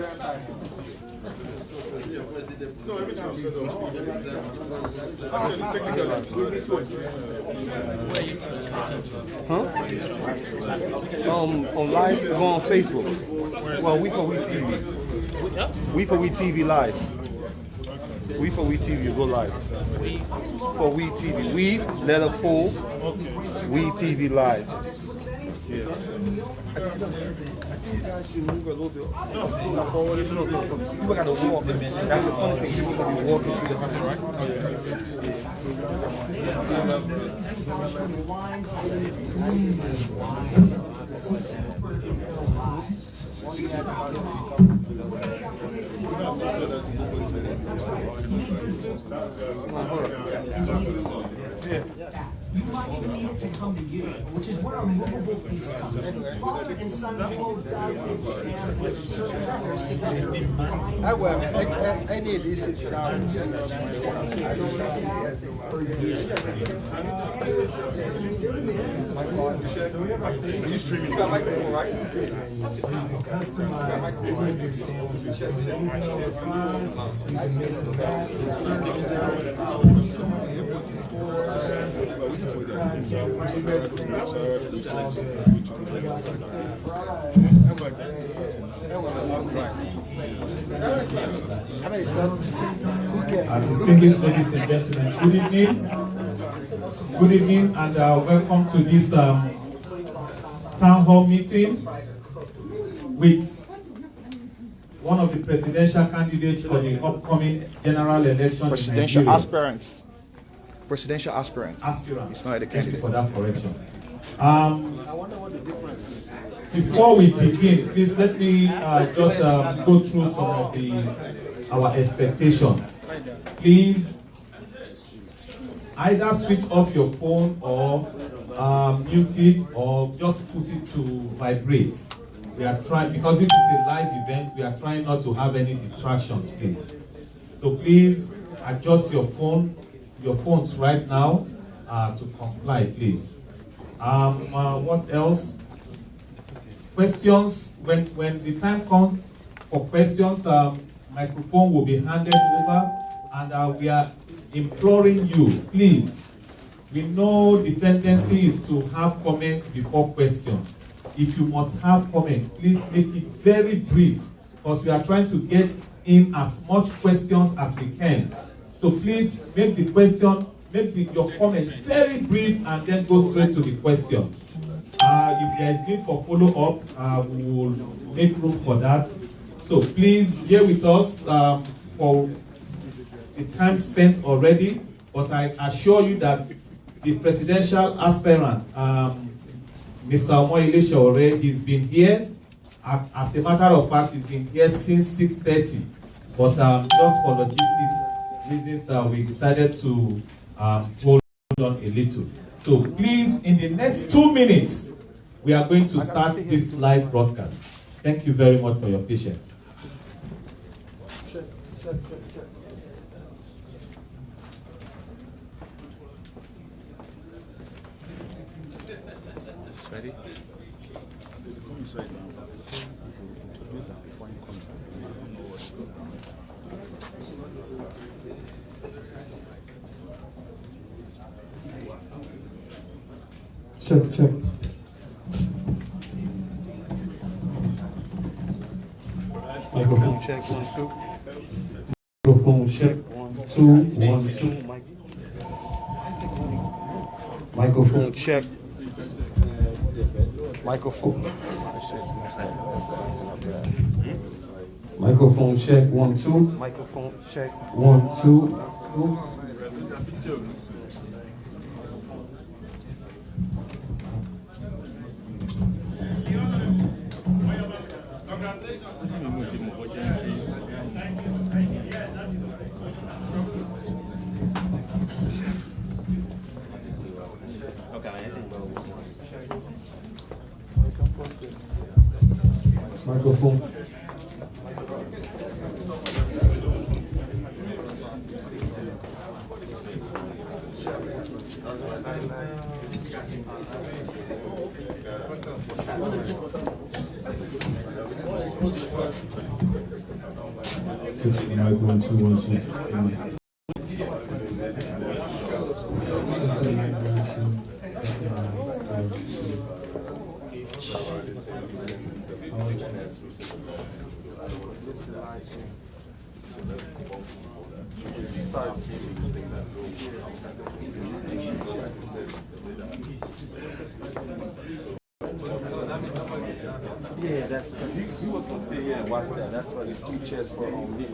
No, everything is set up. Huh? On live, we go on Facebook. Well, We for We TV. We for We TV live. We for We TV, you go live. For We TV. We, letter 4, We TV live. Yeah. I think you guys should move a little bit. No, forward. No. You got to walk. That's the funny thing. You're going to be walking through the country, right? To come to you, which is what our movable feast comes. Father and Son both died in sin, with their signature. I need this. Are you streaming? Distinguished ladies and gentlemen, good evening. Good evening, and welcome to this town hall meeting with one of the presidential candidates for the upcoming general election. Presidential aspirant. Presidential aspirant. It's not the Thank you candidate. for that correction. I wonder what the difference is. Before we begin, please let me just go through some of our expectations. Please either switch off your phone or mute it or just put it to vibrate. We are trying, because this is a live event, we are trying not to have any distractions, please. So please adjust your phones right now to comply, please. What else? Questions, when the time comes for questions, microphone will be handed over, and we are imploring you, please. We know the tendency is to have comments before questions. If you must have comments, please make it very brief, because we are trying to get in as much questions as we can. So please make the question, your comment very brief, and then go straight to the question. If there is need for follow-up, we will make room for that. So please bear with us for the time spent already, but I assure you that the presidential aspirant, Mr. Omeyele Sowore, he's been here. As a matter of fact, he's been here since 6:30. But just for logistics reasons, we decided to hold on a little. So please, in the next 2 minutes, we are going to start this live broadcast. Thank you very much for your patience. It's ready? Come inside now. Introduce them before you come. Check. Microphone check 1 2. Microphone check 1 2 1 2. Microphone check. Microphone. Microphone check 1 2. Microphone check 1 2. Microphone. Just mic 1 2 1 2. Amen. Yeah, that's he was gonna sit here and watch that. That's why there's 2 chairs for me.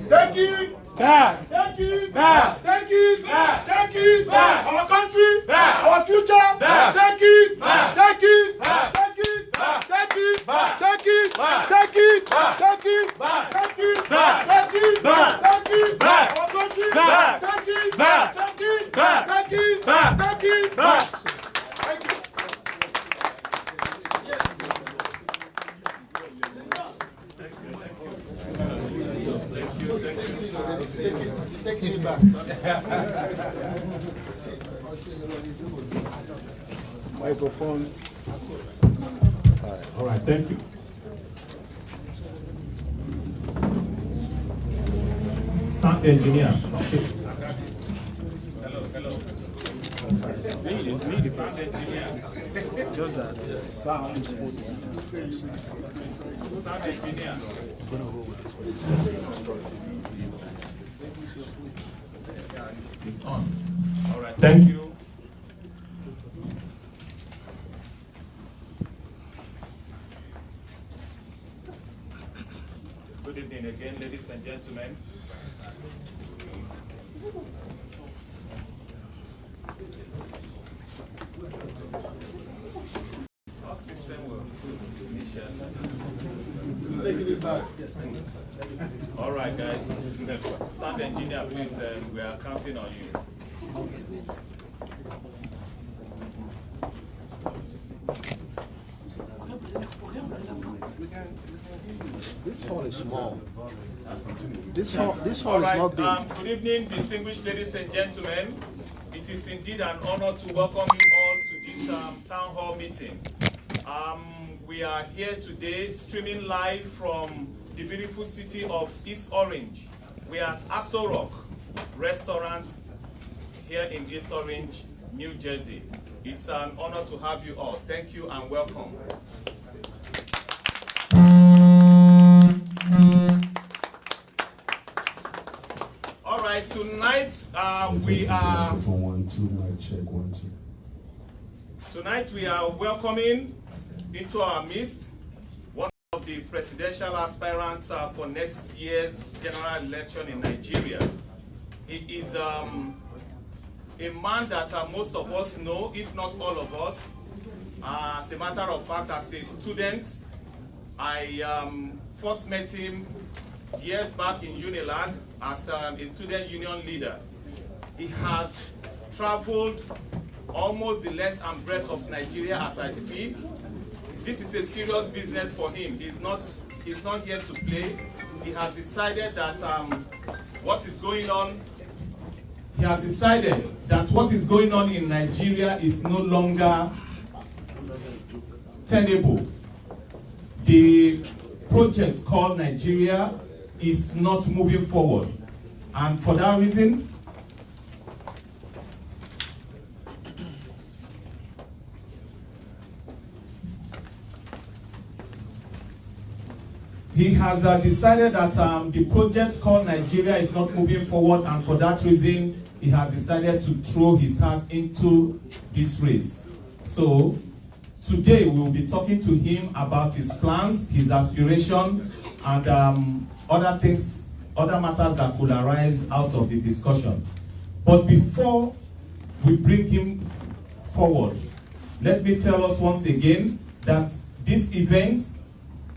Thank you. Back. Thank you. Back. Thank you. Back. Thank you. Back. Our country. Back. Our future. Back. Thank you. Back. Thank you. Back. Thank you. Back. Thank you. Back. Thank you. Back. Thank you. Back. Thank you. Back. Thank you. Back. Thank you. Back. Thank you. Back. Our country. Back. Thank you. Back. Thank you. Back. Thank you. Back. Thank you. Back. Thank you. Take it back. Microphone. All right, thank you. Sound engineer. Okay. Hello. Me, the sound engineer. Just that. Sound engineer. It's on. All right. Thank you. Good evening again, ladies and gentlemen. Our system will all right, guys. Sound engineer, please. We are counting on you. This hall is small. This hall is not big. Good evening, distinguished ladies and gentlemen. It is indeed an honor to welcome you all to this town hall meeting. We are here today streaming live from the beautiful city of East Orange. We are at Aso Rock Restaurant here in East Orange, New Jersey. It's an honor to have you all. Thank you and welcome. All right, tonight we are. One, two, mic check 1 2. Tonight we are welcoming into our midst one of of the presidential aspirants for next year's general election in Nigeria. He is a man that most of us know, if not all of us. As a matter of fact, as a student, I first met him years back in Unilag as a student union leader. He has traveled almost the length and breadth of Nigeria as I speak. This is a serious business for him. He's not here to play. He has decided that what is going on in Nigeria is no longer tenable. The project called Nigeria is not moving forward. And for that reason, he has decided that the project called Nigeria is not moving forward, and for that reason, he has decided to throw his hat into this race. So, today we will be talking to him about his plans, his aspiration, and other things, other matters that could arise out of the discussion. But before we bring him forward, let me tell us once again that this event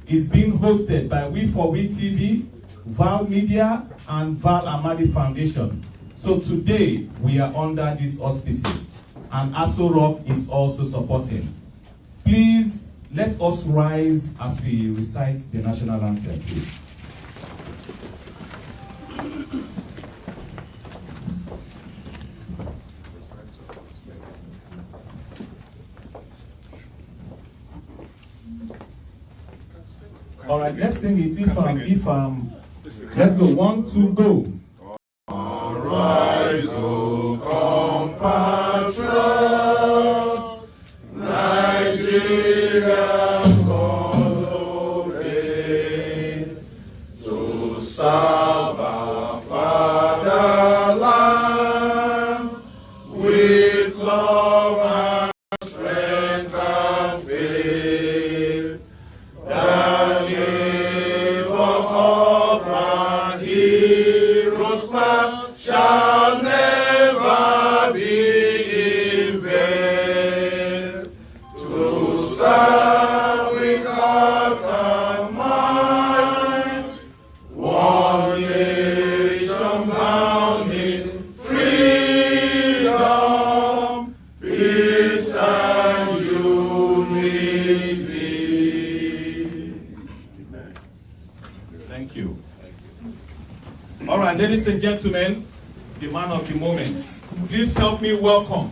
is being hosted by We for We TV, Val Media, and Val Amadi Foundation. So today, we are under these auspices, and Aso Rock is also supporting. Please, let us rise as we recite the national anthem, please. All right, let's sing it. Let's go. 1, 2, go. Arise, O compatriots, Nigeria's cause obey, to serve our fatherland with love and strength and faith. The name of our heroes past shall never be in vain. To serve with heart and mind, one nation bound in freedom, peace and unity. Thank you. All right, ladies and gentlemen, the man of the moment. Please help me welcome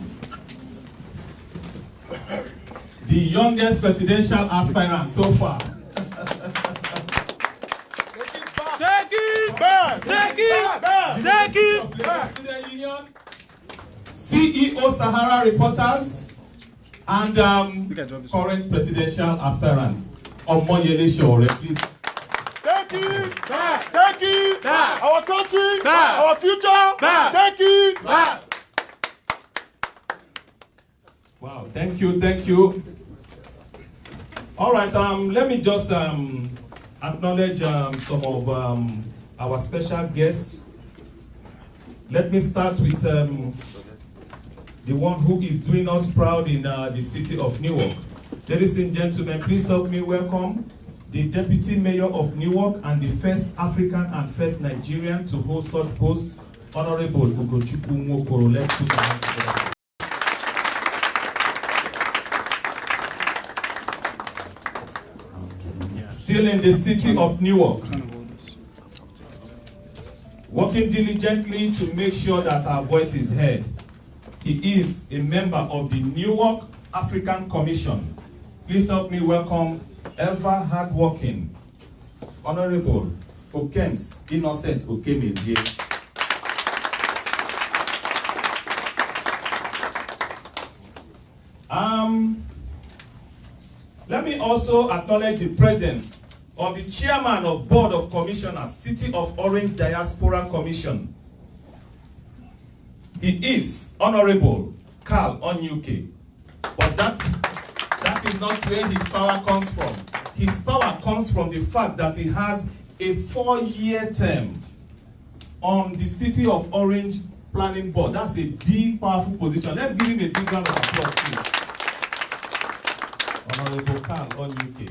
the youngest presidential aspirant so far. Take it back! Take it back! Take it back! Student Union, CEO Sahara Reporters, and current presidential aspirant Omeyele Sowore. Please. Take it back! Take it back! Our country, our future, take it back! Wow, thank you, thank you. All right, let me just acknowledge some of our special guests. Let me start with the one who is doing us proud in the city of Newark. Ladies and gentlemen, please help me welcome the Deputy Mayor of Newark and the first African and first Nigerian to hold such post, Honorable Ugochukwu Nwokoro. Let's put our hands together. Still in the city of Newark, working diligently to make sure that our voice is heard. He is a member of the Newark African Commission. Please help me welcome ever hardworking, Honorable Okems Innocent Okem is here. Let me also acknowledge the presence of the chairman of Board of Commissioners, City of Orange Diaspora Commission. He is Honorable Carl Onyuke, but that is not where his power comes from. his power comes from the fact that he has a 4-year term on the City of Orange Planning Board. That's a big, powerful position. Let's give him a big round of applause, please. Honorable Khan, on UK.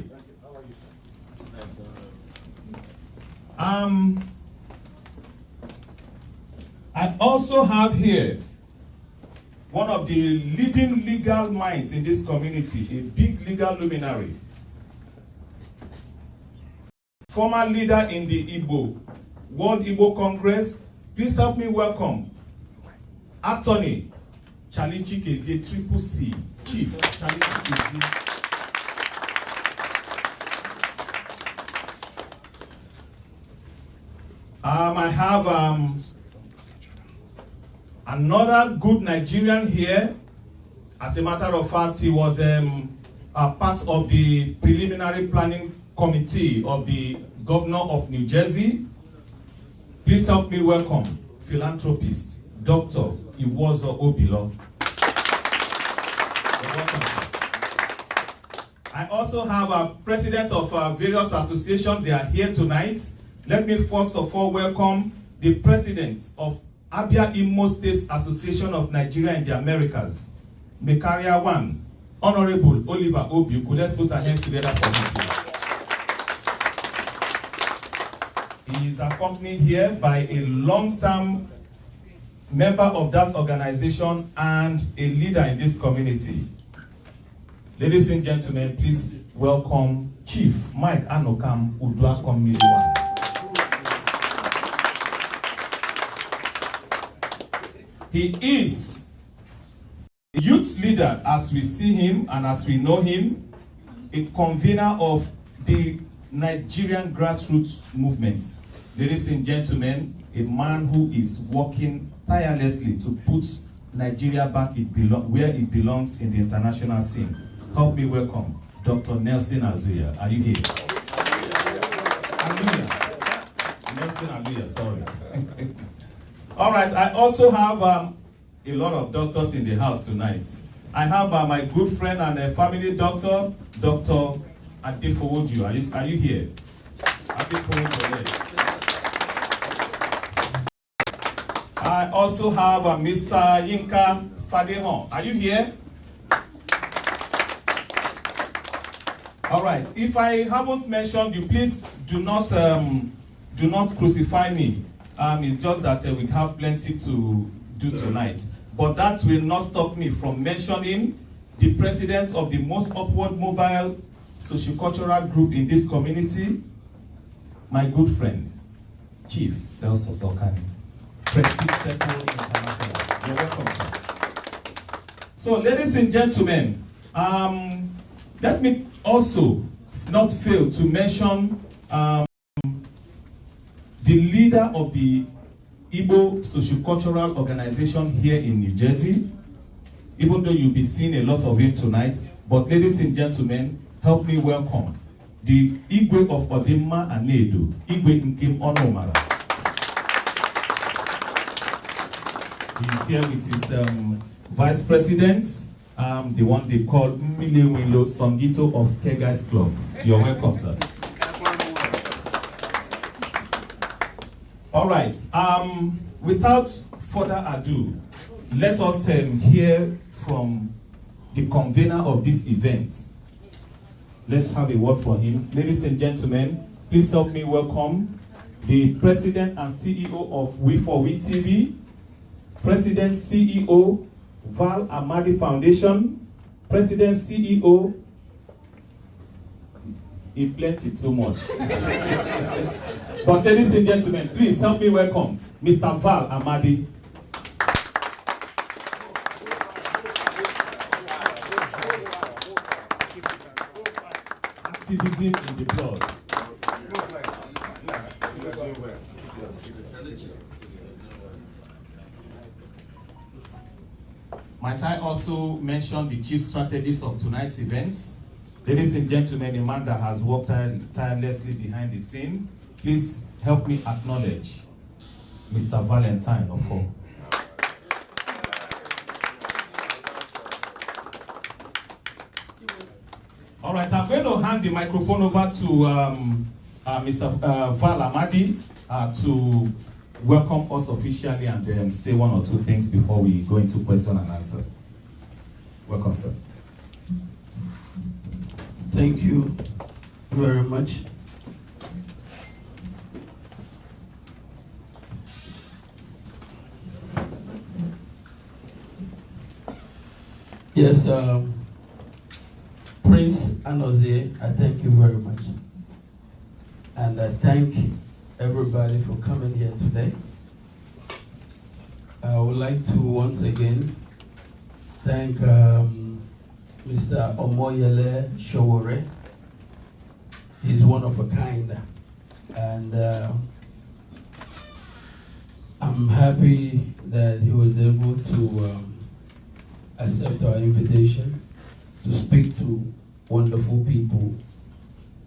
I also have here one of the leading legal minds in this community, a big legal luminary, former leader in the Igbo, World Igbo Congress. Please help me welcome Attorney Charlie Chikezie, Triple C, Chief Charlie Chikezie. I have another good Nigerian here. As a matter of fact, he was a part of the preliminary planning committee of the governor of New Jersey. Please help me welcome philanthropist, Dr. Iwozo Obilo. You're welcome. I also have a president of various associations. They are here tonight. Let me first of all welcome the president of Abia Imo States Association of Nigeria in the Americas, Mekaria 1, Honorable Oliver Obiuku. Let's put our hands together for him, please. He is accompanied here by a long-term member of that organization and a leader in this community. Ladies and gentlemen, please welcome Chief Mike Anokam Uduakom Miliwan. He is a youth leader as we see him and as we know him, a convener of the Nigerian grassroots movement. Ladies and gentlemen, a man who is working tirelessly to put Nigeria back where it belongs in the international scene. Help me welcome Dr. Nelson Azuya. Are you here? Aluya. Nelson Aluya, sorry. All right, I also have a lot of doctors in the house tonight. I have my good friend and a family doctor, Dr. Adefowoju. Are you here? Adefowoju, yes. I also have Mr. Yinka Fadehon. Are you here? All right. If I haven't mentioned you, please do not crucify me. It's just that we have plenty to do tonight. But that will not stop me from mentioning the president of the most upward mobile sociocultural group in this community, my good friend, Chief Celso Sokani, Prestige Circle International. You're welcome, sir. So, ladies and gentlemen, let me also not fail to mention the leader of the Igbo sociocultural organization here in New Jersey, even though you'll be seeing a lot of him tonight. But ladies and gentlemen, help me welcome the Igwe of Odimma and Edo, Igwe Nkim Onomara. He is here with his vice president, the one they call Mmilewilo Songito of Kegais Club. You're welcome, sir. All right. Without further ado, let us hear from the convener of this event. Let's have a word for him. Ladies and gentlemen, please help me welcome the President and CEO of We4We TV, President CEO, Val Amadi Foundation, President CEO, in plenty too much. But ladies and gentlemen, please help me welcome Mr. Val Amadi. Activism in the blood. Might I also mention the chief strategist of tonight's events? Ladies and gentlemen, a man that has worked tirelessly behind the scene, please help me acknowledge Mr. Valentine Ofo. All right, I'm going to hand the microphone over to Mr. Val Amadi to welcome us officially and say one or two things before we go into question and answer. Welcome, sir. Thank you very much. Yes, Prince Anozie, I thank you very much. And I thank everybody for coming here today. I would like to once again thank Mr. Omeyele Sowore. He's one of a kind. And I'm happy that he was able to accept our invitation to speak to wonderful people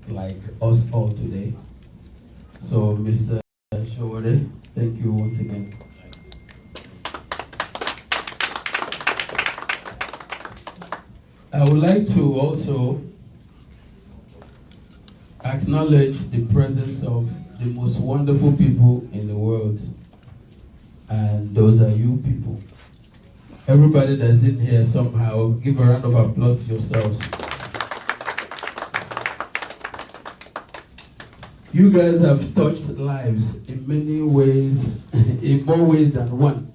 like us all today. So, Mr. Sowore, thank you once again. I would like to also acknowledge the presence of the most wonderful people in the world, and those are you people. Everybody that's in here somehow, give a round of applause to yourselves. You guys have touched lives in many ways, in more ways than one.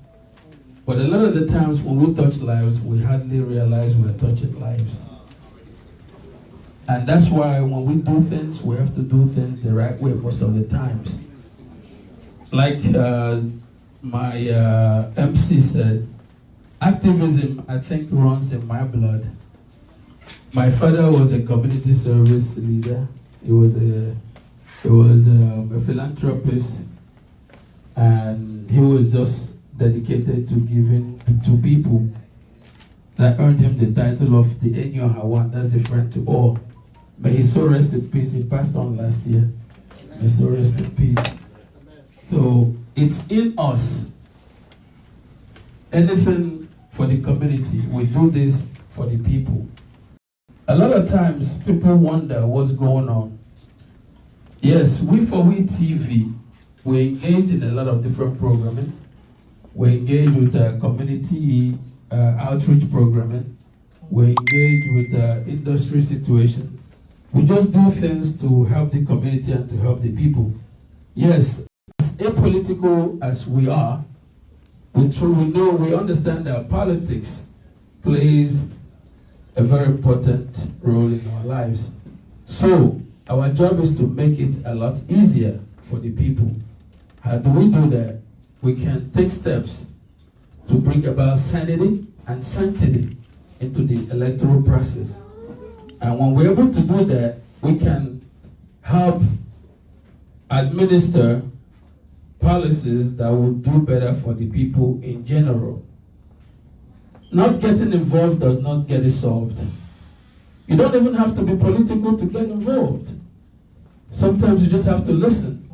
But a lot of the times when we touch lives, we hardly realize we're touching lives. And that's why when we do things, we have to do things the right way most of the times. Like my MC said, activism, I think, runs in my blood. My father was a community service leader. He was a philanthropist, and he was just dedicated to giving to people. That earned him the title of the Enyo Hawan. That's the friend to all. May his soul rest in peace. He passed on last year. May his soul rest in peace. So it's in us. Anything for the community, we do this for the people. A lot of times people wonder what's going on. Yes, We TV, we engage in a lot of different programming. We engage with community outreach programming. We engage with industry situation. We just do things to help the community and to help the people. Yes, as apolitical as we are, we understand that politics plays a very important role in our lives. So our job is to make it a lot easier for the people. How do we do that? We can take steps to bring about sanity and sanctity into the electoral process. And when we're able to do that, we can help administer policies that will do better for the people in general. Not getting involved does not get it solved. You don't even have to be political to get involved. Sometimes you just have to listen.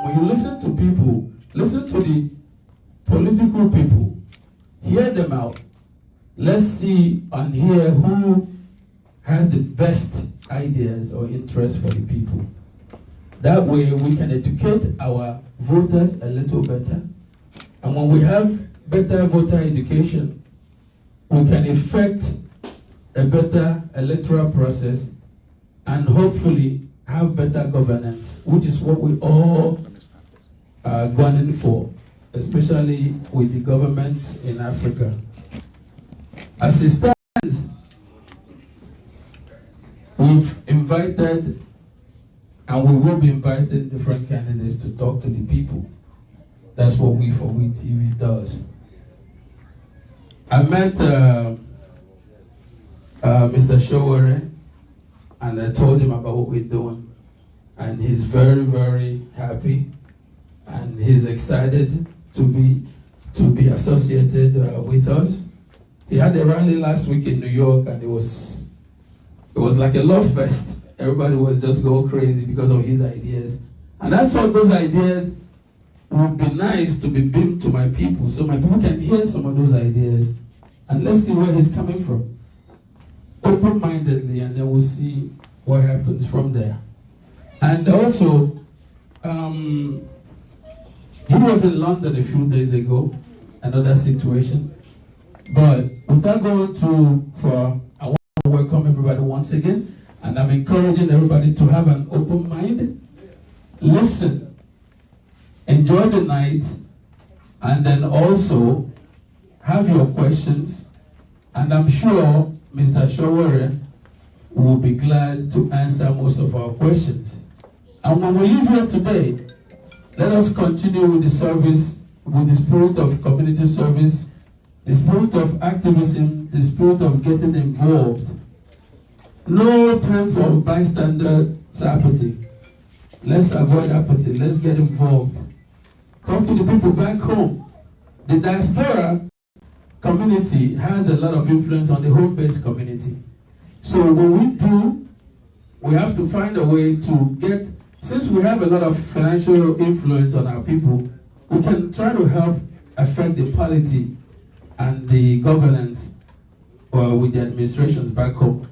When you listen to people, listen to the political people, hear them out. Let's see and hear who has the best ideas or interests for the people. That way we can educate our voters a little better. And when we have better voter education, we can effect a better electoral process and hopefully have better governance, which is what we all are gunning for, especially with the government in Africa. As it stands, we've invited and we will be inviting different candidates to talk to the people. That's what We TV does. I met Mr. Sowore and I told him about what we're doing. And he's very, very happy and he's excited to be associated with us. He had a rally last week in New York and it was like a love fest. Everybody was just going crazy because of his ideas. And I thought those ideas would be nice to be beamed to my people so my people can hear some of those ideas and let's see where he's coming from. open-mindedly, and then we'll see what happens from there. And also, he was in London a few days ago, another situation. But without going too far, I want to welcome everybody once again, and I'm encouraging everybody to have an open mind, listen, enjoy the night, and then also have your questions, and I'm sure Mr. Sowore will be glad to answer most of our questions. And when we leave here today, let us continue with the service, with the spirit of community service, the spirit of activism, the spirit of getting involved. No time for bystander apathy. Let's avoid apathy. Let's get involved. Talk to the people back home. The diaspora community has a lot of influence on the home-based community. So when we do, we have to find a way to get, since we have a lot of financial influence on our people, we can try to help affect the polity and the governance with the administrations back home.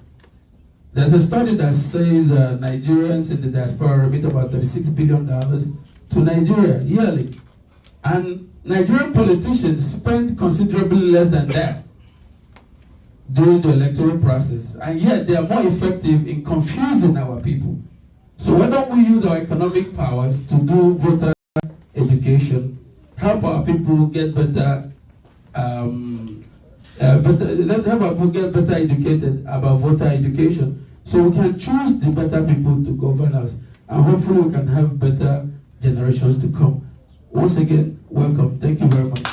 There's a study that says Nigerians in the diaspora remit about $36 billion to Nigeria yearly. And Nigerian politicians spend considerably less than that during the electoral process. And yet they are more effective in confusing our people. So why don't we use our economic powers to do voter education, help our people get better, help our people get better educated about voter education, so we can choose the better people to govern us, and hopefully we can have better generations to come. Once again, welcome. Thank you very much.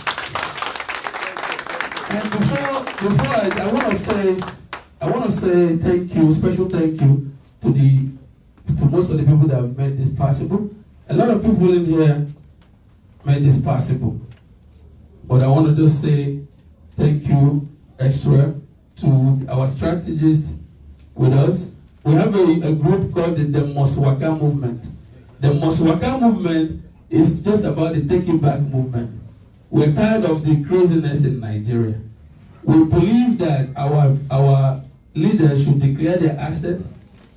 And before I want to say thank you, special thank you to most of the people that have made this possible. A lot of people in here made this possible. But I want to just say thank you extra to our strategist with us. We have a group called the Moswaka movement. The Moswaka movement is just about the Take It Back movement. We're tired of the craziness in Nigeria. We believe that our leaders should declare their assets,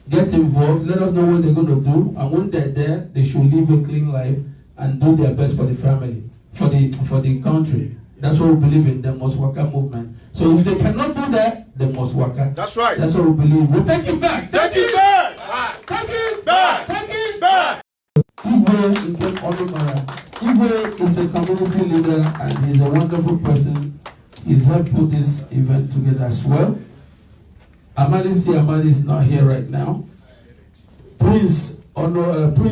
get involved, let us know what they're going to do, and when they're there, they should live a clean life and do their best for the family, for the country. That's what we believe in, the Moswaka movement. So if they cannot do that, they must work. That's right. That's what we believe. We'll take it back. Take it back. Take it back. Take it back. Igwe is a community leader and he's a wonderful person. He's helped put this event together as well. Amadi is not here right now. Prince Ogeni,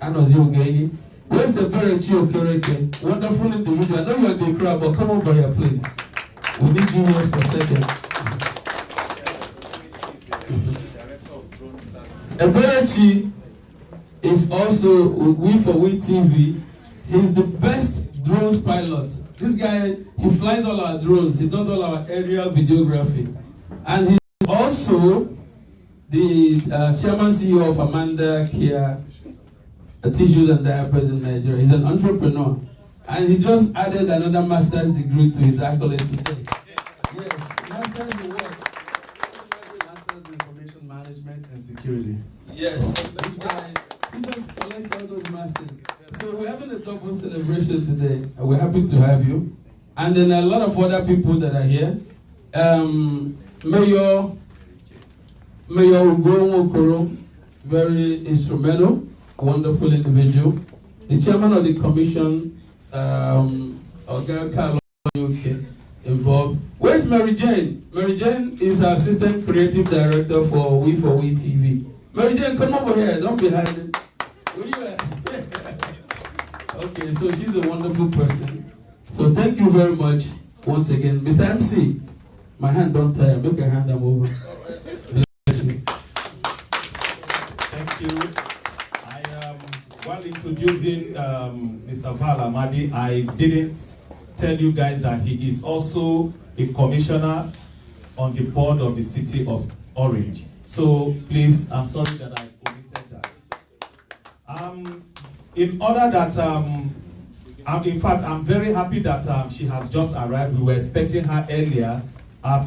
Anozi Ogeni. Where's the Berechi Okereke? Wonderful individual. I know you're in the crowd, but come over here, please. We need you here for a second. Berechi is also with We for We TV. He's the best drones pilot. This guy, he flies all our drones. He does all our aerial videography. And he's also the chairman CEO of Amanda Care Tissues and Diapers in Nigeria. He's an entrepreneur. And he just added another master's degree to his accolade today. Yes, master's in what? Master's in Information Management and Security. Yes, this guy, he just collects all those masters. So we're having a double celebration today, and we're happy to have you. And then a lot of other people that are here. Mayor Ugo Okoro, very instrumental, wonderful individual. The chairman of the commission, Oga Carlo, involved. Where's Mary Jane? Mary Jane is our assistant creative director for We TV. Mary Jane, come over here. Don't be hiding. Where you at? Okay, so she's a wonderful person. So thank you very much once again. Mr. MC, my hand don't tire. Make a hand, I'm over. Bless you. Thank you. While introducing Mr. Val Amadi, I didn't tell you guys that he is also a commissioner on the board of the city of Orange. So please, I'm sorry that I omitted that. In order that, in fact, I'm very happy that she has just arrived. We were expecting her earlier,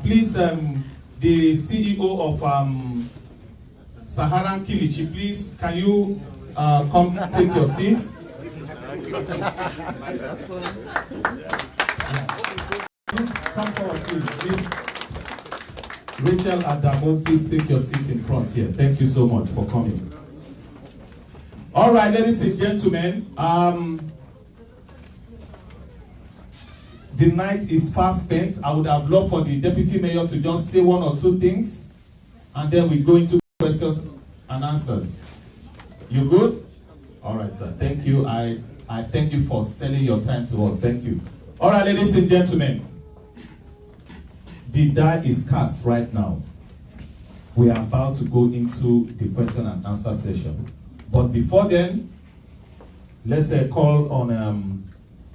Please, the CEO of Saharan Kilichi, please, can you come take your seat? Please come forward, please. Rachel Adamo, please take your seat in front here. Thank you so much for coming. All right, ladies and gentlemen, the night is fast spent. I would have loved for the deputy mayor to just say one or two things, and then we go into questions and answers. You good? All right, sir. Thank you. I thank you for selling your time to us. Thank you. All right, ladies and gentlemen, the die is cast right now. We are about to go into the question and answer session. But before then, let's call on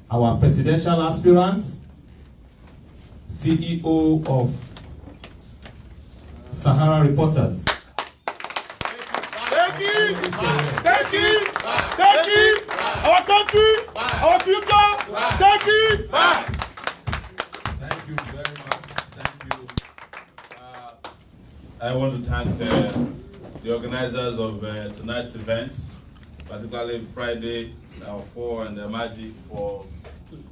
our presidential aspirant, CEO of Sahara Reporters. Thank you. Thank you. Thank you. Our country, our future. Thank you. Thank you very much. Thank you. I want to thank the organizers of tonight's events, particularly Friday, our 4 and Magic, for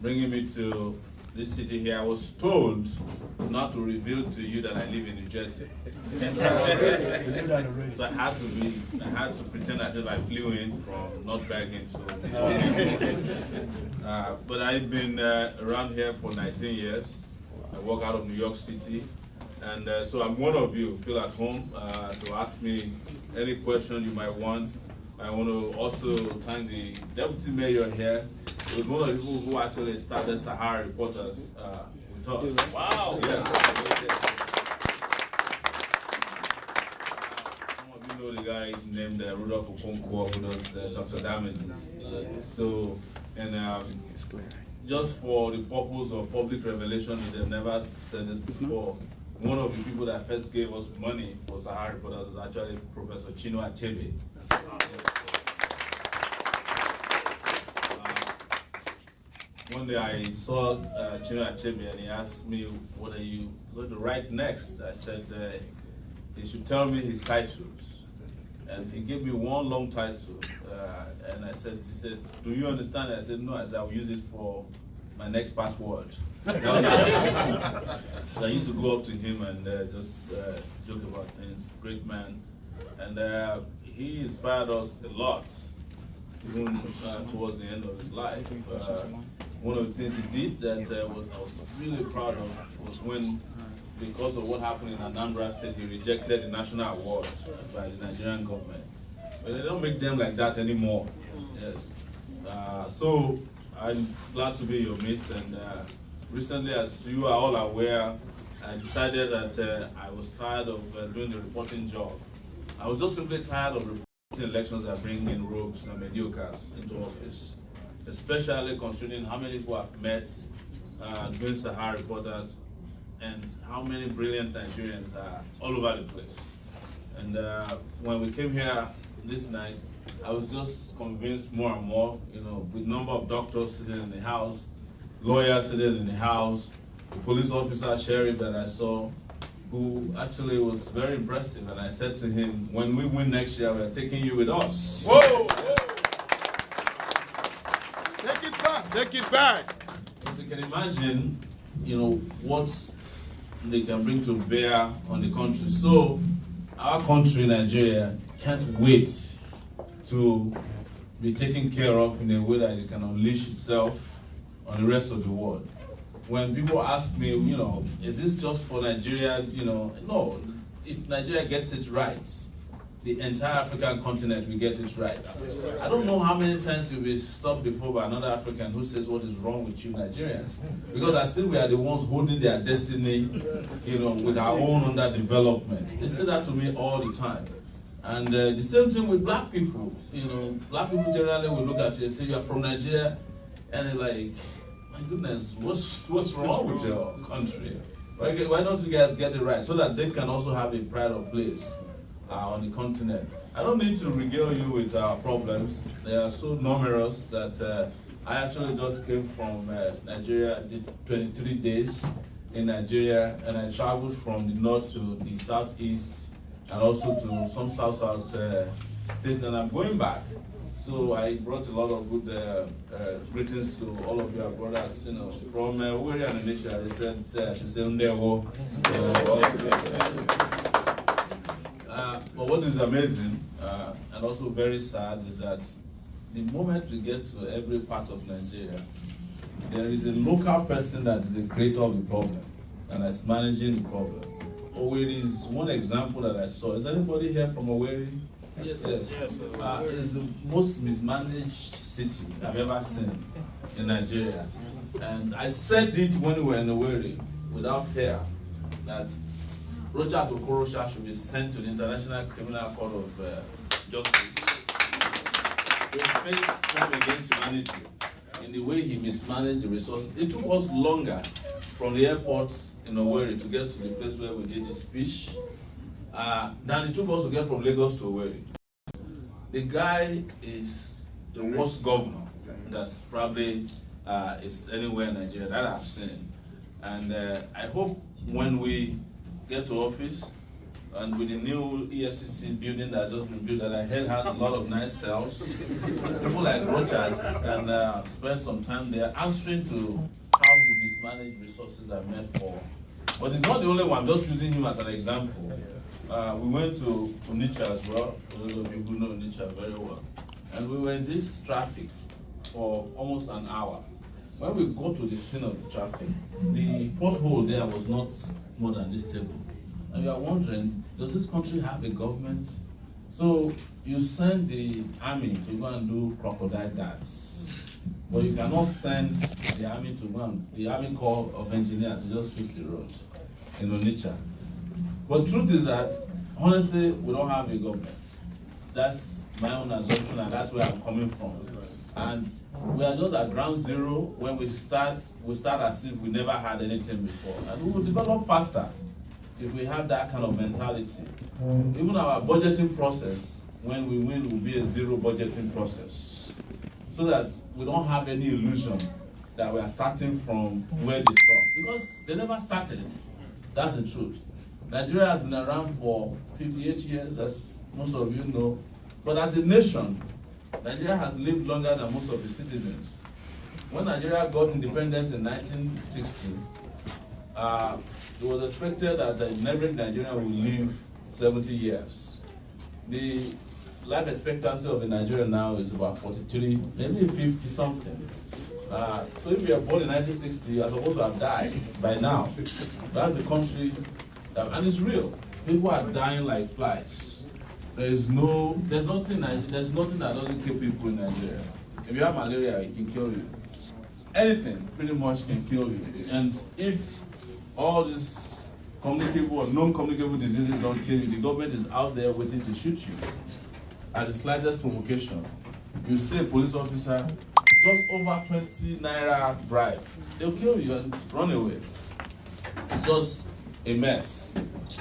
bringing me to this city here. I was told not to reveal to you that I live in New Jersey. So I had to pretend as if I flew in from not bragging. So, but I've been around here for 19 years. I work out of New York City. And so I'm one of you. Feel at home to ask me any question you might want. I want to also thank the deputy mayor here. He was one of the people who actually started Sahara Reporters with us. Wow! Yeah. Some of you know the guy named Rudolph Okonkwo, who does Dr. Damages. So, and just for the purpose of public revelation, they've never said this before. One of the people that first gave us money for Sahara Reporters was actually Professor Chino Achebe. One day I saw Chino Achebe and he asked me, what are you going to write next? I said, he should tell me his titles. And he gave me one long title. And he said, do you understand it? I said, no. I said, I'll use it for my next password. So I used to go up to him and just joke about things. Great man. And he inspired us a lot, even towards the end of his life. One of the things he did that I was really proud of was when, because of what happened in Anambra State, he rejected the national award by the Nigerian government. But they don't make them like that anymore. Yes. So I'm glad to be in your midst. And recently, as you are all aware, I decided that I was tired of doing the reporting job. I was just simply tired of reporting elections that bring in rogues and mediocres into office, especially considering how many people I've met doing Sahara Reporters and how many brilliant Nigerians are all over the place. And when we came here this night, I was just convinced more and more, with number of doctors sitting in the house, lawyers sitting in the house, the police officer, sheriff that I saw, who actually was very impressive. And I said to him, when we win next year, we're taking you with us. Whoa! Whoa. Take it back. Take it back. As you can imagine, what they can bring to bear on the country. So our country, Nigeria, can't wait to be taken care of in a way that it can unleash itself on the rest of the world. When people ask me, is this just for Nigeria? No. If Nigeria gets it right, the entire African continent will get it right. I don't know how many times you'll be stopped before by another African who says, what is wrong with you Nigerians? Because I think we are the ones holding their destiny, with our own underdevelopment. They say that to me all the time. And the same thing with black people. Black people generally will look at you and say, you are from Nigeria, and they're like, my goodness, what's wrong with your country? Why don't you guys get it right so that they can also have a pride of place on the continent? I don't need to regale you with our problems. They are so numerous that I actually just came from Nigeria, did 23 days, in Nigeria, and I traveled from the north to the southeast and also to some south states, and I'm going back. So I brought a lot of good greetings to all of your brothers, you know, from Owerri and Onitsha. They said I should say Ndewo. But what is amazing and also very sad is that the moment we get to every part of Nigeria, there is a local person that is the creator of the problem and is managing the problem. Owerri is one example that I saw. Is anybody here from Owerri? Yes. It is the most mismanaged city I've ever seen in Nigeria. And I said it when we were in Owerri without fear that Rochas Okorosha should be sent to the International Criminal Court of Justice. He faced crime against humanity in the way he mismanaged the resources. It took us longer from the airport in Owerri to get to the place where we did the speech than it took us to get from Lagos to Owerri. The guy is the worst governor that's probably is anywhere in Nigeria that I've seen. And I hope when we get to office and with the new EFCC building that has just been built, that I heard has a lot of nice cells, people like Rogers can spend some time there answering to how the mismanaged resources are meant for. But it's not the only one, I'm just using him as an example. We went to Onitsha as well, for those of you who know Onitsha very well. And we were in this traffic for almost an hour. When we got to the scene of the traffic, the pothole there was not more than this table. And you are wondering, does this country have a government? So you send the army to go and do crocodile dance, but you cannot send the army to go and, the Army Corps of Engineers to just fix the road in Onitsha. But truth is that, honestly, we don't have a government. That's my own assumption, and that's where I'm coming from. And we are just at ground zero. When we start as if we never had anything before. And we will develop faster if we have that kind of mentality. Even our budgeting process, when we win, will be a zero budgeting process. So that we don't have any illusion that we are starting from where they stop. Because they never started. That's the truth. Nigeria has been around for 58 years, as most of you know. But as a nation, Nigeria has lived longer than most of the citizens. When Nigeria got independence in 1960, it was expected that the neighboring Nigeria would live 70 years. The life expectancy of the Nigeria now is about 43, maybe 50 something. So if you are born in 1960, you are supposed to have died by now. That's the country, and it's real. People are dying like flies. There's nothing that doesn't kill people in Nigeria. If you have malaria, it can kill you. Anything pretty much can kill you. And if all these communicable or non-communicable diseases don't kill you, the government is out there waiting to shoot you. At the slightest provocation, you see a police officer, just over 20 naira bribe, they'll kill you and run away. It's just a mess.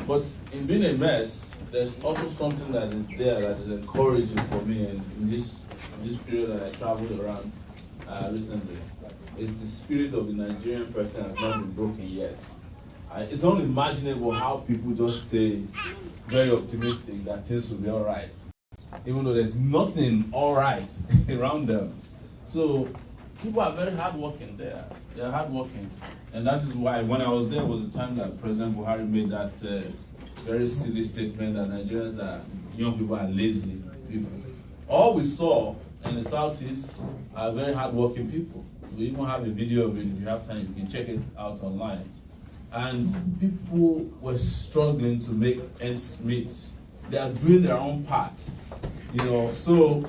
But in being a mess, there's also something that is there that is encouraging for me in this period that I traveled around recently. It's the spirit of the Nigerian person has not been broken yet. It's unimaginable how people just stay very optimistic that things will be all right, even though there's nothing all right around them. So people are very hardworking there. They're hardworking. And that is why when I was there was the time that President Buhari made that very silly statement that Nigerians young people are lazy people. All we saw in the Southeast are very hardworking people. We even have a video of it. If you have time, you can check it out online. And people were struggling to make ends meet. They are doing their own part, you know. So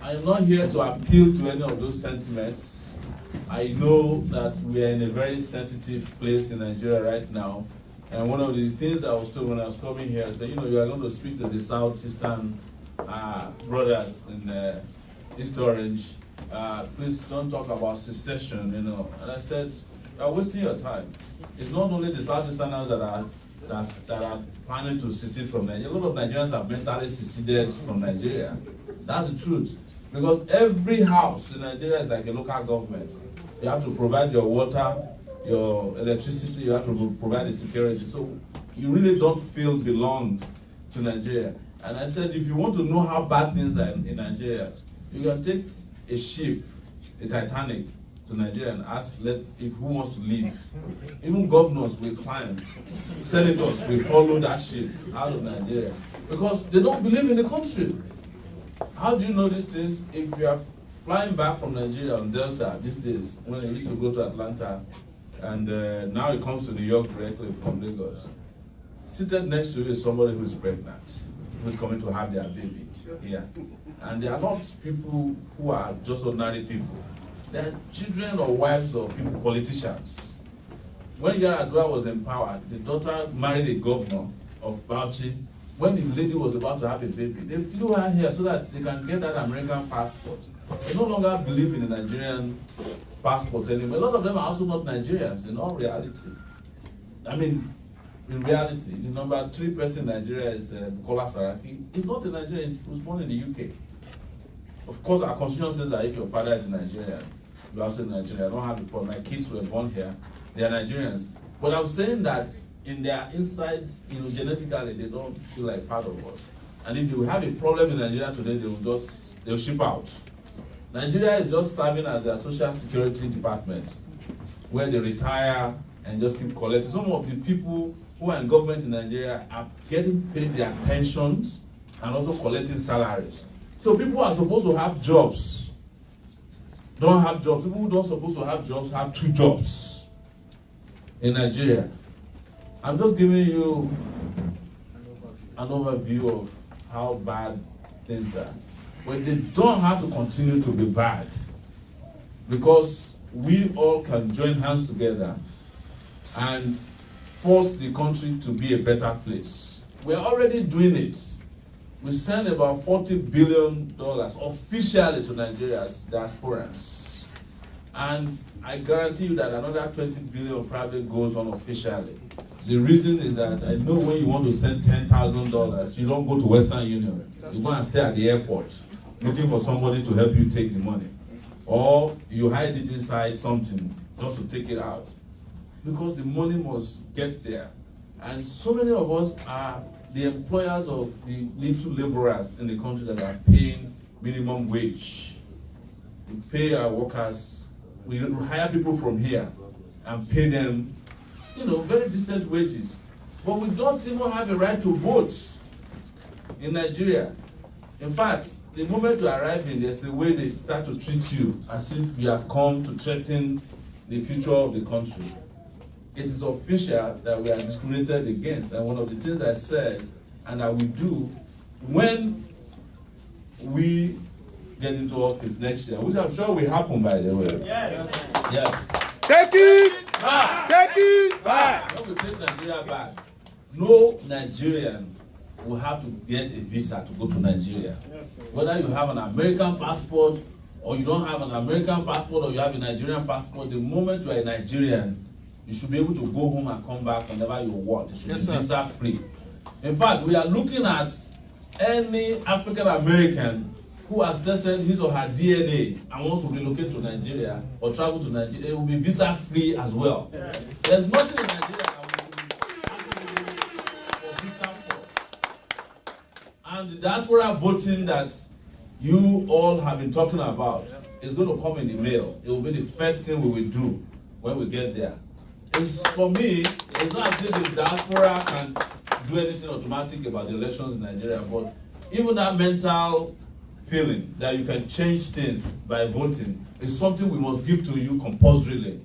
I am not here to appeal to any of those sentiments. I know that we are in a very sensitive place in Nigeria right now. And one of the things I was told when I was coming here is that, you know, you are going to speak to the Southeastern brothers in East Orange. Please don't talk about secession, you know. And I said, you are wasting your time. It's not only the Southeasterners that are planning to secede from Nigeria. A lot of Nigerians have mentally seceded from Nigeria. That's the truth. Because every house in Nigeria is like a local government. You have to provide your water, your electricity, you have to provide the security. So you really don't feel belonged to Nigeria. And I said, if you want to know how bad things are in Nigeria, you can take a ship, a Titanic, to Nigeria and ask who wants to leave. Even governors will climb, senators will follow that ship out of Nigeria because they don't believe in the country. How do you know these things? If you are flying back from Nigeria on Delta these days, when you used to go to Atlanta, and now it comes to New York directly from Lagos, seated next to you is somebody who is pregnant, who is coming to have their baby here. And they are not people who are just ordinary people. They are children or wives of people, politicians. When Yaradua was empowered, the daughter married a governor of Bauchi. When the lady was about to have a baby, they flew her here so that they can get that American passport. They no longer believe in the Nigerian passport anymore. A lot of them are also not Nigerians in all reality. I mean, in reality, the number 3 person in Nigeria is Bukola Saraki. He's not a Nigerian, he was born in the UK. Of course, our constitution says that if your father is a Nigerian, you're also in Nigeria. I don't have a problem. My kids were born here. They are Nigerians. But I'm saying that in their insides, genetically, they don't feel like part of us. And if they have a problem in Nigeria today, they'll ship out. Nigeria is just serving as their social security department, where they retire and just keep collecting. Some of the people who are in government in Nigeria are getting paid their pensions and also collecting salaries. So people who are supposed to have jobs don't have jobs. People who don't supposed to have jobs have 2 jobs in Nigeria. I'm just giving you an overview of how bad things are. But they don't have to continue to be bad, because we all can join hands together and force the country to be a better place. We're already doing it. We send about $40 billion officially to Nigeria's diasporans. And I guarantee you that another $20 billion probably goes unofficially. The reason is that I know when you want to send $10,000, you don't go to Western Union. You go and stay at the airport looking for somebody to help you take the money. Or you hide it inside something just to take it out. Because the money must get there. And so many of us are the employers of the little laborers in the country that are paying minimum wage. We pay our workers, we hire people from here and pay them, very decent wages. But we don't even have a right to vote in Nigeria. In fact, the moment you arrive in, there's a way they start to treat you as if you have come to threaten the future of the country. It is official that we are discriminated against. And one of the things I said, and that we do, when we get into office next year, which I'm sure will happen, by the way. Yes. Yes. Take it back. Take it back. When we take Nigeria back, no Nigerian will have to get a visa to go to Nigeria. Whether you have an American passport or you don't have an American passport or you have a Nigerian passport, the moment you are a Nigerian, you should be able to go home and come back whenever you want. It should be visa free. In fact, we are looking at any African American who has tested his or her DNA and wants to relocate to Nigeria or travel to Nigeria, it will be visa free as well. Yes. There's nothing in Nigeria that will be for visa for. And the diaspora voting that you all have been talking about is going to come in the mail. It will be the first thing we will do when we get there. It's, for me, it's not as if the diaspora can do anything automatic about the elections in Nigeria, but even that mental feeling that you can change things by voting is something we must give to you compulsorily,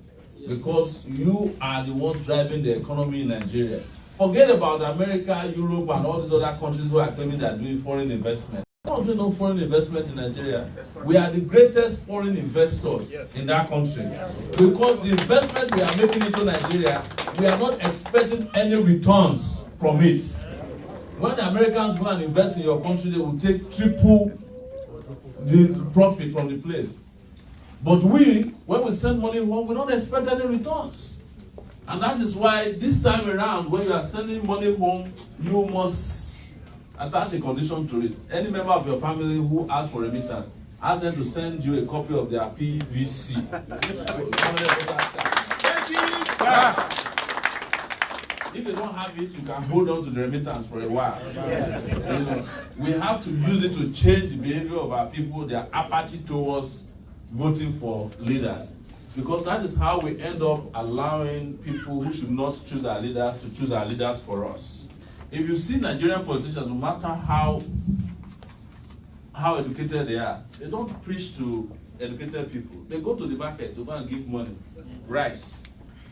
because you are the ones driving the economy in Nigeria. Forget about America, Europe, and all these other countries who are claiming they are doing foreign investment. We don't do no foreign investment in Nigeria. We are the greatest foreign investors in that country. Because the investment we are making into Nigeria, we are not expecting any returns from it. When the Americans go and invest in your country, they will take triple the profit from the place. But when we send money home, we don't expect any returns. And that is why this time around, when you are sending money home, you must attach a condition to it. Any member of your family who asks for remittance, ask them to send you a copy of their PVC. Thank you. If they don't have it, you can hold on to the remittance for a while. You know, we have to use it to change the behavior of our people, their apathy towards voting for leaders. Because that is how we end up allowing people who should not choose our leaders to choose our leaders for us. If you see Nigerian politicians, no matter how educated they are, they don't preach to educated people. They go to the market to go and give money, rice.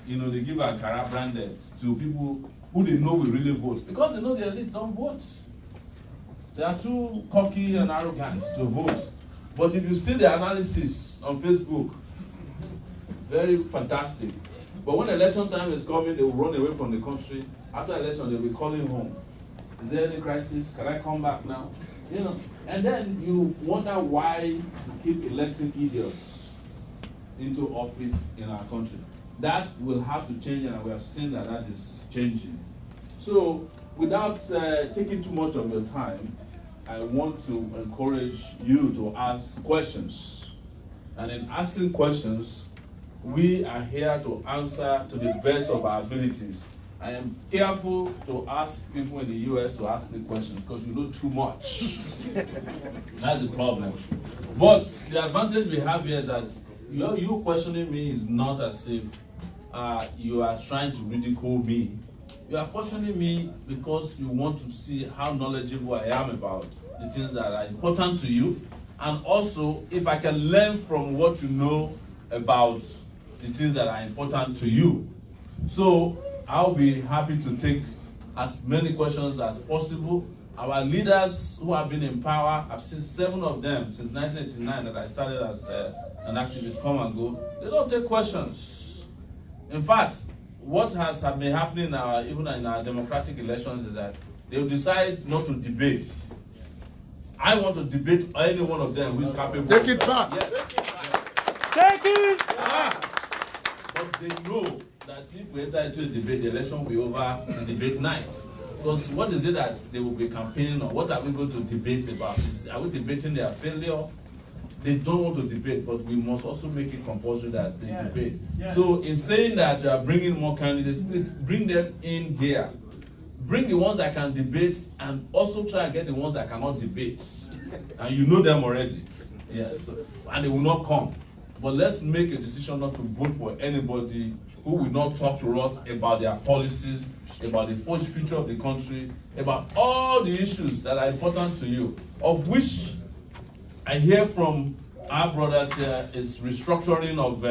You know, they give Ankara branded to people who they know will really vote. Because they know their list don't vote. They are too cocky and arrogant to vote. But if you see the analysis on Facebook, very fantastic. But when election time is coming, they will run away from the country. After election, they'll be calling home. Is there any crisis? Can I come back now? You know, and then you wonder why you keep electing idiots into office in our country. That will have to change, and we have seen that that is changing. So, without taking too much of your time, I want to encourage you to ask questions. And in asking questions, we are here to answer to the best of our abilities. I am careful to ask people in the US to ask me questions because you know too much. That's the problem. But the advantage we have here is that you questioning me is not as if you are trying to ridicule me. You are questioning me because you want to see how knowledgeable I am about the things that are important to you, and also if I can learn from what you know about the things that are important to you. So I'll be happy to take as many questions as possible. Our leaders who have been in power, I've seen 7 of them since 1989 that I started as an activist come and go. They don't take questions. In fact, what has been happening even in our democratic elections is that they will decide not to debate. I want to debate any one of them who is capable. Take it back. Yes. Take it back. But they know that if we enter into a debate, the election will be over in debate night. Because what is it that they will be campaigning on? What are we going to debate about? Are we debating their failure? They don't want to debate, but we must also make it compulsory that they debate. Yeah. So in saying that you are bringing more candidates, please bring them in here. Bring the ones that can debate and also try and get the ones that cannot debate. And you know them already. Yes. And they will not come. But let's make a decision not to vote for anybody who will not talk to us about their policies, about the future of the country, about all the issues that are important to you, of which I hear from our brothers here is restructuring of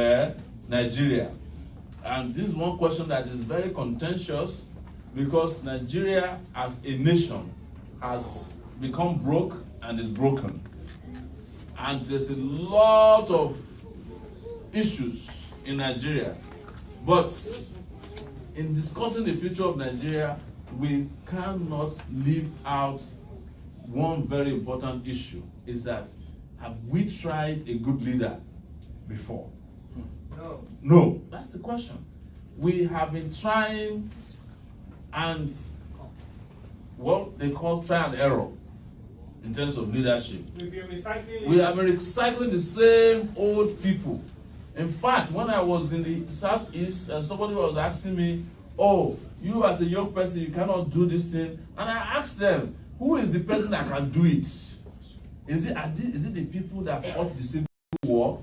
Nigeria. And this is one question that is very contentious because Nigeria as a nation has become broke and is broken. And there's a lot of issues in Nigeria. But in discussing the future of Nigeria, we cannot leave out one very important issue, is that have we tried a good leader before? No. No, that's the question. We have been trying and what they call try and error in terms of leadership. We have been recycling the same old people. In fact, when I was in the Southeast and somebody was asking me, oh, you as a young person, you cannot do this thing. And I asked them, who is the person that can do it? Is it the people that fought the Civil War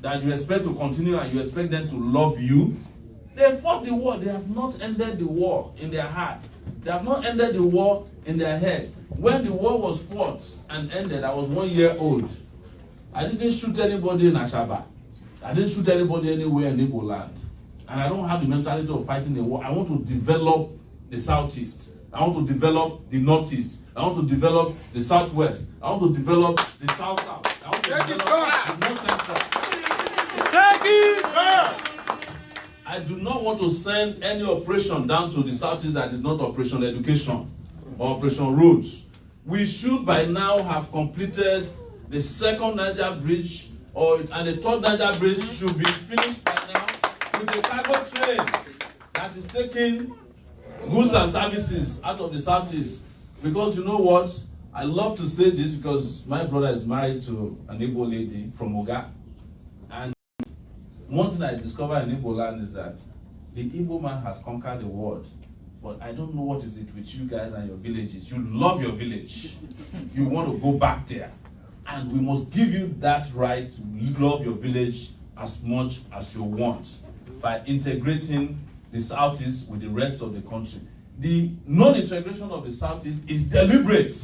that you expect to continue and you expect them to love you? They fought the war. They have not ended the war in their heart. They have not ended the war in their head. When the war was fought and ended, I was 1 year old. I didn't shoot anybody in Ashaba. I didn't shoot anybody anywhere in Igbo land. And I don't have the mentality of fighting the war. I want to develop the Southeast. I want to develop the Northeast. I want to develop the Southwest. I want to develop the South-South. I want to develop the North Central. Take it back! I do not want to send any operation down to the Southeast that is not Operation Education or Operation Roads. We should by now have completed the second Niger Bridge, and the third Niger Bridge should be finished by now with a cargo train that is taking goods and services out of the Southeast. Because you know what? I love to say this because my brother is married to an Igbo lady from Oga. And one thing I discovered in Igbo land is that the Igbo man has conquered the world. But I don't know what is it with you guys and your villages. You love your village. You want to go back there. And we must give you that right to love your village as much as you want by integrating the Southeast with the rest of the country. The non-integration of the Southeast is deliberate.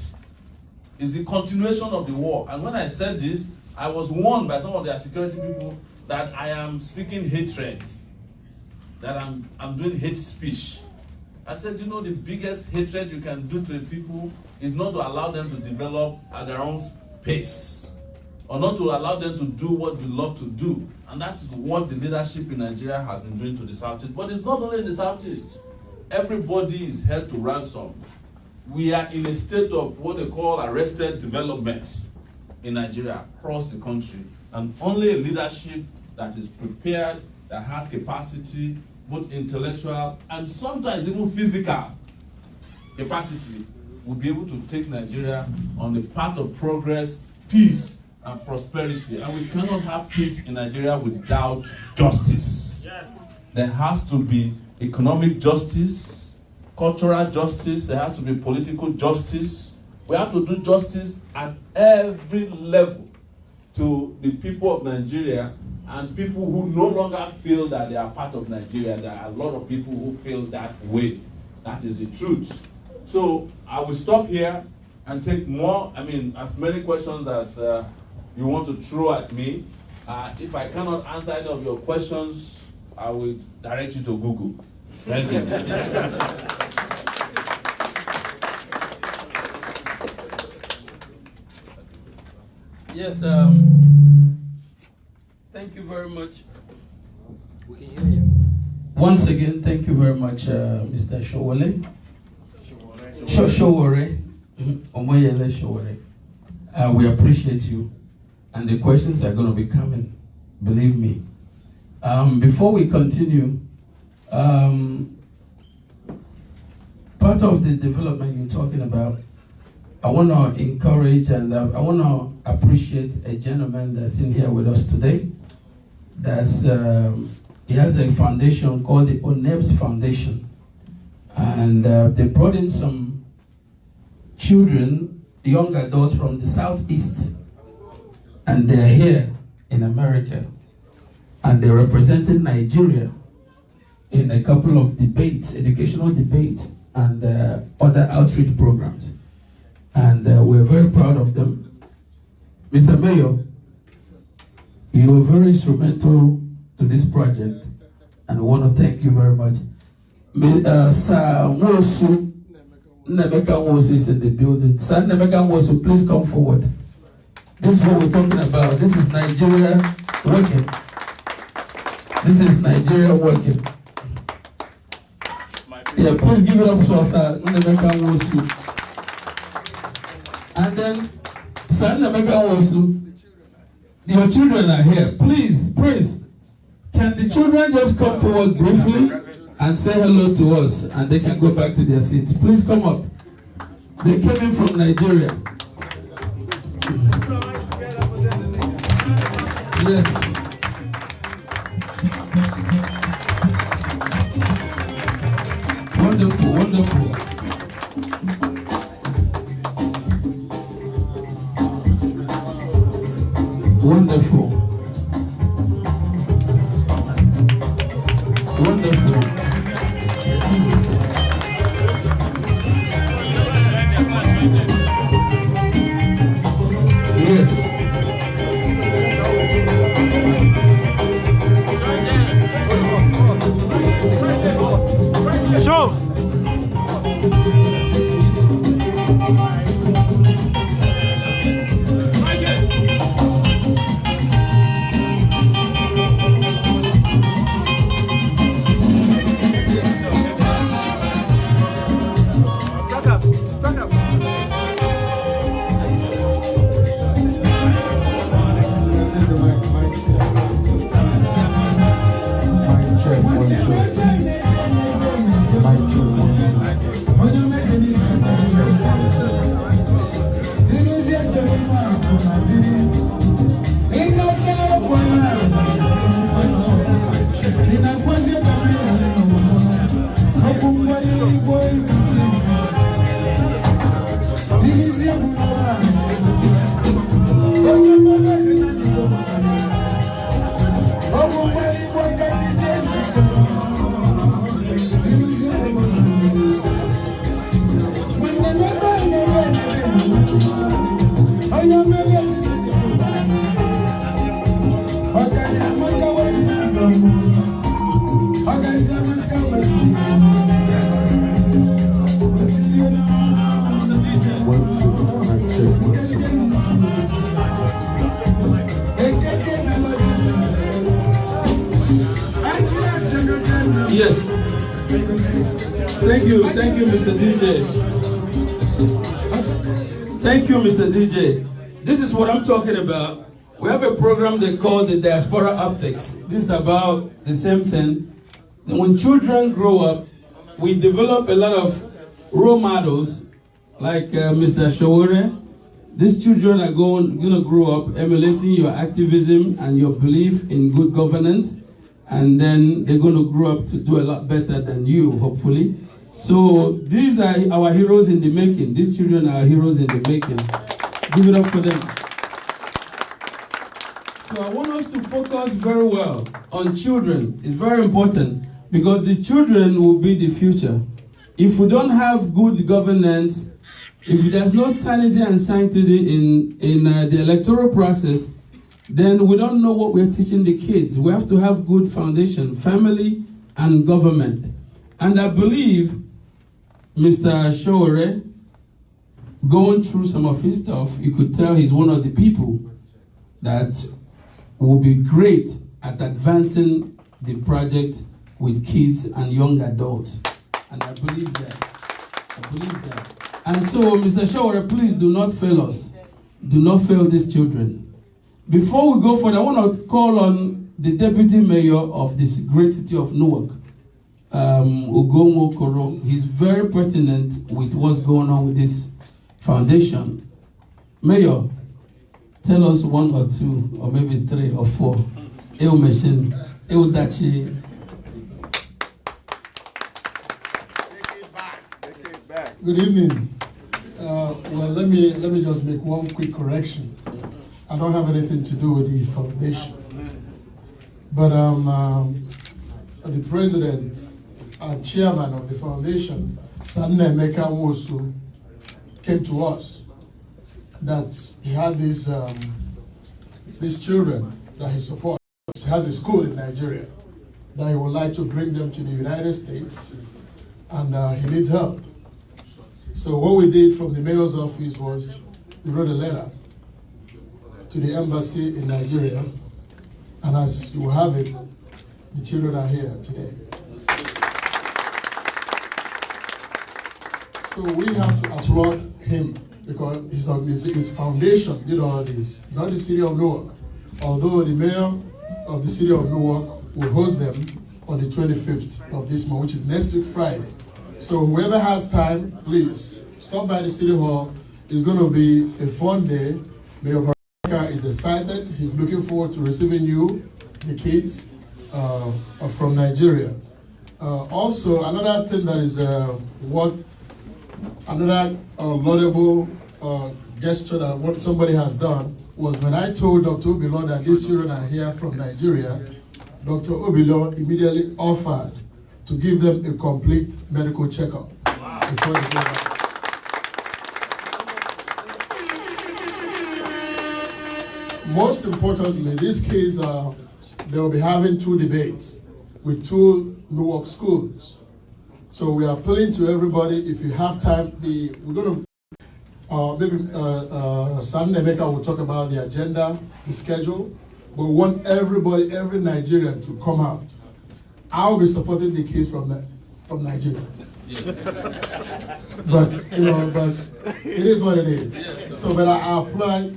It's the continuation of the war. And when I said this, I was warned by some of their security people that I am speaking hatred, that I'm doing hate speech. I said, you know, the biggest hatred you can do to the people is not to allow them to develop at their own pace, or not to allow them to do what they love to do. And that is what the leadership in Nigeria has been doing to the Southeast. But it's not only in the Southeast. Everybody is held to ransom. We are in a state of what they call arrested development in Nigeria across the country. And only a leadership that is prepared, that has capacity, both intellectual and sometimes even physical capacity, will be able to take Nigeria on the path of progress, peace, and prosperity. And we cannot have peace in Nigeria without justice. Yes. There has to be economic justice, cultural justice, there has to be political justice. We have to do justice at every level to the people of Nigeria and people who no longer feel that they are part of Nigeria. There are a lot of people who feel that way. That is the truth. So I will stop here and take more, as many questions as you want to throw at me. If I cannot answer any of your questions, I will direct you to Google. Thank you. Yes, thank you very much. We can hear you. Once again, thank you very much, Mr. Sowore. Sowore. Omeyele Sowore. We appreciate you. And the questions are going to be coming, believe me. Before we continue, part of the development you're talking about, I want to encourage and I want to appreciate a gentleman that's in here with us today. He has a foundation called the ONEBS Foundation. And they brought in some children, young adults from the Southeast. And they're here in America. And they're representing Nigeria in a couple of debates, educational debates, and other outreach programs. And we're very proud of them. Mr. Mayor, you were very instrumental to this project, and we want to thank you very much. Sir Wosu, Nebeka Wosu is in the building. Sir Nebeka Wosu, please come forward. This is what we're talking about. This is Nigeria working. This is Nigeria working. Yeah, please give it up for Sir Nebeka Wosu. And then, Sir Nebeka Wosu, your children are here. Please, can the children just come forward briefly and say hello to us, and they can go back to their seats. Please come up. They came in from Nigeria. Yes. Wonderful, wonderful. Wonderful. Wonderful. Yes. Show. Yes. Thank you, Mr. DJ. Thank you, Mr. DJ. This is what I'm talking about. We have a program they call the Diaspora Optics. This is about the same thing. And when children grow up, we develop a lot of role models like Mr. Sowore. These children are going to grow up emulating your activism and your belief in good governance. And then they're going to grow up to do a lot better than you, hopefully. So these are our heroes in the making. These children are heroes in the making. Give it up for them. So I want us to focus very well on children. It's very important because the children will be the future. If we don't have good governance, if there's no sanity and sanctity in the electoral process, then we don't know what we're teaching the kids. We have to have good foundation, family and government. And I believe Mr. Sowore, going through some of his stuff, you could tell he's one of the people that will be great at advancing the project with kids and young adults. And I believe that. And so, Mr. Sowore, please do not fail us. Do not fail these children. Before we go further, I want to call on the deputy mayor of this great city of Newark, Ugonwo Koro. He's very pertinent with what's going on with this foundation. Mayor, tell us one or two, or maybe three or four. Machine, Dachi. Good evening. Well, let me just make one quick correction. I don't have anything to do with the foundation, but the president and chairman of the foundation, Sanne Emeka Nwosu, came to us that he had these children that he supports. He has a school in Nigeria that he would like to bring them to the United States, and he needs help. So what we did from the mayor's office was we wrote a letter to the embassy in Nigeria, and as you have it, the children are here today. So we have to applaud him because his foundation did all this, not the city of Newark. Although the mayor of the city of Newark will host them on the 25th of this month, which is next week Friday. So whoever has time, please stop by the city hall. It's going to be a fun day. Mayor is excited. He's looking forward to receiving you, the kids from Nigeria. Also, another thing that is another laudable gesture that what somebody has done was when I told Dr. Obilo that these children are here from Nigeria, Dr. Obilo immediately offered to give them a complete medical checkup before they go back. Most importantly, these kids they'll be having 2 debates with 2 Newark schools. So we are appealing to everybody, if you have time, we're going to, maybe Sanne Emeka will talk about the agenda, the schedule, but we want everybody, every Nigerian to come out. I'll be supporting the kids from Nigeria. Yes. But it is what it is. Yes. So, but I apply,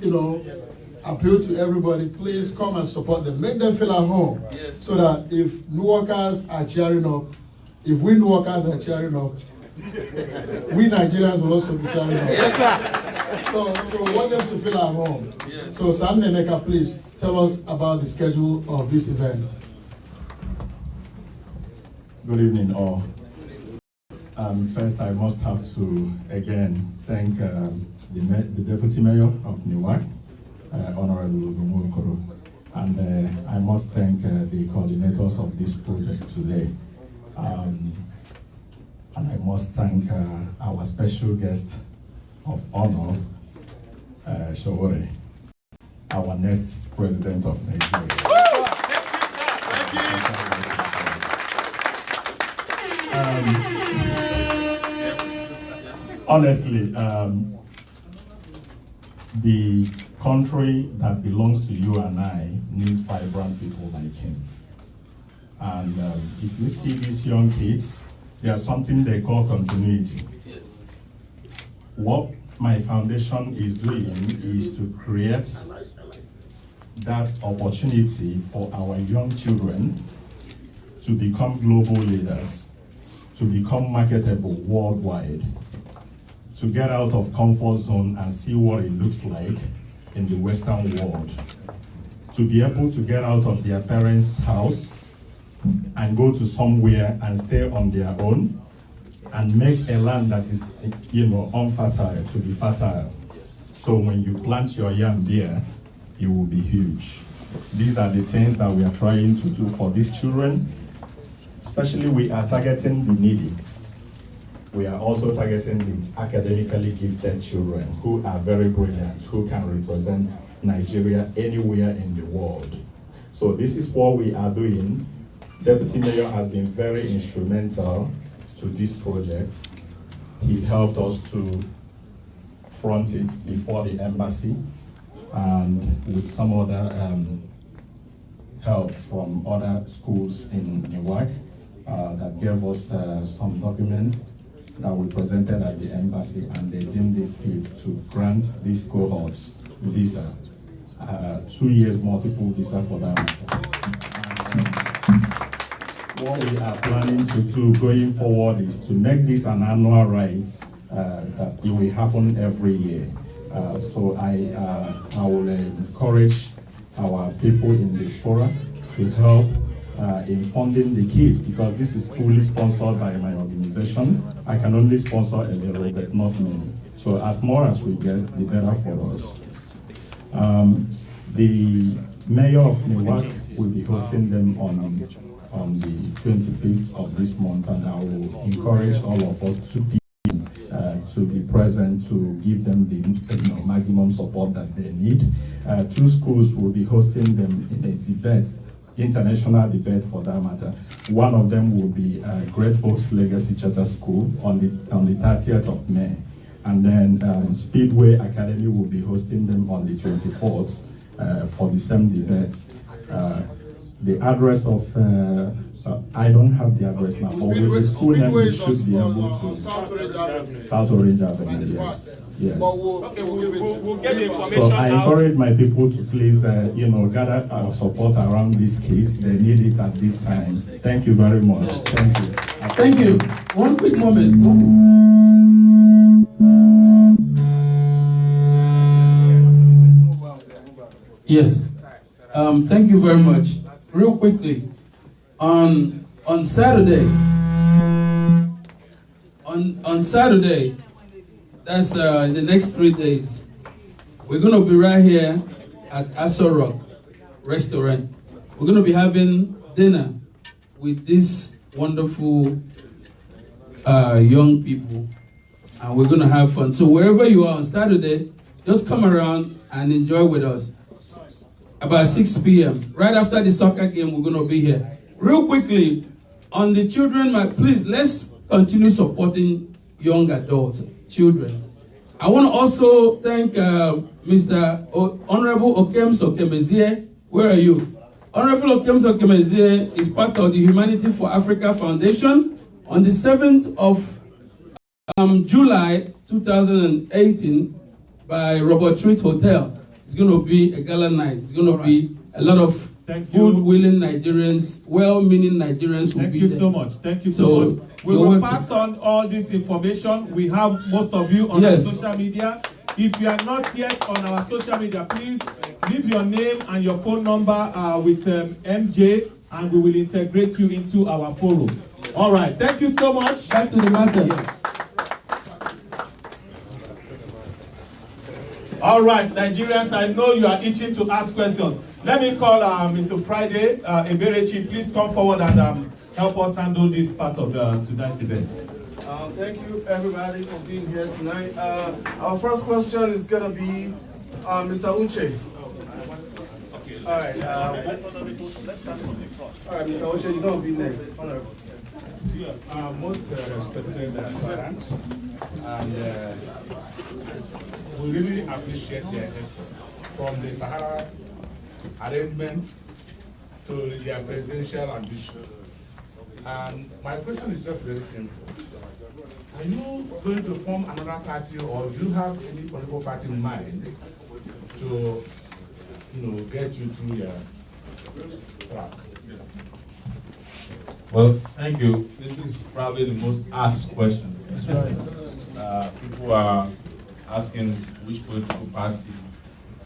appeal to everybody, please come and support them. Make them feel at home. Yes. So that if Newarkers are cheering up, if we Newarkers are cheering up, we Nigerians will also be cheering up. Yes, sir. So we want them to feel at home. Yes. So Sanne Emeka, please tell us about the schedule of this event. Good evening, all. First, I must have to again thank the Deputy Mayor of Newark, Honorable Omeyele, and I must thank the coordinators of this project today. And I must thank our special guest of honor, Sowore, our next president of Nigeria. Honestly, the country that belongs to you and I needs vibrant people like him. And if you see these young kids, there's something they call continuity. Yes. What my foundation is doing is to create that opportunity for our young children to become global leaders, to become marketable worldwide, to get out of comfort zone and see what it looks like in the Western world, to be able to get out of their parents' house and go to somewhere and stay on their own and make a land that is, unfertile to be fertile. So when you plant your yam there, it will be huge. These are the things that we are trying to do for these children. Especially we are targeting the needy. We are also targeting the academically gifted children who are very brilliant, who can represent Nigeria anywhere in the world. So this is what we are doing. Deputy Mayor has been very instrumental to this project. He helped us to front it before the embassy and with some other help from other schools in Newark that gave us some documents that we presented at the embassy, and they deemed it fit to grant these cohorts visa, 2 years multiple visa for that matter. What we are planning to do going forward is to make this an annual right that it will happen every year. So I will encourage our people in the diaspora to help in funding the kids, because this is fully sponsored by my organization. I can only sponsor a little bit, not many. So as more as we get, the better for us. The mayor of Newark will be hosting them on the 25th of this month, and I will encourage all of us to be present to give them the maximum support that they need. 2 schools will be hosting them in a debate, international debate for that matter. One of them will be Great Oaks Legacy Charter School on the 30th of May. And then Speedway Academy will be hosting them on the 24th for the same debate. The address of, I don't have the address now, but with the school name you should be able to. South Orange Avenue, yes. Yes. But we'll get the information. So I encourage my people to please, gather our support around these kids. They need it at this time. Thank you very much. Thank you. Thank you. One quick moment. Yes. Thank you very much. Real quickly, on Saturday, on Saturday, that's the next 3 days, we're going to be right here at Aso Rock Restaurant. We're going to be having dinner with these wonderful young people, and we're going to have fun. So wherever you are on Saturday, just come around and enjoy with us. About 6 p.m. Right after the soccer game, we're going to be here. Real quickly, on the children, please, let's continue supporting young adults, children. I want to also thank Mr. Honorable Okems Okemezie. Where are you? Honorable Okems Okemezie is part of the Humanity for Africa Foundation. On the 7th of July 2018, by Robert Treat Hotel, it's going to be a gala night. It's going to be a lot of good, willing Nigerians, well-meaning Nigerians will be there. Thank you so much. Thank you so much. We will pass on all this information. We have most of you on our social media. If you are not yet on our social media, please leave your name and your phone number with MJ, and we will integrate you into our forum. All right, thank you so much. Back to the matter. Yes. All right, Nigerians, I know you are itching to ask questions. Let me call Mr. Friday Eberechi. Please come forward and help us handle this part of tonight's event. Thank you, everybody, for being here tonight. Our first question is going to be Mr. Uche. All right. Let's start from the front. All right, Mr. Uche, you're going to be next. Honorable. Yes, most respected parents, and we really appreciate their effort from the Sahara arrangement to their presidential ambition. And my question is just very simple. Are you going to form another party, or do you have any political party in mind to, get you through your track? Well, thank you. This is probably the most asked question. People are asking which political party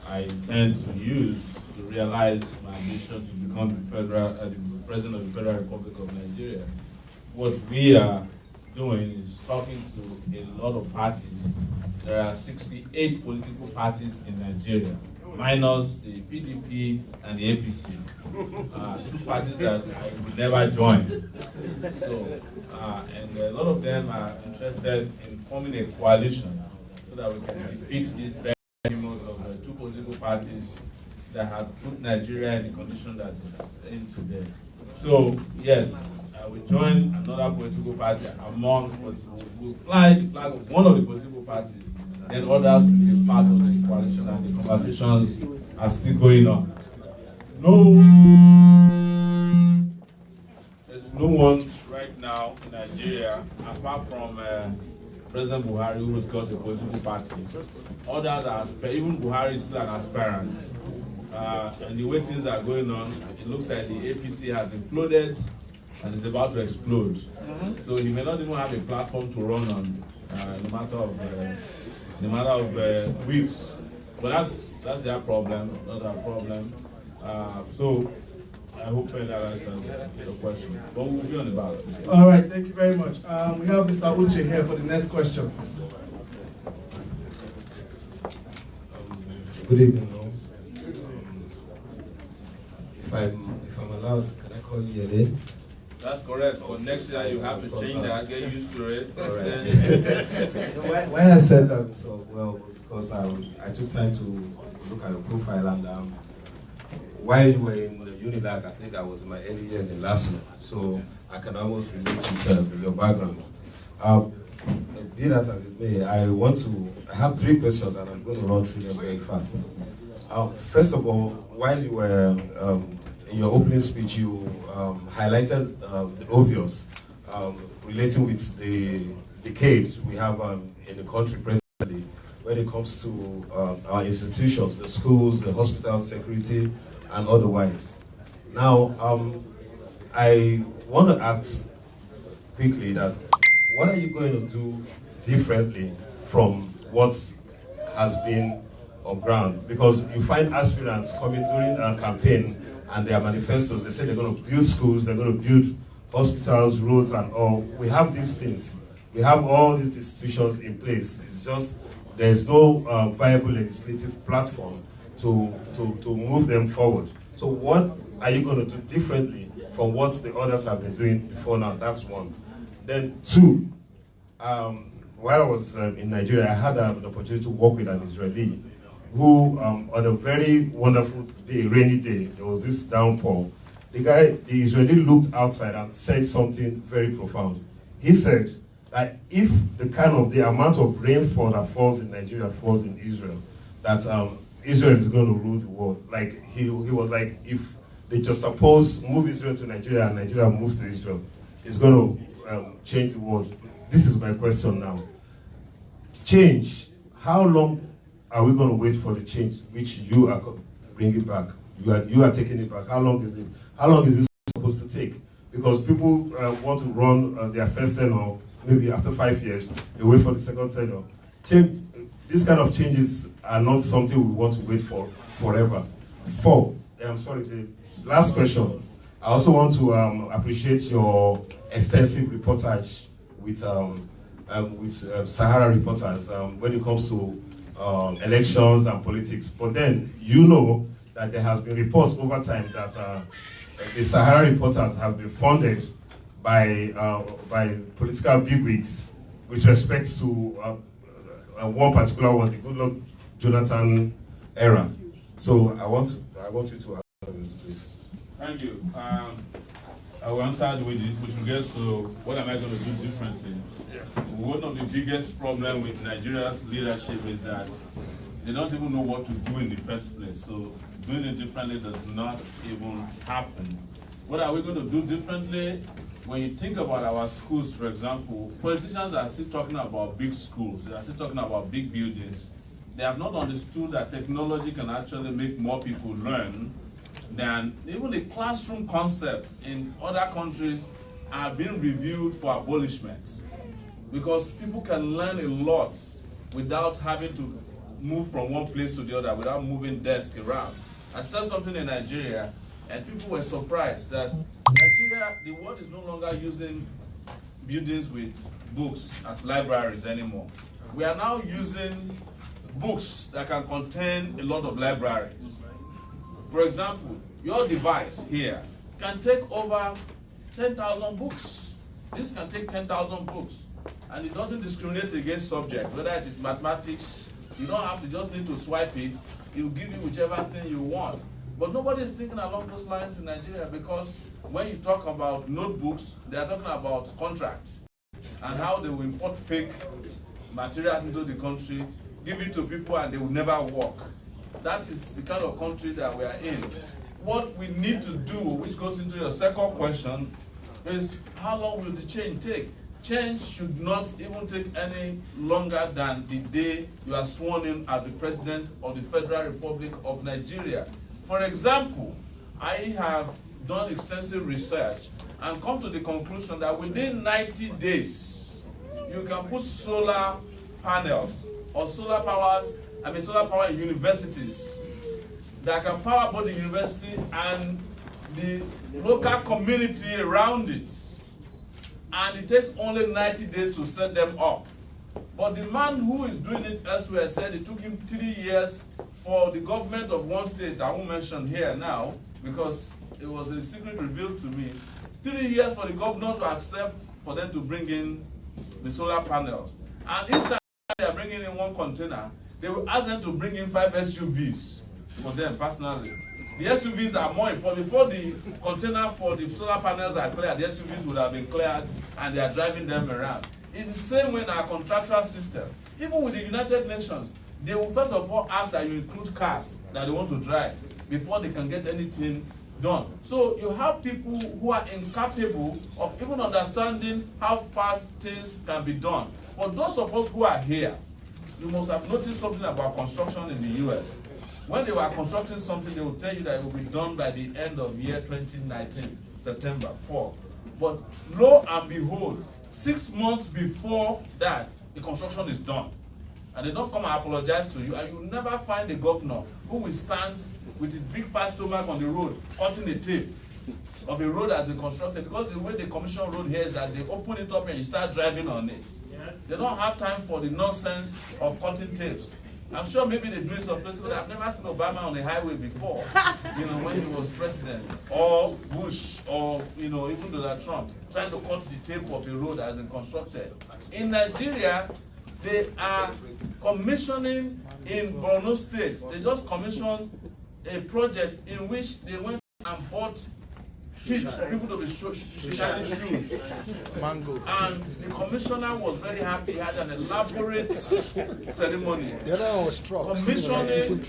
I intend to use to realize my ambition to become the President of the Federal Republic of Nigeria. What we are doing is talking to a lot of parties. There are 68 political parties in Nigeria, minus the PDP and the APC. Two parties that I would never join. So, and a lot of them are interested in forming a coalition so that we can defeat these behemoths of the two political parties that have put Nigeria in the condition that is in today. So, yes, I will join another political party we'll fly the flag of one of the political parties, then others will be part of this coalition, and the conversations are still going on. There's no one right now in Nigeria, apart from President Buhari, who's got a political party. Others are, even Buhari is still an aspirant. And the way things are going on, it looks like the APC has imploded and is about to explode. So he may not even have a platform to run on in a matter of weeks. But that's their problem, not our problem. So I hope that answers your question. But we'll be on the ballot. All right, thank you very much. We have Mr. Uche here for the next question. Good evening, all. If I'm allowed, can I call you Yele? That's correct. But next year you have to change that, get used to it. All right. Why I said that so well, because I took time to look at your profile, and while you were in the Unilag, I think I was in my early years in LASU, so I can almost relate with your background. Be that as it may, I have 3 questions, and I'm going to run through them very fast. First of all, while you were in your opening speech, you highlighted the obvious relating with the decade we have in the country presently when it comes to our institutions, the schools, the hospitals, security, and otherwise. Now, I want to ask quickly that what are you going to do differently from what has been on ground? Because you find aspirants coming during a campaign and their manifestos, they say they're going to build schools, they're going to build hospitals, roads, and all. We have these things. We have all these institutions in place. It's just there's no viable legislative platform to move them forward. So what are you going to do differently from what the others have been doing before now? That's one. Then 2, while I was in Nigeria, I had the opportunity to work with an Israeli who, on a very wonderful day, rainy day, there was this downpour. The Israeli looked outside and said something very profound. He said that if the amount of rainfall that falls in Nigeria falls in Israel, that Israel is going to rule the world. Like he was like, if they just move Israel to Nigeria and Nigeria move to Israel, it's going to change the world. This is my question now. Change. How long are we going to wait for the change which you are bringing back? You are taking it back. How long is it? How long is this supposed to take? Because people want to run their first tenure, maybe after 5 years, they wait for the second tenure. These kind of changes are not something we want to wait for forever. 4, I'm sorry, the last question. I also want to appreciate your extensive reportage with Sahara reporters when it comes to elections and politics. But then you know that there has been reports over time that the Sahara reporters have been funded by political bigwigs with respect to one particular one, the Goodluck Jonathan era. So I want you to answer this, please. Thank you. I will answer with regards to what am I going to do differently. One of the biggest problems with Nigeria's leadership is that they don't even know what to do in the first place. So doing it differently does not even happen. What are we going to do differently? When you think about our schools, for example, politicians are still talking about big schools. They are still talking about big buildings. They have not understood that technology can actually make more people learn than even the classroom concepts in other countries are being reviewed for abolishment. Because people can learn a lot without having to move from one place to the other, without moving desks around. I said something in Nigeria, and people were surprised that Nigeria, the world is no longer using buildings with books as libraries anymore. We are now using books that can contain a lot of libraries. For example, your device here can take over 10,000 books. This can take 10,000 books. And it doesn't discriminate against subject, whether it is mathematics. You don't have to just need to swipe it. It will give you whichever thing you want. But nobody is thinking along those lines in Nigeria, because when you talk about notebooks, they are talking about contracts and how they will import fake materials into the country, give it to people, and they will never work. That is the kind of country that we are in. What we need to do, which goes into your second question, is how long will the change take? Change should not even take any longer than the day you are sworn in as the President of the Federal Republic of Nigeria. For example, I have done extensive research and come to the conclusion that within 90 days, you can put solar panels or solar power in universities that can power both the university and the local community around it. And it takes only 90 days to set them up. But the man who is doing it elsewhere said it took him 3 years for the government of one state, I won't mention here now, because it was a secret revealed to me, 3 years for the governor to accept for them to bring in the solar panels. And each time they are bringing in one container, they will ask them to bring in 5 SUVs for them personally. The SUVs are more important. Before the container for the solar panels are cleared, the SUVs would have been cleared and they are driving them around. It's the same way in our contractual system. Even with the United Nations, they will first of all ask that you include cars that they want to drive before they can get anything done. So you have people who are incapable of even understanding how fast things can be done. For those of us who are here, you must have noticed something about construction in the US. When they were constructing something, they will tell you that it will be done by the end of year 2019, September 4. But lo and behold, 6 months before that, the construction is done. And they don't come and apologize to you, and you will never find a governor who will stand with his big fat stomach on the road, cutting the tape of a road that has been constructed. Because the way they commission road here is that they open it up and you start driving on it. They don't have time for the nonsense of cutting tapes. I'm sure maybe they do it some places, but I've never seen Obama on the highway before, when he was president, or Bush, or, even Donald Trump, trying to cut the tape of a road that has been constructed. In Nigeria, they are commissioning in Borno State. They just commissioned a project in which they went and bought kits for people to be shining shoes. Mango. And the commissioner was very happy. He had an elaborate ceremony. The other one was trucks. Commissioning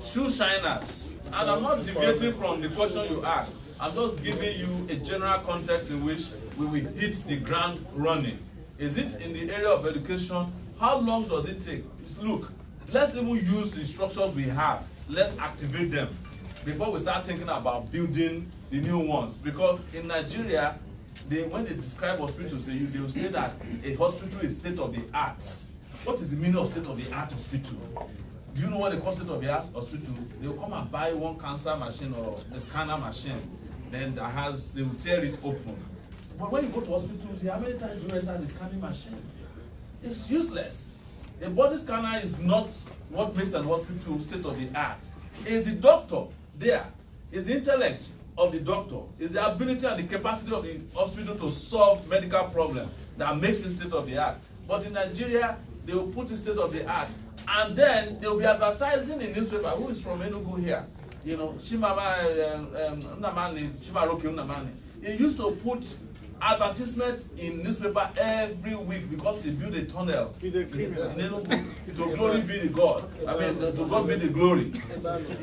shoe shiners. And I'm not deviating from the question you asked. I'm just giving you a general context in which we will hit the ground running. Is it in the area of education? How long does it take? Look, let's even use the structures we have. Let's activate them before we start thinking about building the new ones. Because in Nigeria, when they describe hospitals to you, they will say that a hospital is state-of-the-art. What is the meaning of state-of-the-art hospital? Do you know what they call state-of-the-art hospital? They will come and buy one cancer machine or a scanner machine. Then they will tear it open, But when you go to hospitals, how many times you enter the scanning machine? It's useless. A body scanner is not what makes an hospital state of the art. It's the doctor there. It's the intellect of the doctor. It's the ability and the capacity of the hospital to solve medical problems that makes it state of the art. But in Nigeria, they will put it state of the art, and then they will be advertising in newspaper. Who is from Enugu here? You know, Chimaroke Nnamani. He used to put advertisements in newspaper every week because he built a tunnel in Enugu. To glory be the God. I mean, to God be the glory.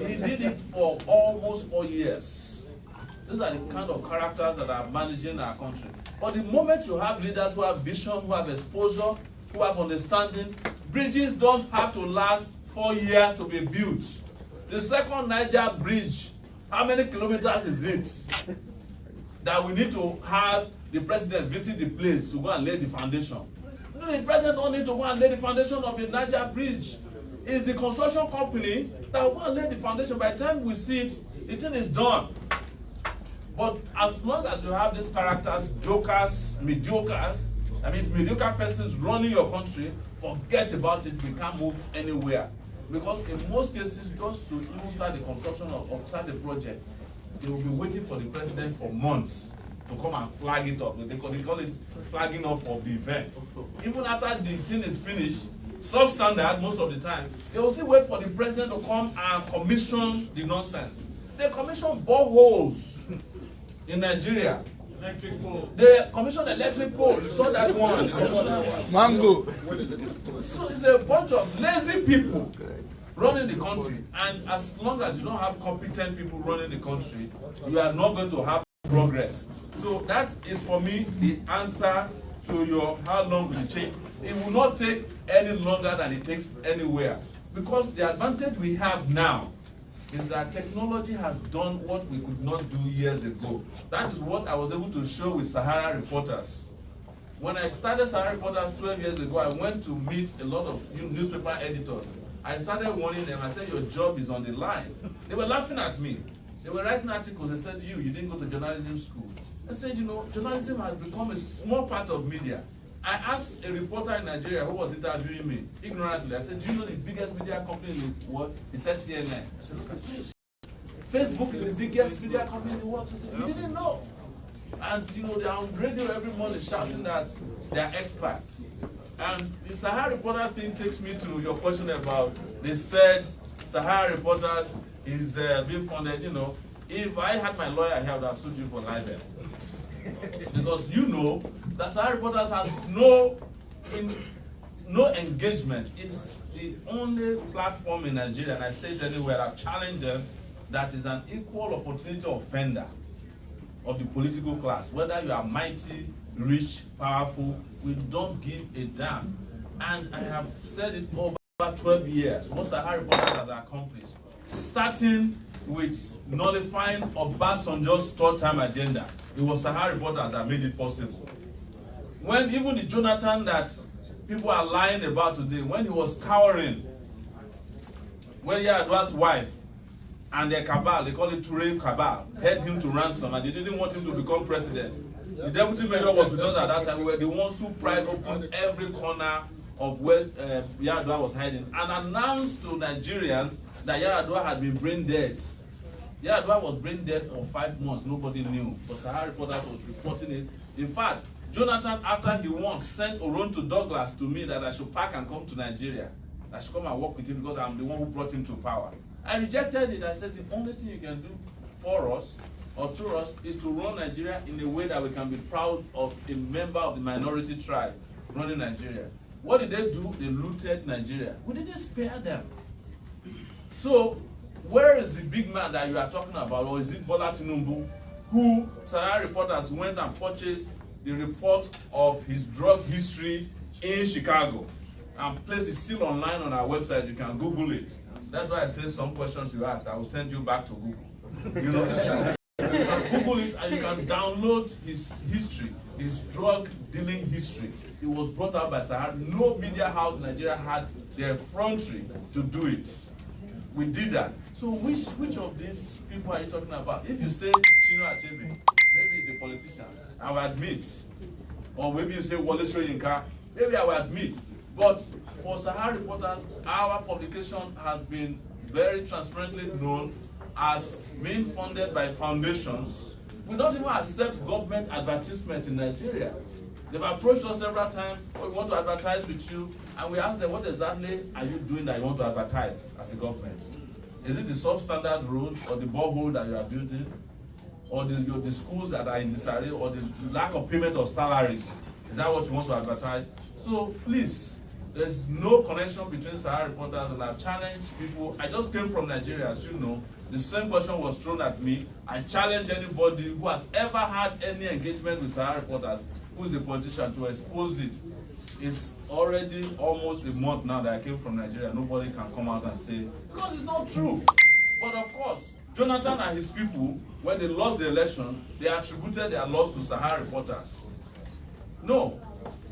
He did it for almost 4 years. These are the kind of characters that are managing our country. But the moment you have leaders who have vision, who have exposure, who have understanding, bridges don't have to last 4 years to be built. The second Niger bridge, how many kilometers is it? That we need to have the president visit the place to go and lay the foundation. No, the president don't need to go and lay the foundation of the Niger bridge. It's the construction company that will go and lay the foundation. By the time we see it, the thing is done. But as long as you have these characters, jokers, mediocres, mediocre persons running your country, forget about it. We can't move anywhere. Because in most cases, just to even start the construction or start the project, they will be waiting for the president for months to come and flag it up. They call it flagging up of the event. Even after the thing is finished, substandard most of the time, they will still wait for the president to come and commission the nonsense. They commission boreholes in Nigeria. Electric pole. They commissioned electric pole. You saw that one. Mango. So it's a bunch of lazy people running the country. And as long as you don't have competent people running the country, you are not going to have progress. So that is for me the answer to your how long will it take. It will not take any longer than it takes anywhere. Because the advantage we have now is that technology has done what we could not do years ago. That is what I was able to show with Sahara Reporters. When I started Sahara Reporters 12 years ago, I went to meet a lot of newspaper editors. I started warning them. I said, your job is on the line. They were laughing at me. They were writing articles. They said, you didn't go to journalism school. I said, journalism has become a small part of media. I asked a reporter in Nigeria who was interviewing me, ignorantly, I said, do you know the biggest media company in the world? He said CNN. I said, look at this. Facebook is the biggest media company in the world today. He didn't know. And they're on radio every morning shouting that they're experts. And the Sahara Reporter thing takes me to your question about, they said Sahara Reporters is being funded, If I had my lawyer here, I would have sued you for libel. Because that Sahara Reporters has no engagement. It's the only platform in Nigeria, and I say it anywhere, I've challenged them, that is an equal opportunity offender of the political class. Whether you are mighty, rich, powerful, we don't give a damn. And I have said it over 12 years. Most Sahara Reporters have accomplished, starting with nullifying Obasanjo's third-term agenda. It was Sahara Reporters that made it possible. When even the Jonathan that people are lying about today, when he was cowering, when Yar'Adua's wife and their cabal, they call it Toure cabal, held him to ransom and they didn't want him to become president. The deputy mayor was with us at that time. We were the ones who pried open every corner of where Yar'Adua was hiding and announced to Nigerians that Yar'Adua had been brain dead. Yar'Adua was brain dead for 5 months. Nobody knew. But Sahara Reporters was reporting it. In fact, Jonathan, after he won, sent Oronto Douglas to me that I should pack and come to Nigeria. I should come and work with him because I'm the one who brought him to power. I rejected it. I said the only thing you can do for us or to us is to run Nigeria in a way that we can be proud of a member of the minority tribe running Nigeria. What did they do? They looted Nigeria. We didn't spare them. So, where is the big man that you are talking about? Or is it Bola Tinubu, who Sahara Reporters went and purchased the report of his drug history in Chicago and placed it still online on our website? You can Google it. That's why I say some questions you ask, I will send you back to Google. You can Google it and you can download his history, his drug dealing history. It was brought out by Sahara. No media house in Nigeria had the effrontery to do it. We did that. So which of these people are you talking about? If you say Chinua Achebe, maybe he's a politician, I will admit. Or maybe you say Wole Soyinka, maybe I will admit. But for Sahara reporters, our publication has been very transparently known as being funded by foundations. We don't even accept government advertisement in Nigeria. They've approached us several times, oh, we want to advertise with you, and we ask them, what exactly are you doing that you want to advertise as a government? Is it the substandard roads or the borehole that you are building? Or the schools that are in disarray, or the lack of payment of salaries? Is that what you want to advertise? So please, there's no connection between Sahara reporters, and I've challenged people. I just came from Nigeria, as you know. The same question was thrown at me. I challenge anybody who has ever had any engagement with Sahara reporters, who is a politician, to expose it. It's already almost a month now that I came from Nigeria. Nobody can come out and say, because it's not true. But of course, Jonathan and his people, when they lost the election, they attributed their loss to Sahara reporters. No.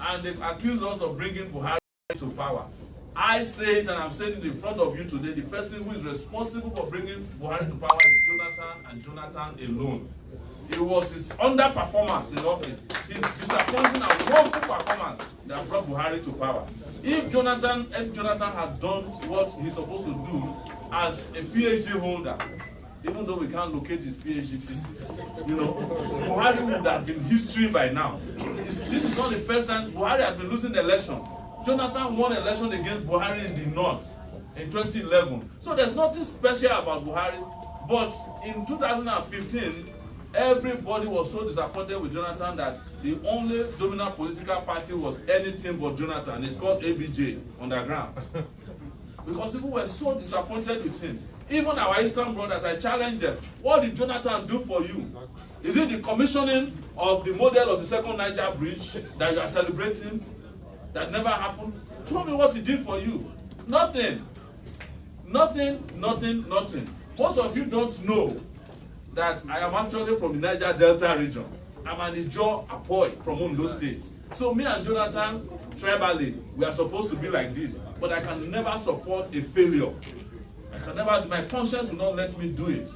And they accused us of bringing Buhari to power. I say it, and I'm saying it in front of you today, the person who is responsible for bringing Buhari to power is Jonathan, and Jonathan alone. It was his underperformance in office, his disappointing and woeful performance that brought Buhari to power. If Jonathan had done what he's supposed to do as a PhD holder, even though we can't locate his PhD thesis, Buhari would have been history by now. This is not the first time Buhari has been losing the election. Jonathan won election against Buhari in the north in 2011. So there's nothing special about Buhari. But in 2015, everybody was so disappointed with Jonathan that the only dominant political party was anything but Jonathan. It's called ABJ underground. Because people were so disappointed with him. Even our Eastern brothers, I challenged them. What did Jonathan do for you? Is it the commissioning of the model of the second Niger bridge that you are celebrating? That never happened? Show me what he did for you. Nothing. Nothing, nothing, nothing. Most of you don't know that I am actually from the Niger Delta region. I'm an Ijo Apoy from Ondo State. So me and Jonathan, tribally, we are supposed to be like this. But I can never support a failure. I can never, my conscience will not let me do it.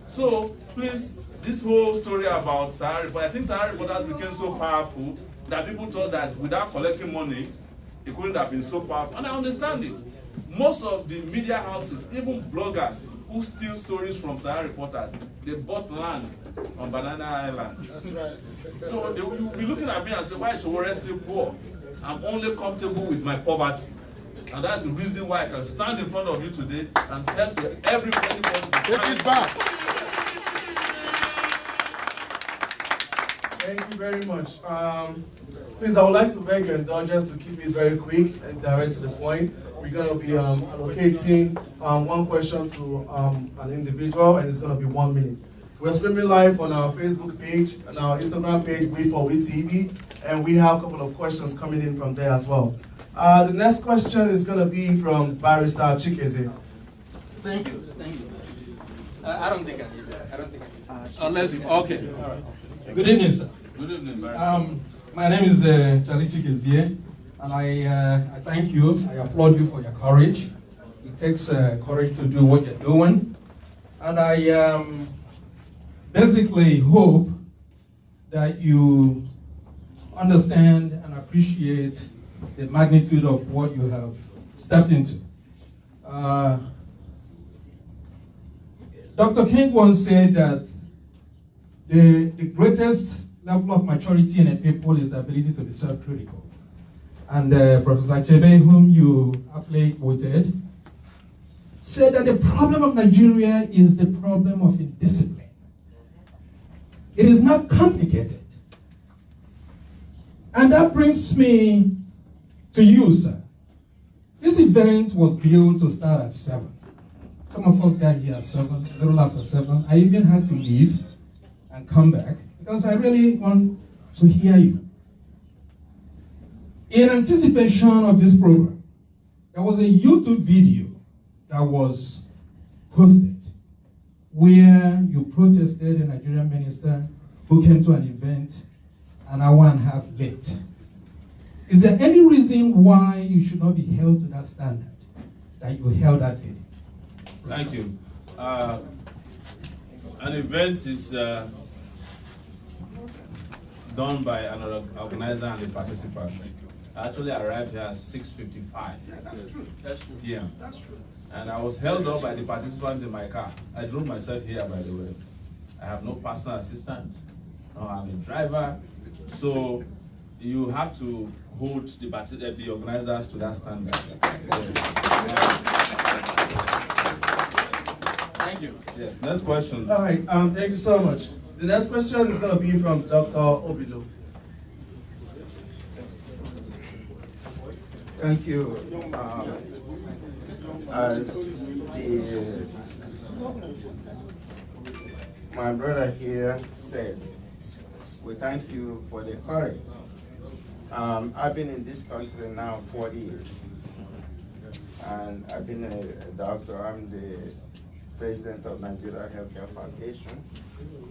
So please, this whole story about Sahara reporters, I think Sahara reporters became so powerful that people thought that without collecting money, it couldn't have been so powerful. And I understand it. Most of the media houses, even bloggers who steal stories from Sahara reporters, they bought land on Banana Island. That's right. So they will be looking at me and say, why is Sowore still poor? I'm only comfortable with my poverty. And that's the reason why I can stand in front of you today and tell everybody to take it back. Thank you very much. Please, I would like to beg your indulgence to keep it very quick and direct to the point. We're going to be allocating one question to an individual, and it's going to be 1 minute. We're streaming live on our Facebook page and our Instagram page, We4WeTV, and we have a couple of questions coming in from there as well. The next question is going to be from Barrister Chikeze. Thank you. Thank you. I don't think I need that. I don't think I need that. Unless, okay. All right. Good evening, sir. Good evening, Barrister. My name is Charlie Chikezie, and I thank you. I applaud you for your courage. It takes courage to do what you're doing. And I basically hope that you understand and appreciate the magnitude of what you have stepped into. Dr. King once said that the greatest level of maturity in a people is the ability to be self-critical. And Professor Achebe, whom you aptly quoted, said that the problem of Nigeria is the problem of indiscipline. It is not complicated. And that brings me to you, sir. This event was built to start at 7. Some of us got here at 7, a little after 7. I even had to leave and come back because I really want to hear you. In anticipation of this program, there was a YouTube video that was posted where you protested a Nigerian minister who came to an event an hour and a half late. Is there any reason why you should not be held to that standard that you held that lady? Thank you. An event is done by an organizer and a participant. I actually arrived here at 6:55. Yeah, that's true. That's true. Yeah. That's true. And I was held up by the participants in my car. I drove myself here, by the way. I have no personal assistant. I'm a driver. So you have to hold the organizers to that standard. Thank you. Yes, next question. All right, thank you so much. The next question is going to be from Dr. Obilo. Thank you. As my brother here said, we thank you for the courage. I've been in this country now 40 years, and I've been a doctor. I'm the president of Nigeria Healthcare Foundation.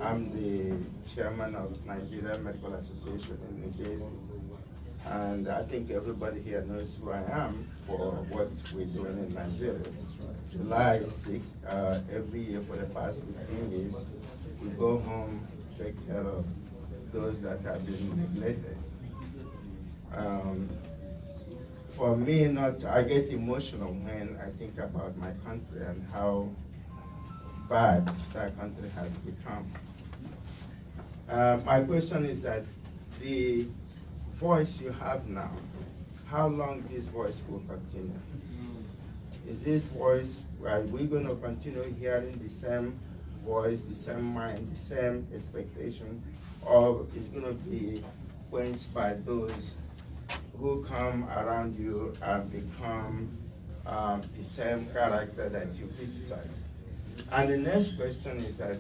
I'm the chairman of Nigeria Medical Association in New Jersey. And I think everybody here knows who I am for what we're doing in Nigeria. July 6th, every year for the past 15 years, we go home, take care of those that have been neglected. For me, I get emotional when I think about my country and how bad that country has become. My question is that the voice you have now, how long this voice will continue? Is this voice, are we going to continue hearing the same voice, the same mind, the same expectation, or is going to be quenched by those who come around you and become the same character that you criticize? And the next question is that,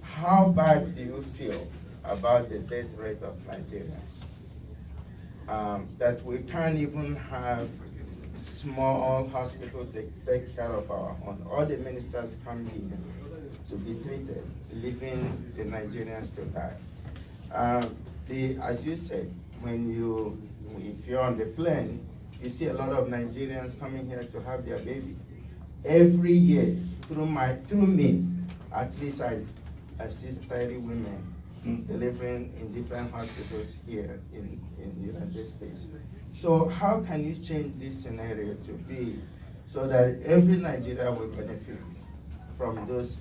how bad do you feel about the death rate of Nigerians? That we can't even have small hospitals to take care of our own. All the ministers come here to be treated, leaving the Nigerians to die. As you said, if you're on the plane, you see a lot of Nigerians coming here to have their baby. Every year, through me, at least I assist 30 women delivering in different hospitals here in the United States. So how can you change this scenario to be so that every Nigeria will benefit from those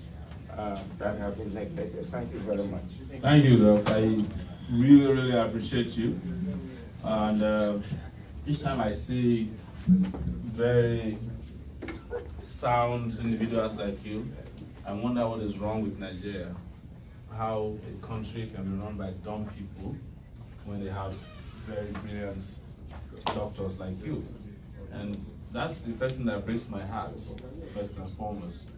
that have been neglected? Thank you very much. Thank you, Doc. I really, really appreciate you. And each time I see very sound individuals like you, I wonder what is wrong with Nigeria. How a country can be run by dumb people when they have very brilliant doctors like you. And that's the first thing that breaks my heart, first and foremost.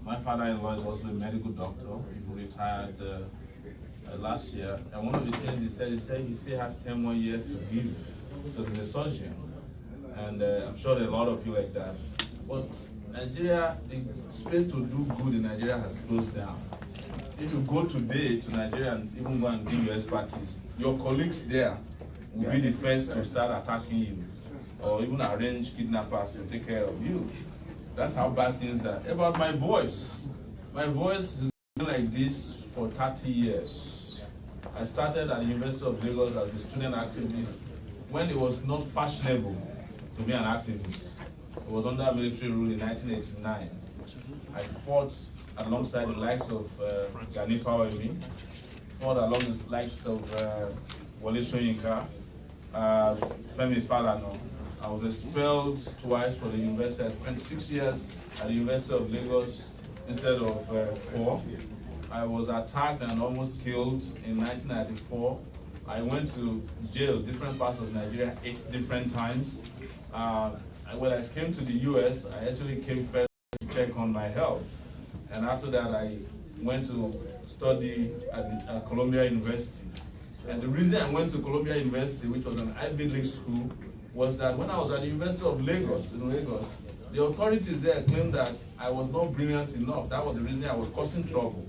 My father-in-law is also a medical doctor. He retired last year. And one of the things he said he still has 10 more years to live because he's a surgeon. And I'm sure there are a lot of you like that. But Nigeria, the space to do good in Nigeria has closed down. If you go today to Nigeria and even go and give your expertise, your colleagues there will be the first to start attacking you or even arrange kidnappers to take care of you. That's how bad things are. About my voice has been like this for 30 years. I started at the University of Lagos as a student activist when it was not fashionable to be an activist. It was under military rule in 1989. I fought alongside the likes of Gani Fawemi, fought along the likes of Wole Soyinka, Femi Falana. I was expelled twice from the university. I spent 6 years at the University of Lagos instead of 4. I was attacked and almost killed in 1994. I went to jail, different parts of Nigeria, 8 different times. When I came to the US, I actually came first to check on my health. And after that, I went to study at Columbia University. And the reason I went to Columbia University, which was an Ivy League school, was that when I was at the University of Lagos, in Lagos, the authorities there claimed that I was not brilliant enough. That was the reason I was causing trouble,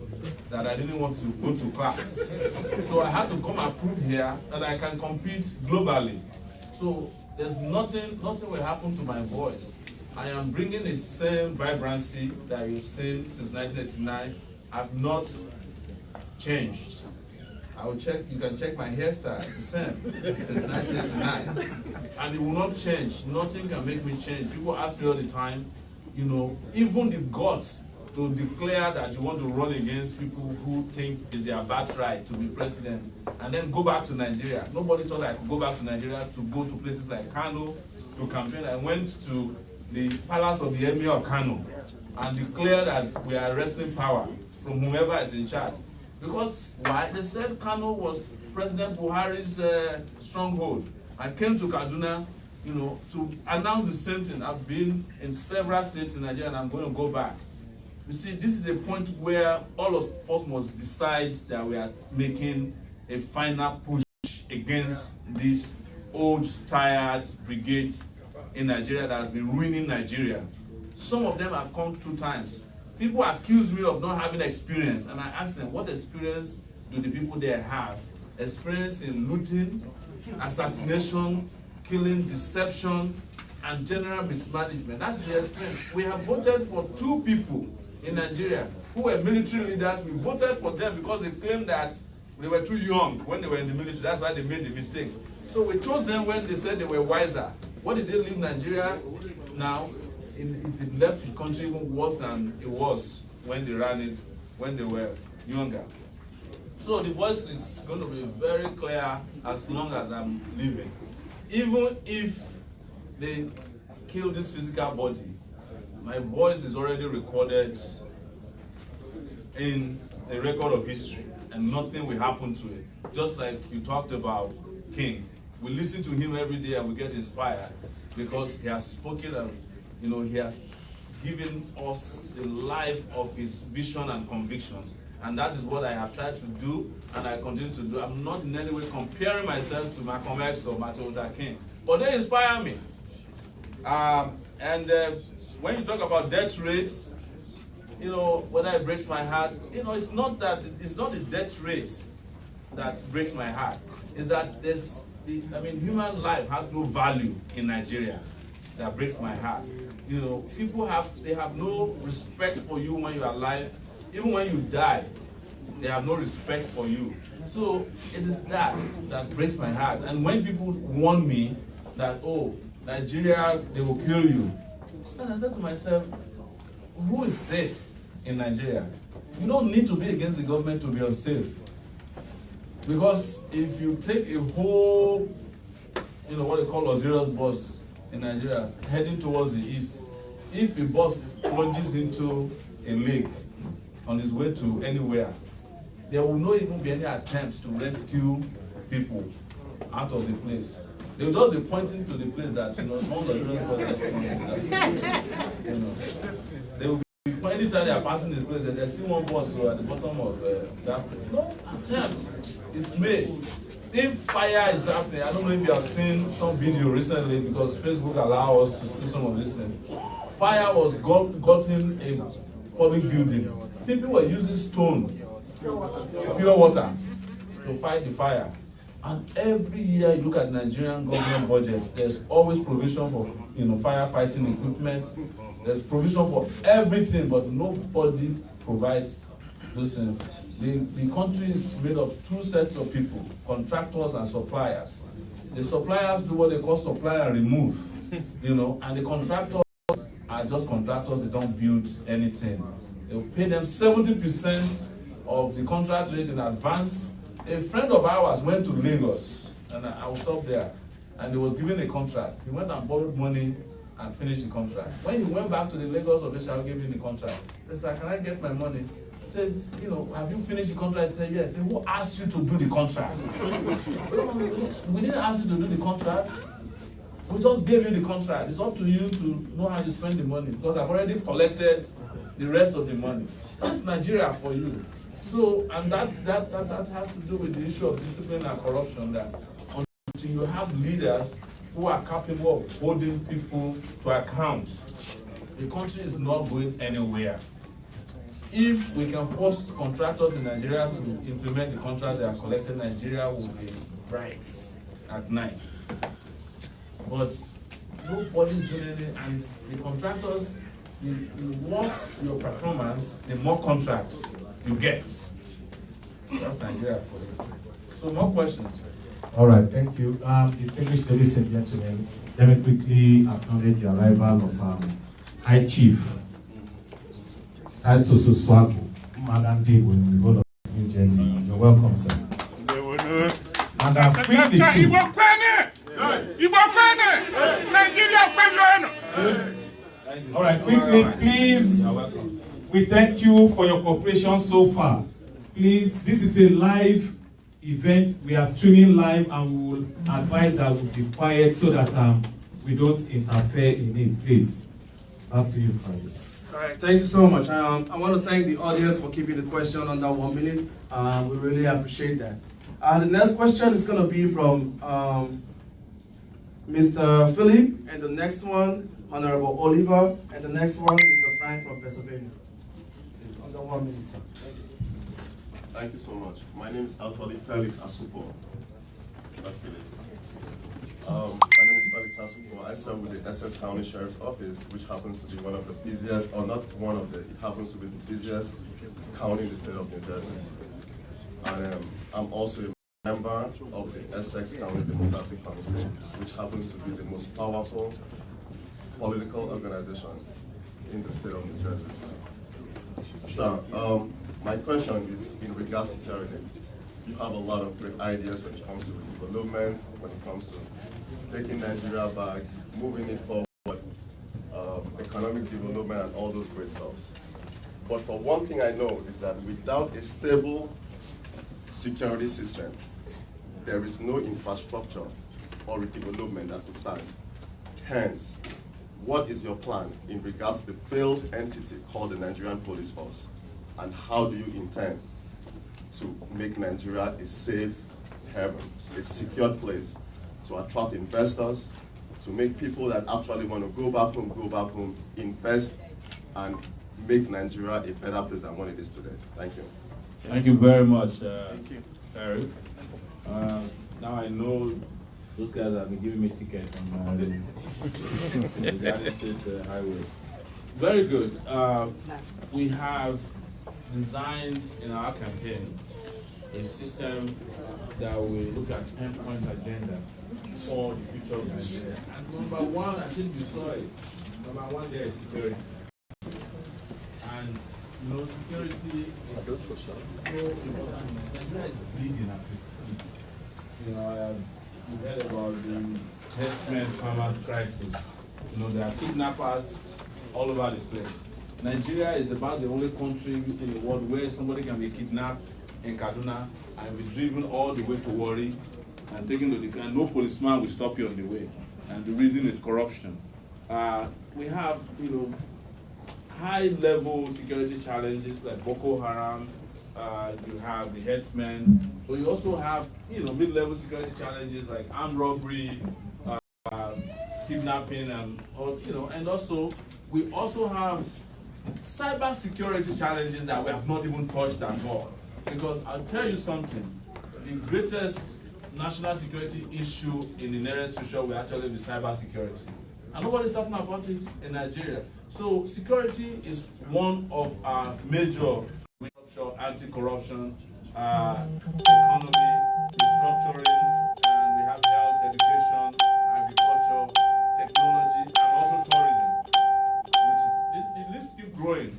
that I didn't want to go to class. So I had to come and prove here that I can compete globally. So there's nothing will happen to my voice. I am bringing the same vibrancy that you've seen since 1989. I've not changed. I will check, you can check my hairstyle, the same, since 1989. And it will not change. Nothing can make me change. People ask me all the time, you know, even the guts to declare that you want to run against people who think it's their birthright to be president and then go back to Nigeria. Nobody thought I could go back to Nigeria to go to places like Kano to campaign. I went to the palace of the Emir of Kano and declared that we are wresting power from whomever is in charge. Because why? They said Kano was President Buhari's stronghold. I came to Kaduna, you know, to announce the same thing. I've been in several states in Nigeria and I'm going to go back. You see, this is a point where all of us must decide that we are making a final push against this old, tired brigade in Nigeria that has been ruining Nigeria. Some of them have come 2 times. People accuse me of not having experience, and I ask them, what experience do the people there have? Experience in looting, assassination, killing, deception, and general mismanagement. That's the experience. We have voted for 2 people in Nigeria who were military leaders. We voted for them because they claimed that they were too young when they were in the military. That's why they made the mistakes. So we chose them when they said they were wiser. What did they leave Nigeria now? It left the country even worse than it was when they ran it, when they were younger. So the voice is going to be very clear as long as I'm living. Even if they kill this physical body, my voice is already recorded in a record of history, and nothing will happen to it. Just like you talked about King. We listen to him every day and we get inspired because he has spoken and, you know, he has given us the life of his vision and convictions. And that is what I have tried to do, and I continue to do. I'm not in any way comparing myself to Malcolm X or Martin Luther King, but they inspire me. When you talk about death rates, you know, whether it breaks my heart, you know, it's not the death rate that breaks my heart. It's that human life has no value in Nigeria that breaks my heart. You know, people have no respect for you when you're alive. Even when you die, they have no respect for you. So it is that breaks my heart. And when people warn me that, oh, Nigeria, they will kill you, and I said to myself, who is safe in Nigeria? You don't need to be against the government to be unsafe. Because if you take a whole, you know, what they call a serious bus in Nigeria, heading towards the east, if a bus plunges into a lake on its way to anywhere, there will not even be any attempts to rescue people out of the place. They will just be pointing to the place that, you know, all the serious bus is pointing at. You know, they will be pointing, anytime they are passing this place, there's still one bus at the bottom of that place. No attempt is made. If fire is happening, I don't know if you have seen some video recently because Facebook allows us to see some of this thing. Fire was gotten in a public building. People were using stone, pure water, to fight the fire. And every year you look at Nigerian government budget, there's always provision for, you know, firefighting equipment. There's provision for everything, but nobody provides those things. The country is made of 2 sets of people, contractors and suppliers. The suppliers do what they call supply and remove, you know, and the contractors are just contractors, they don't build anything. They'll pay them 70% of the contract rate in advance. A friend of ours went to Lagos, and I will stop there, and he was given a contract. He went and borrowed money and finished the contract. When he went back to the Lagos official who gave him the contract, he said, can I get my money? He said, you know, have you finished the contract? He said, yes. He said, who asked you to do the contract? We didn't ask you to do the contract. We just gave you the contract. It's up to you to know how you spend the money, because I've already collected the rest of the money. That's Nigeria for you. So, and that has to do with the issue of discipline and corruption, that until you have leaders who are capable of holding people to account, the country is not going anywhere. If we can force contractors in Nigeria to implement the contract they are collecting, Nigeria will be bright at night. But nobody's doing anything, and the contractors, the worse your performance, the more contracts you get. That's Nigeria for you. So more questions. All right, thank you. Distinguished ladies and gentlemen, let me quickly acknowledge the arrival of High Chief Titus Oswago, Ndi Igbo in the whole of New Jersey. You're welcome, sir. And quickly too. All right, quickly, please. We thank you for your cooperation so far. Please, this is a live event. We are streaming live, and we will advise that we be quiet so that we don't interfere in it. Please, back to you, Friday. All right, thank you so much. I want to thank the audience for keeping the question under 1 minute. We really appreciate that. The next question is going to be from Mr. Philip, and the next one, Honorable Oliver, and the next one, Mr. Frank from Pennsylvania. It's under 1 minute, sir. Thank you. Thank you so much. My name is actually Felix Asupo. Not Philip. My name is Felix Asupo. I serve with the Essex County Sheriff's Office, which happens to be one of the busiest, or not one of the, it happens to be the busiest county in the state of New Jersey. And I'm also a member of the Essex County Democratic Committee, which happens to be the most powerful political organization in the state of New Jersey. So, my question is in regards to security. You have a lot of great ideas when it comes to development, when it comes to taking Nigeria back, moving it forward, economic development and all those great stuff. But for one thing I know is that without a stable security system, there is no infrastructure or development that would stand. Hence, what is your plan in regards to the failed entity called the Nigerian Police Force? And how do you intend to make Nigeria a safe haven, a secure place to attract investors, to make people that actually want to go back home, invest, and make Nigeria a better place than what it is today? Thank you. Thank you very much, Eric. Now I know those guys have been giving me tickets on the Garden State Highway. Very good. We have designed in our campaign a system that will look at endpoint agenda for the future of Nigeria. And number one, I think you saw it. Number one, there is security. And you know, security is so important. Nigeria is bleeding as we speak. You know, you heard about the herdsmen farmers crisis. You know, there are kidnappers all over this place. Nigeria is about the only country in the world where somebody can be kidnapped in Kaduna and be driven all the way to Warri and taken to the car. No policeman will stop you on the way. And the reason is corruption. We have, you know, high-level security challenges like Boko Haram. You have the herdsmen. So you also have, you know, mid-level security challenges like armed robbery, kidnapping, and you know, and also we also have cyber security challenges that we have not even touched at all. Because I'll tell you something, the greatest national security issue in the nearest future will actually be cyber security. And nobody's talking about it in Nigeria. So security is one of our major anti-corruption, economy, restructuring, and we have health, education, agriculture, technology, and also tourism. The list keeps growing.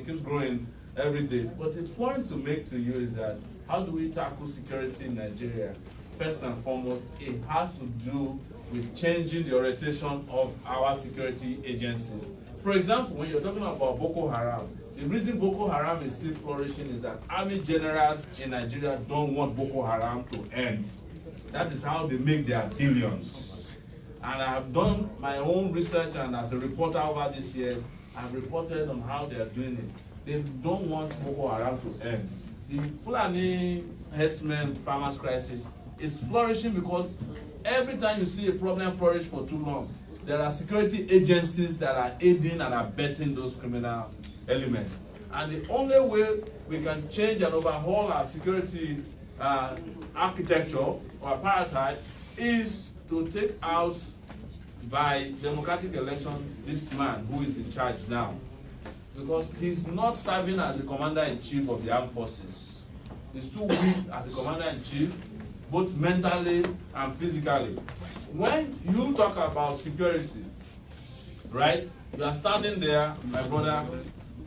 Keeps growing every day. But the point to make to you is that how do we tackle security in Nigeria? First and foremost, it has to do with changing the orientation of our security agencies. For example, when you're talking about Boko Haram, the reason Boko Haram is still flourishing is that army generals in Nigeria don't want Boko Haram to end. That is how they make their billions. And I have done my own research, and as a reporter over these years, I've reported on how they are doing it. They don't want Boko Haram to end. The Fulani herdsmen farmers crisis is flourishing because every time you see a problem flourish for too long, there are security agencies that are aiding and abetting those criminal elements. And the only way we can change and overhaul our security architecture or apartheid is to take out by democratic election this man who is in charge now. Because he's not serving as the commander-in-chief of the armed forces. is too weak as a commander-in-chief, both mentally and physically. When you talk about security, right, you are standing there, my brother,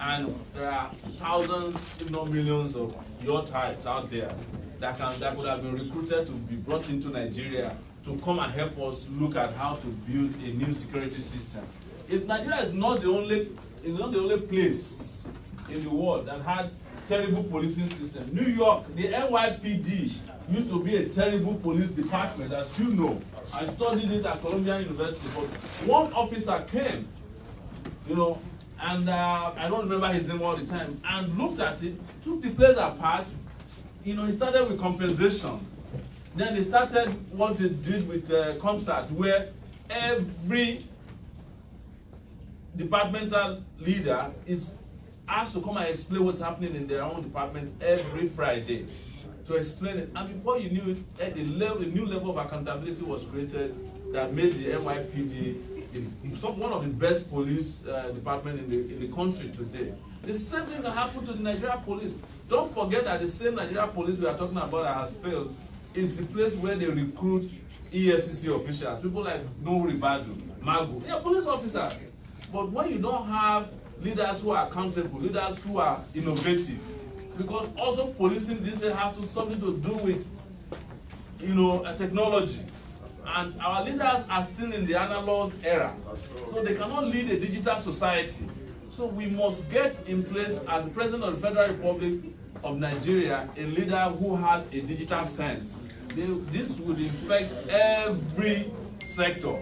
and there are thousands, if not millions, of your types out there that could have been recruited to be brought into Nigeria to come and help us look at how to build a new security system. If Nigeria is not the only place in the world that had terrible policing system. New York, the NYPD used to be a terrible police department, as you know. I studied it at Columbia University, but one officer came, you know, and I don't remember his name all the time, and looked at it, took the place apart. You know, he started with compensation. Then they started what they did with ComSat, where every departmental leader is asked to come and explain what's happening in their own department every Friday, to explain it. And before you knew it, a new level of accountability was created that made the NYPD one of the best police department in the country today. The same thing that happened to the Nigeria police. Don't forget that the same Nigeria police we are talking about that has failed is the place where they recruit EFCC officials, people like Nuhu Ribadu, Magu. They are police officers. But when you don't have leaders who are accountable, leaders who are innovative, because also policing this has something to do with, you know, technology. And our leaders are still in the analog era, so they cannot lead a digital society. So we must get in place, as the President of the Federal Republic of Nigeria, a leader who has a digital sense. This would affect every sector.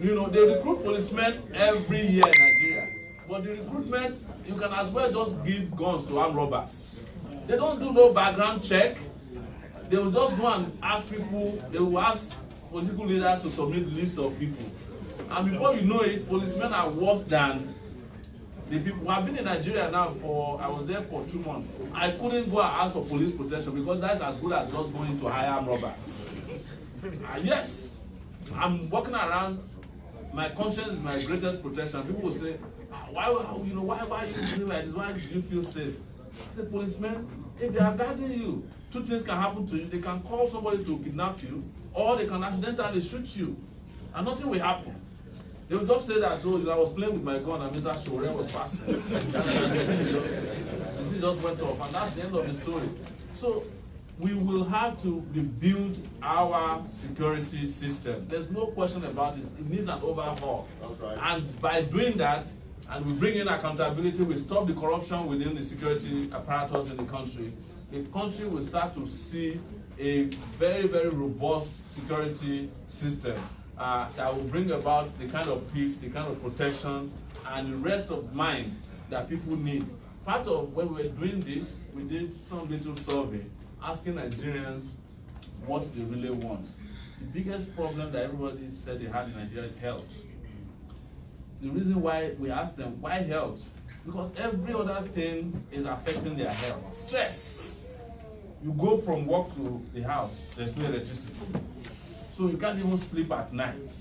You know, they recruit policemen every year in Nigeria, but the recruitment, you can as well just give guns to armed robbers. They don't do no background check. They will just go and ask people, they will ask political leaders to submit a list of people. And before you know it, policemen are worse than the people who have been in Nigeria now I was there for 2 months. I couldn't go and ask for police protection because that's as good as just going to hire armed robbers. Yes, I'm walking around, my conscience is my greatest protection. People will say, why are you doing like this? Why do you feel safe? I said, policemen, if they are guarding you, 2 things can happen to you. They can call somebody to kidnap you, or they can accidentally shoot you, and nothing will happen. They will just say that, oh, I was playing with my gun and Mr. Sowore was passing. It just went off, and that's the end of the story. So we will have to rebuild our security system. There's no question about it. It needs an overhaul. That's right. And by doing that, and we bring in accountability, we stop the corruption within the security apparatus in the country will start to see a very, very robust security system that will bring about the kind of peace, the kind of protection, and the rest of mind that people need. Part of when we were doing this, we did some little survey asking Nigerians what they really want. The biggest problem that everybody said they had in Nigeria is health. The reason why we asked them, why health? Because every other thing is affecting their health. Stress. You go from work to the house, there's no electricity. So you can't even sleep at night.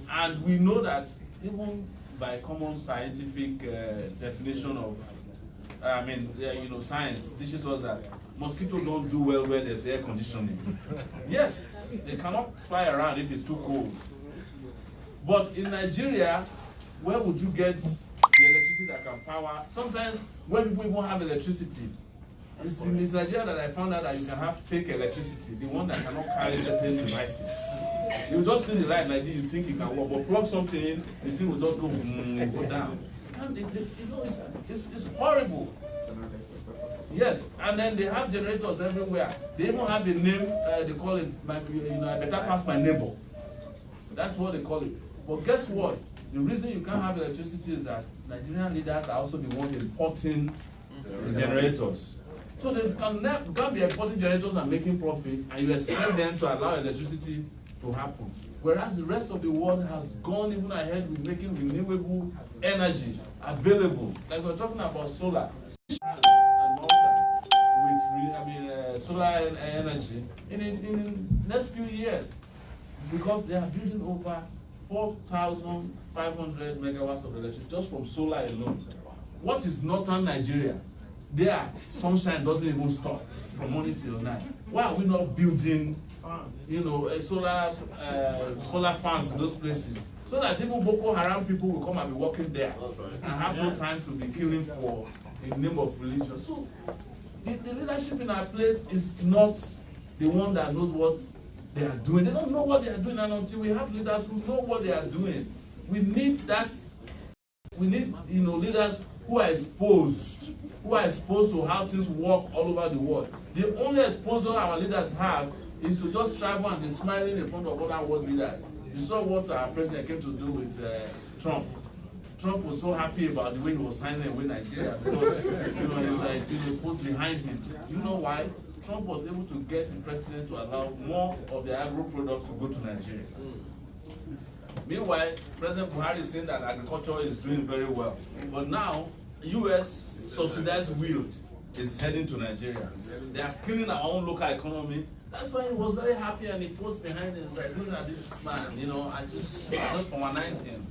And we know that even by common scientific definition of, science teaches us that mosquitoes don't do well where there's air conditioning. Yes, they cannot fly around if it's too cold. But in Nigeria, where would you get the electricity that can power? Sometimes when people won't have electricity, it's in this Nigeria that I found out that you can have fake electricity, the one that cannot carry certain devices. You just see the light like this, you think you can work, but plug something in, the thing will just go down. And it's horrible. Yes, and then they have generators everywhere. They even have a name, they call it, I better pass my neighbor. That's what they call it. But guess what? The reason you can't have electricity is that Nigerian leaders are also the ones importing the generators. So they can't be importing generators and making profit, and you expect them to allow electricity to happen. Whereas the rest of the world has gone even ahead with making renewable energy available. Like we're talking about solar. And with solar energy in the next few years, because they are building over 4,500 megawatts of electricity just from solar alone. What is northern Nigeria? their sunshine doesn't even stop from morning till night. Why are we not building, solar farms in those places? So that even Boko Haram people will come and be working there and have no time to be killing for in the name of religion. So the leadership in our place is not the one that knows what they are doing. They don't know what they are doing, and until we have leaders who know what they are doing, we need that. We need leaders who are exposed to how things work all over the world. The only exposure our leaders have is to just travel and be smiling in front of other world leaders. You saw what our president came to do with Trump. Trump was so happy about the way he was signing away Nigeria because he was like post behind him. You know why? Trump was able to get the president to allow more of the agro products to go to Nigeria. Meanwhile, President Buhari is saying that agriculture is doing very well. But now, U.S. subsidized wheat is heading to Nigeria. They are killing our own local economy. That's why he was very happy, and he posted behind him and said, look at this man, I just for one night him.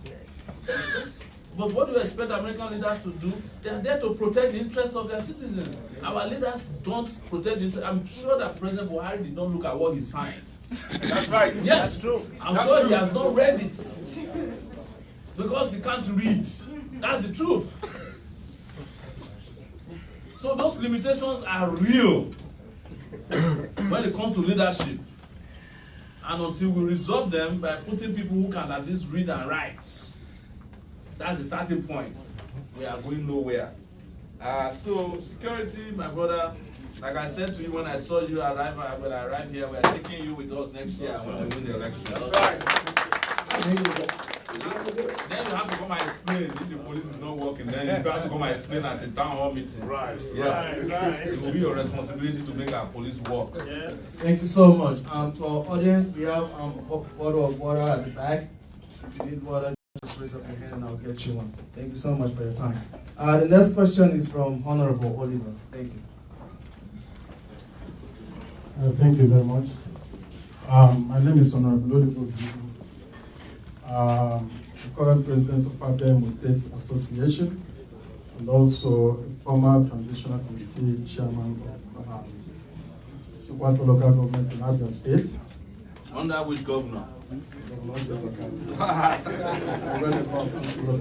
But what do you expect American leaders to do? They are there to protect the interests of their citizens. Our leaders don't protect the interests. I'm sure that President Buhari did not look at what he signed. That's right. Yes, that's true. I'm sure he has not read it because he can't read. That's the truth. So those limitations are real when it comes to leadership. And until we resolve them by putting people who can at least read and write, that's the starting point. We are going nowhere. So security, my brother, like I said to you when I saw you arrive, when I arrived here, we are taking you with us next year when we win the election. That's right. Then you have to come and explain if the police is not working. Then you have to come and explain at the town hall meeting. Right. Yes. Right. It will be your responsibility to make our police work. Yeah. Thank you so much. To our audience, we have a bottle of water at the back. If you need water, just raise up your hand and I'll get you one. Thank you so much for your time. The next question is from Honorable Oliver. Thank you. Thank you very much. My name is Honorable Oliver. The current president of Abia State Association and also a former transitional committee chairman of Sukwato local government in Abia State. Under which governor?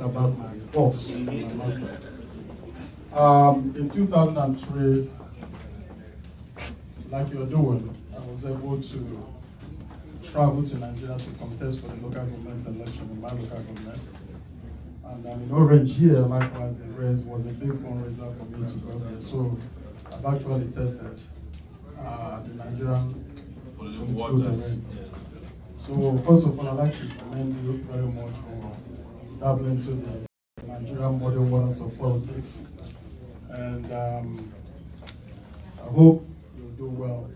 About my boss, my master. In 2003, like you're doing, I was able to travel to Nigeria to contest for the local government election in my local government. And in Orange here, likewise, the race was a big fundraiser for me to go there. So I've actually tested the Nigerian political terrain. So first of all, I'd like to commend you very much for dabbling into the Nigerian modern waters of politics. And I hope you'll do well.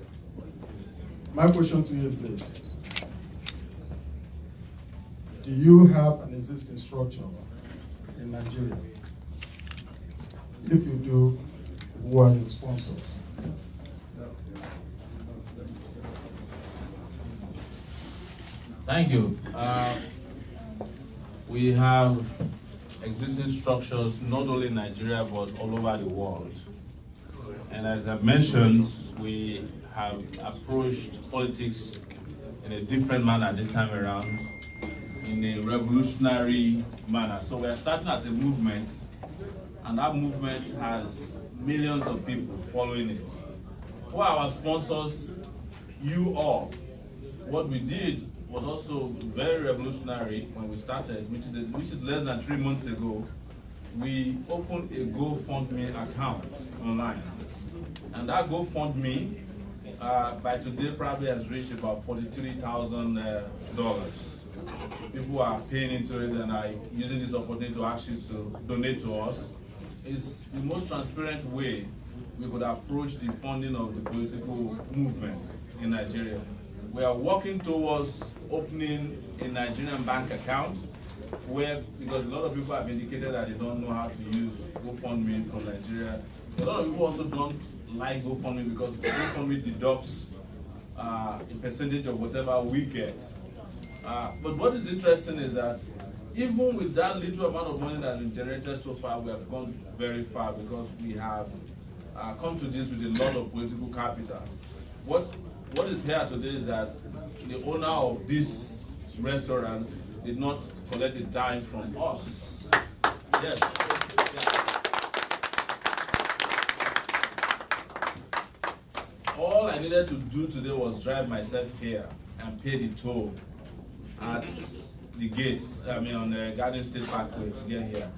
My question to you is this. Do you have an existing structure in Nigeria? If you do, who are your sponsors? Thank you. We have existing structures not only in Nigeria but all over the world. And as I mentioned, we have approached politics in a different manner this time around, in a revolutionary manner. So we are starting as a movement, and that movement has millions of people following it. For our sponsors, you all, what we did was also very revolutionary when we started, which is less than 3 months ago. We opened a GoFundMe account online. And that GoFundMe, by today, probably has reached about $43,000. People are paying into it and are using this opportunity to ask you to donate to us. It's the most transparent way we could approach the funding of the political movement in Nigeria. We are working towards opening a Nigerian bank account where, because a lot of people have indicated that they don't know how to use GoFundMe from Nigeria. A lot of people also don't like GoFundMe because GoFundMe deducts a percentage of whatever we get. But what is interesting is that even with that little amount of money that has been generated so far, we have gone very far because we have come to this with a lot of political capital. What is here today is that the owner of this restaurant did not collect a dime from us. Yes. All I needed to do today was drive myself here and pay the toll at the gates, on the Garden State Parkway to get here.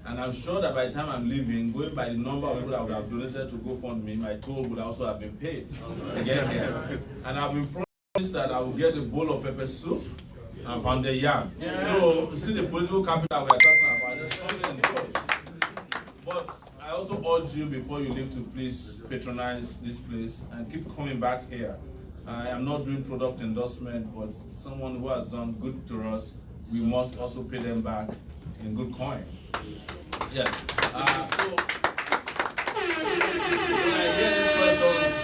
And I'm sure that by the time I'm leaving, going by the number of people that would have donated to GoFundMe, my toll would also have been paid to get here. And I've been promised that I will get a bowl of pepper soup and pounded yam. So, you see the political capital we are talking about, it's coming in the place. But I also urge you before you leave to please patronize this place and keep coming back here. I am not doing product endorsement, but someone who has done good to us, we must also pay them back in good coin. Yes. So when I hear these questions,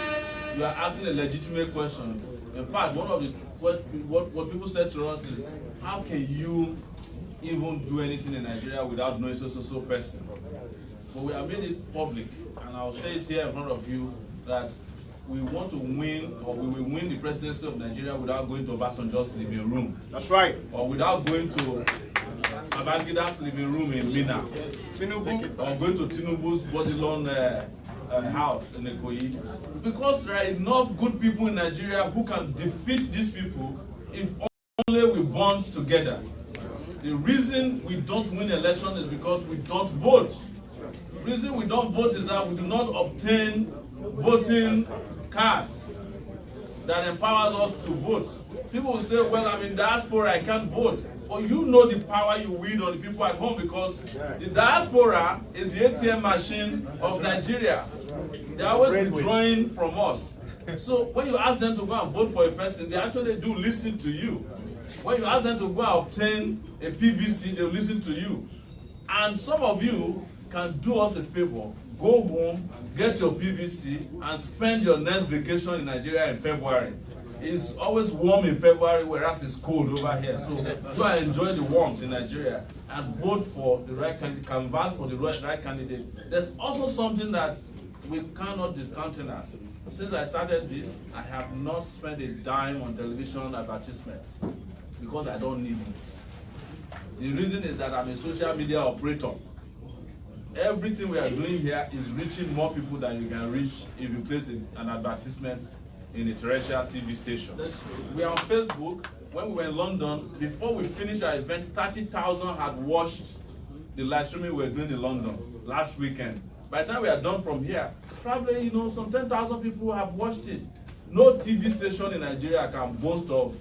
you are asking a legitimate question. In fact, one of the what people said to us is, how can you even do anything in Nigeria without knowing so person? But we have made it public, and I'll say it here in front of you that we want to win, or we will win the presidency of Nigeria without going to Obasanjo's living room. That's right. Or without going to Babangida's living room in Mina. Tinubu. Or going to Tinubu's Bodilon house in Ikoyi. Because there are enough good people in Nigeria who can defeat these people if only we bond together. The reason we don't win election is because we don't vote. The reason we don't vote is that we do not obtain voting cards that empowers us to vote. People will say, well, I'm in diaspora, I can't vote. But you know the power you wield on the people at home, because the diaspora is the ATM machine of Nigeria. They're always withdrawing from us. So when you ask them to go and vote for a person, they actually do listen to you. When you ask them to go and obtain a PVC, they'll listen to you. And some of you can do us a favor. Go home, get your PVC, and spend your next vacation in Nigeria in February. It's always warm in February, whereas it's cold over here. So go and enjoy the warmth in Nigeria and vote for the right candidate, canvass for the right candidate. There's also something that we cannot discountenance. Since I started this, I have not spent a dime on television advertisement because I don't need it. The reason is that I'm a social media operator. Everything we are doing here is reaching more people than you can reach if you place an advertisement in a terrestrial TV station. We are on Facebook. When we were in London, before we finished our event, 30,000 had watched the live streaming we were doing in London last weekend. By the time we are done from here, probably some 10,000 people have watched it. No TV station in Nigeria can boast of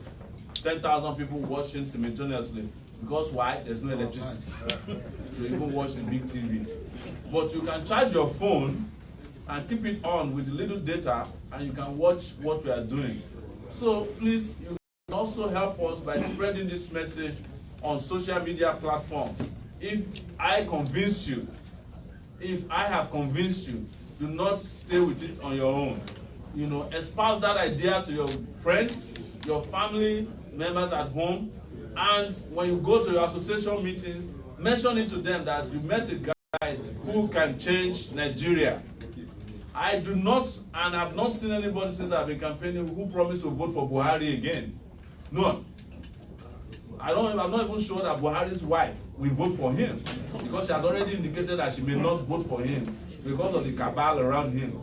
10,000 people watching simultaneously. Because why? There's no electricity to even watch the big TV. But you can charge your phone and keep it on with a little data, and you can watch what we are doing. So please, you can also help us by spreading this message on social media platforms. If I convince you, if I have convinced you, do not stay with it on your own. Espouse that idea to your friends, your family members at home, and when you go to your association meetings, mention it to them that you met a guy who can change Nigeria. I do not, and I've not seen anybody since I've been campaigning who promised to vote for Buhari again. None. I'm not even sure that Buhari's wife will vote for him, because she has already indicated that she may not vote for him because of the cabal around him.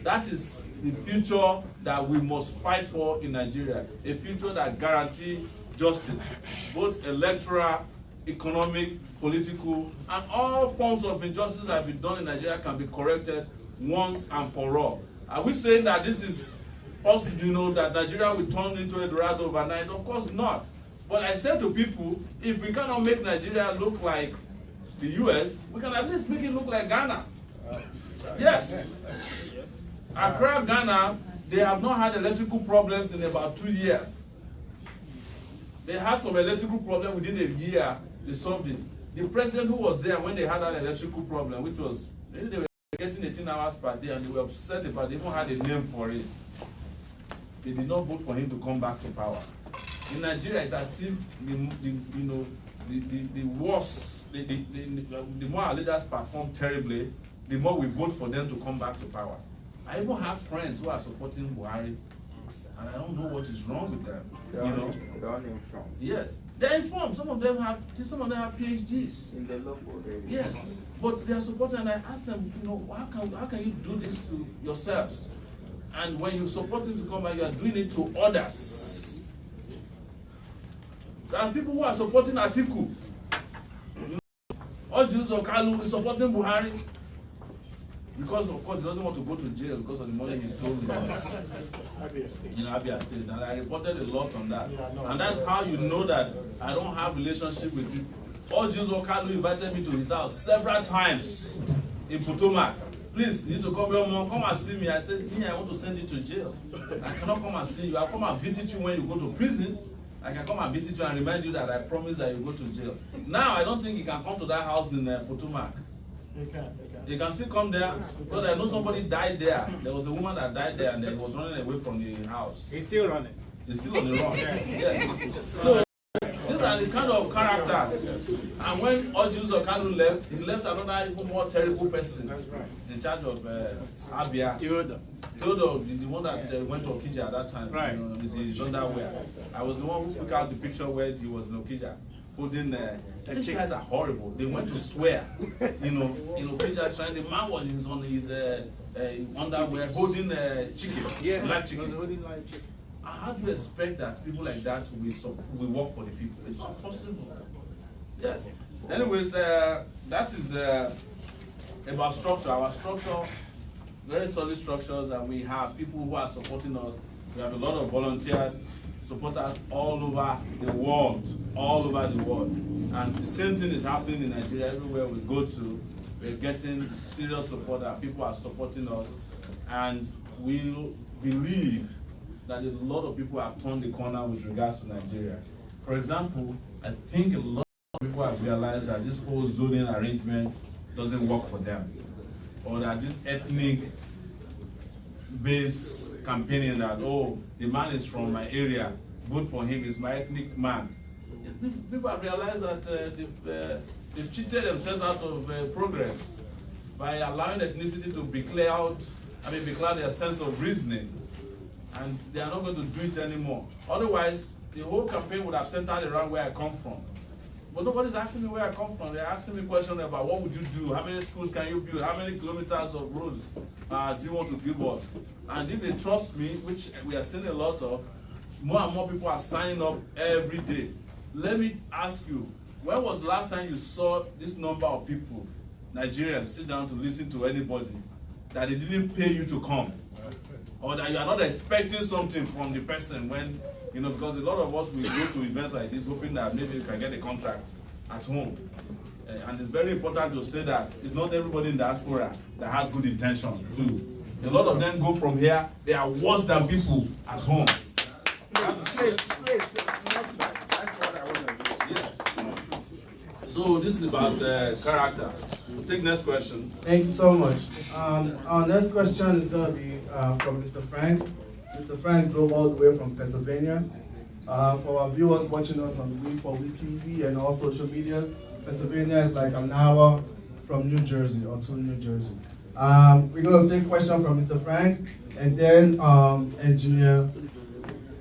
That is the future that we must fight for in Nigeria, a future that guarantees justice, both electoral, economic, political, and all forms of injustice that have been done in Nigeria can be corrected once and for all. Are we saying that this is possible, that Nigeria will turn into a Dorado overnight? Of course not. But I said to people, if we cannot make Nigeria look like the US, we can at least make it look like Ghana. Yes. Accra, Ghana, they have not had electrical problems in about 2 years. They had some electrical problem within a year, they solved it. The president who was there when they had that electrical problem, which was, maybe they were getting 18 hours per day, and they were upset about it, they even had a name for it. They did not vote for him to come back to power. In Nigeria, it's as if the worse, the more our leaders perform terribly, the more we vote for them to come back to power. I even have friends who are supporting Buhari, and I don't know what is wrong with them. They're uninformed. Yes, they're informed. Some of them have PhDs in the local area. Yes, but they are supporting, and I ask them, how can you do this to yourselves? And when you support him to come back, you are doing it to others. There are people who are supporting Atiku. All Jews of Kalu is supporting Buhari. Because, of course, he doesn't want to go to jail because of the money he stole in Abia State. And I reported a lot on that. And that's how you know that I don't have relationship with people. All Jews of Kalu invited me to his house several times in Potomac. Please, you need to come here, Mom. Come and see me. I said, I want to send you to jail. I cannot come and see you. I'll come and visit you when you go to prison. I can come and visit you and remind you that I promise that you go to jail. Now, I don't think you can come to that house in Potomac. You can still come there, because I know somebody died there. There was a woman that died there and he was running away from the house. He's still running. He's still on the run. Yes. So, these are the kind of characters. And when Odjus Okanu left, he left another even more terrible person in charge of Abia. Theodore, the one that went to Okija at that time. Right. You know, his underwear. I was the one who took out the picture where he was in Okija. Holding, these guys are horrible. They went to swear, in Okija shrine. The man was on his underwear holding chicken, black chicken. Holding like chicken. How do you expect that people like that will work for the people? It's not possible. Yes. Anyways, that is about structure. Our structure, very solid structures, and we have people who are supporting us. We have a lot of volunteers, supporters all over the world, And the same thing is happening in Nigeria. Everywhere we go to, we're getting serious support, and people are supporting us. And we believe that a lot of people have turned the corner with regards to Nigeria. For example, I think a lot of people have realized that this whole zoning arrangement doesn't work for them, or that this ethnic-based campaigning that, oh, the man is from my area, vote for him, he's my ethnic man. People have realized that they've cheated themselves out of progress by allowing ethnicity to declare their sense of reasoning. And they are not going to do it anymore. Otherwise, the whole campaign would have centered around where I come from. But nobody's asking me where I come from. They're asking me questions about what would you do, how many schools can you build, how many kilometers of roads do you want to give us? And if they trust me, which we are seeing a lot of, more and more people are signing up every day. Let me ask you, when was the last time you saw this number of people, Nigerians, sit down to listen to anybody, that they didn't pay you to come? Or that you are not expecting something from the person when, because a lot of us will go to events like this hoping that maybe we can get a contract at home. And it's very important to say that it's not everybody in diaspora that has good intention too. A lot of them go from here, they are worse than people at home. Please, that's what I want to do. Yes. So this is about character. We'll take next question. Thank you so much. Our next question is going to be from Mr. Frank. Mr. Frank drove all the way from Pennsylvania. For our viewers watching us on We4We TV and all social media, Pennsylvania is like an hour from New Jersey or to New Jersey. We're going to take a question from Mr. Frank, and then Engineer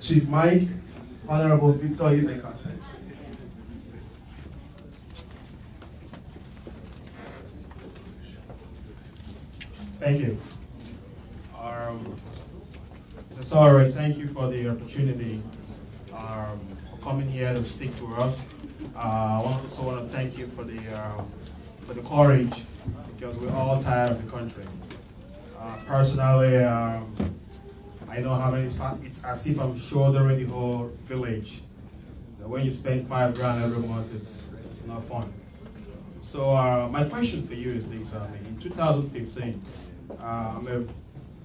Chief Mike, Honorable Victor Ibeka. Thank you. Mr. Sowore, thank you for the opportunity for coming here to speak to us. I also want to thank you for the courage, because we're all tired of the country. Personally, I know how many, it's as if I'm shouldering the whole village. When you spend $5 grand every month, it's not fun. So my question for you is this: in 2015,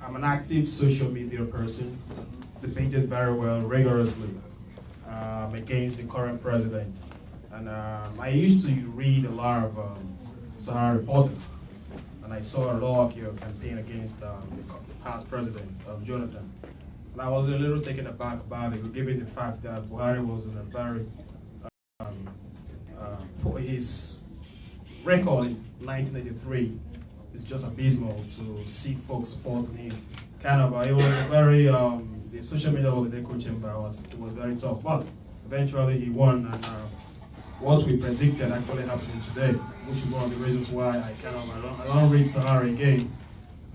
I'm an active social media person, debated very well, rigorously, against the current president. And I used to read a lot of Sahara Reporting, and I saw a lot of your campaign against the past president, Jonathan. And I was a little taken aback about it, given the fact that Buhari was in a very, his record in 1983 it's just abysmal to see folks supporting him. Kind of, it was a very, the social media was the echo chamber, it was very tough. But eventually he won, and what we predicted actually happened today, which is one of the reasons why I don't read Sahara again.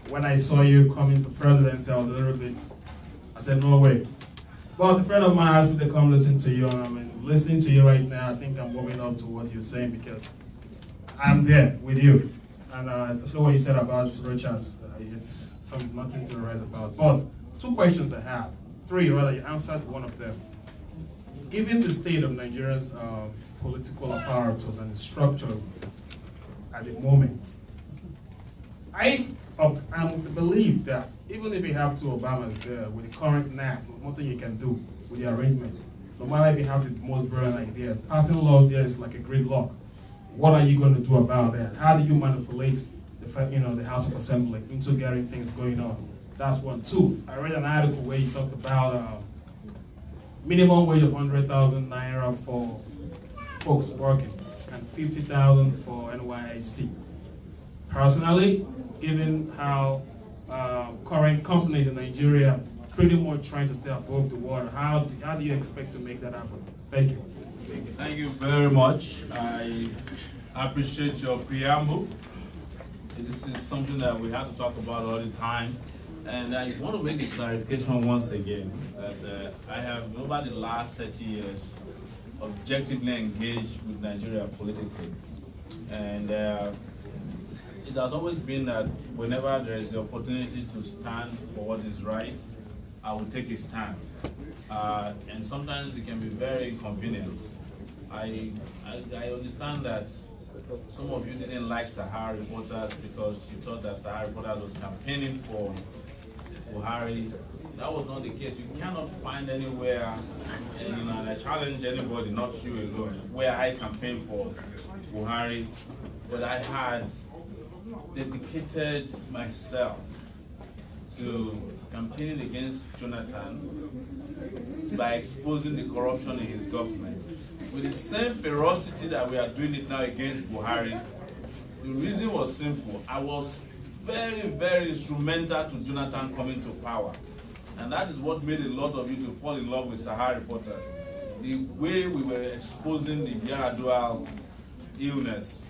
When I saw you coming to presidency, I was a little bit, I said, no way. But a friend of mine asked me to come listen to you, and I mean, listening to you right now, I think I'm warming up to what you're saying because I'm there with you. And especially what you said about Richards, it's nothing to write about. But 2 questions I have, 3 rather, you answered one of them. Given the state of Nigeria's political apparatus and structure at the moment, I'm of the belief that even if you have 2 Obamas there with the current NAS, nothing you can do with the arrangement. No matter if you have the most brilliant ideas, passing laws there is like a gridlock. What are you going to do about that? How do you manipulate the House of Assembly into getting things going on? That's 1. 2, I read an article where you talked about minimum wage of 100,000 naira for folks working and 50,000 for NYIC. Personally, given how current companies in Nigeria pretty much trying to stay above the water, how do you expect to make that happen? Thank you. Thank you very much. I appreciate your preamble. This is something that we have to talk about all the time. And I want to make a clarification once again that I have, over the last 30 years, objectively engaged with Nigeria politically. And it has always been that whenever there is the opportunity to stand for what is right, I will take a stand. And sometimes it can be very inconvenient. I understand that some of you didn't like Sahara Reporters because you thought that Sahara Reporters was campaigning for Buhari. That was not the case. You cannot find anywhere, and I challenge anybody, not you alone, where I campaigned for Buhari, but I had dedicated myself to campaigning against Jonathan by exposing the corruption in his government. With the same ferocity that we are doing it now against Buhari, the reason was simple. I was very, very instrumental to Jonathan coming to power. And that is what made a lot of you to fall in love with Sahara Reporters. The way we were exposing the Yaradua illness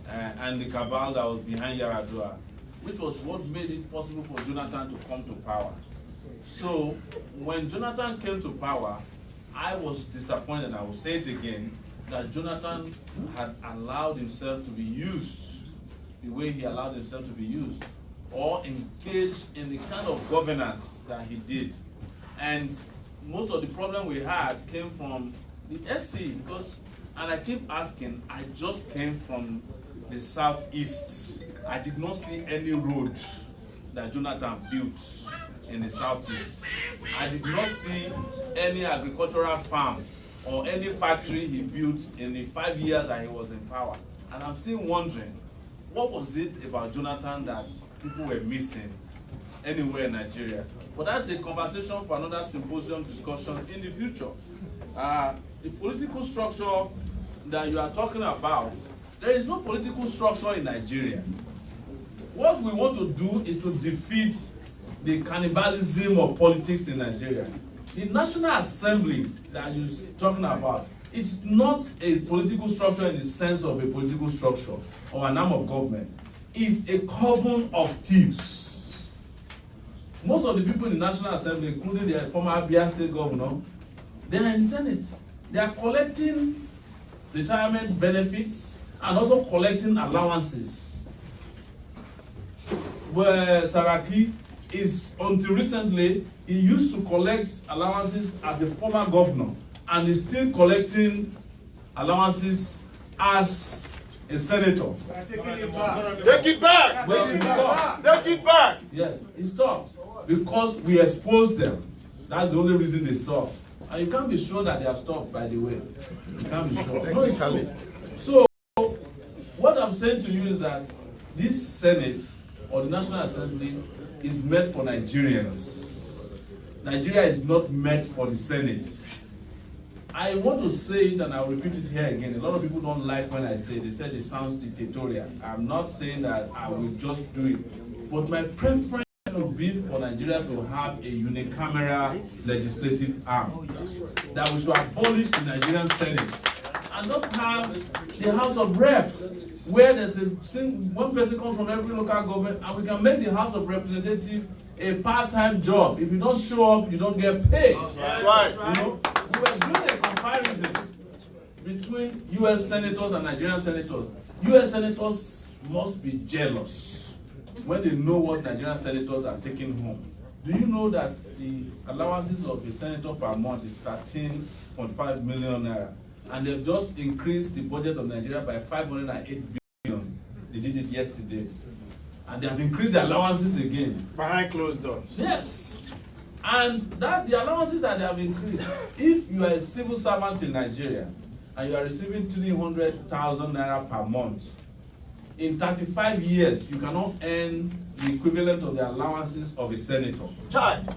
and the cabal that was behind Yaradua, which was what made it possible for Jonathan to come to power. So when Jonathan came to power, I was disappointed, I will say it again, that Jonathan had allowed himself to be used the way he allowed himself to be used, or engaged in the kind of governance that he did. And most of the problem we had came from the SC, because, and I keep asking, I just came from the southeast. I did not see any road that Jonathan built in the southeast. I did not see any agricultural farm or any factory he built in the 5 years that he was in power. And I'm still wondering, what was it about Jonathan that people were missing anywhere in Nigeria? But that's a conversation for another symposium discussion in the future. The political structure that you are talking about, there is no political structure in Nigeria. What we want to do is to defeat the cannibalism of politics in Nigeria. The National Assembly that you're talking about is not a political structure in the sense of a political structure or an arm of government. It's a coven of thieves. Most of the people in the National Assembly, including the former Abia State Governor, they are in the Senate. They are collecting retirement benefits and also collecting allowances. Where Saraki is, until recently, he used to collect allowances as a former governor and is still collecting allowances as a senator. Take it back. Take it back. Well, Take it back. Take it back. Yes, he stopped because we exposed them. That's the only reason they stopped. And you can't be sure that they have stopped, by the way. You can't be sure. No, it's true. So, what I'm saying to you is that this Senate or the National Assembly is meant for Nigerians. Nigeria is not meant for the Senate. I want to say it and I'll repeat it here again. A lot of people don't like when I say it. They said it sounds dictatorial. I'm not saying that I will just do it. But my preference would be for Nigeria to have a unicameral legislative arm. That we should abolish the Nigerian Senate and just have the House of Reps, where there's one person comes from every local government, and we can make the House of Representatives a part-time job. If you don't show up, you don't get paid. Right. You know, we were doing a comparison between U.S. senators and Nigerian senators. U.S. senators must be jealous when they know what Nigerian senators are taking home. Do you know that the allowances of the senator per month is 13.5 million naira? And they've just increased the budget of Nigeria by 508 billion. They did it yesterday. And they have increased the allowances again. Behind closed doors. Yes. And that the allowances that they have increased, if you are a civil servant in Nigeria and you are receiving 300,000 naira per month, in 35 years, you cannot earn the equivalent of the allowances of a senator. Child.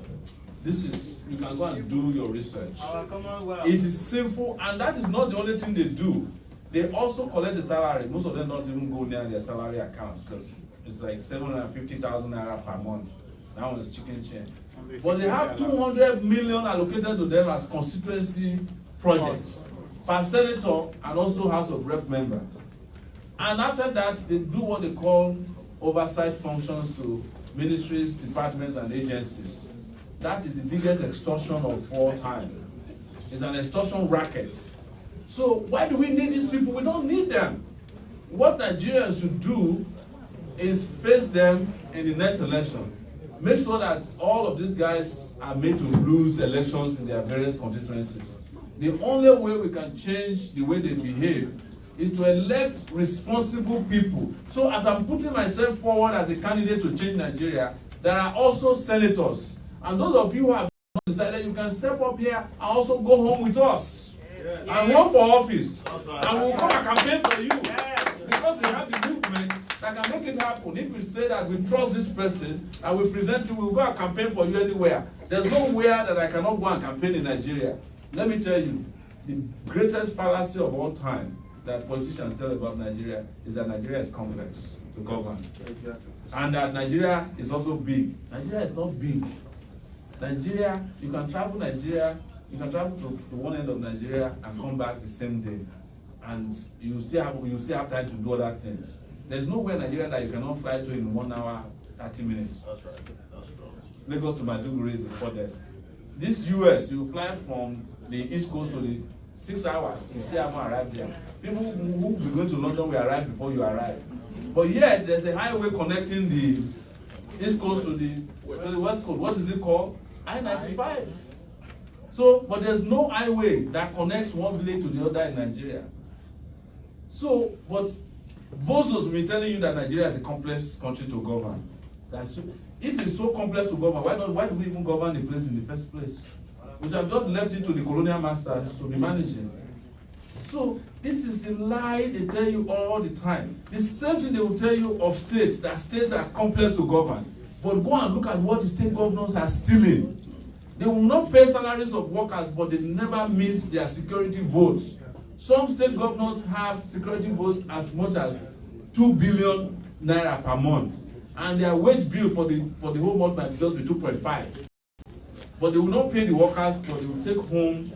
This is, you can go and do your research. It is sinful, and that is not the only thing they do. They also collect the salary. Most of them don't even go near their salary account because it's like 750,000 naira per month. That one is chicken change. But they have 200 million allocated to them as constituency projects per senator and also House of Rep member. And after that, they do what they call oversight functions to ministries, departments, and agencies. That is the biggest extortion of all time. It's an extortion racket. So why do we need these people? We don't need them. What Nigerians should do is face them in the next election. Make sure that all of these guys are made to lose elections in their various constituencies. The only way we can change the way they behave is to elect responsible people. So as I'm putting myself forward as a candidate to change Nigeria, there are also senators. And those of you who have decided, you can step up here and also go home with us and run for office. And we'll come and campaign for you. Because we have the movement that can make it happen. If we say that we trust this person and we present you, we'll go and campaign for you anywhere. There's nowhere that I cannot go and campaign in Nigeria. Let me tell you, the greatest fallacy of all time that politicians tell about Nigeria is that Nigeria is complex to govern. And that Nigeria is also big. Nigeria is not big. Nigeria, you can travel to one end of Nigeria and come back the same day. And you still have time to do other things. There's nowhere in Nigeria that you cannot fly to in 1 hour, 30 minutes. That's right. That's true. Lagos to Maiduguri is the furthest. This US, you fly from the East Coast to the 6 hours, you still haven't arrived there. People who will be going to London will arrive before you arrive. But yet, there's a highway connecting the East Coast to the West Coast. What is it called? I-95. So, but there's no highway that connects one village to the other in Nigeria. So, but bozos will be telling you that Nigeria is a complex country to govern. If it's so complex to govern, why do we even govern the place in the first place? We have just left it to the colonial masters to be managing. So this is a lie they tell you all the time. The same thing they will tell you of states, that states are complex to govern. But go and look at what the state governors are stealing. They will not pay salaries of workers, but they never miss their security votes. Some state governors have security votes as much as 2 billion naira per month. And their wage bill for the whole month might just be 2.5. But they will not pay the workers, but they will take home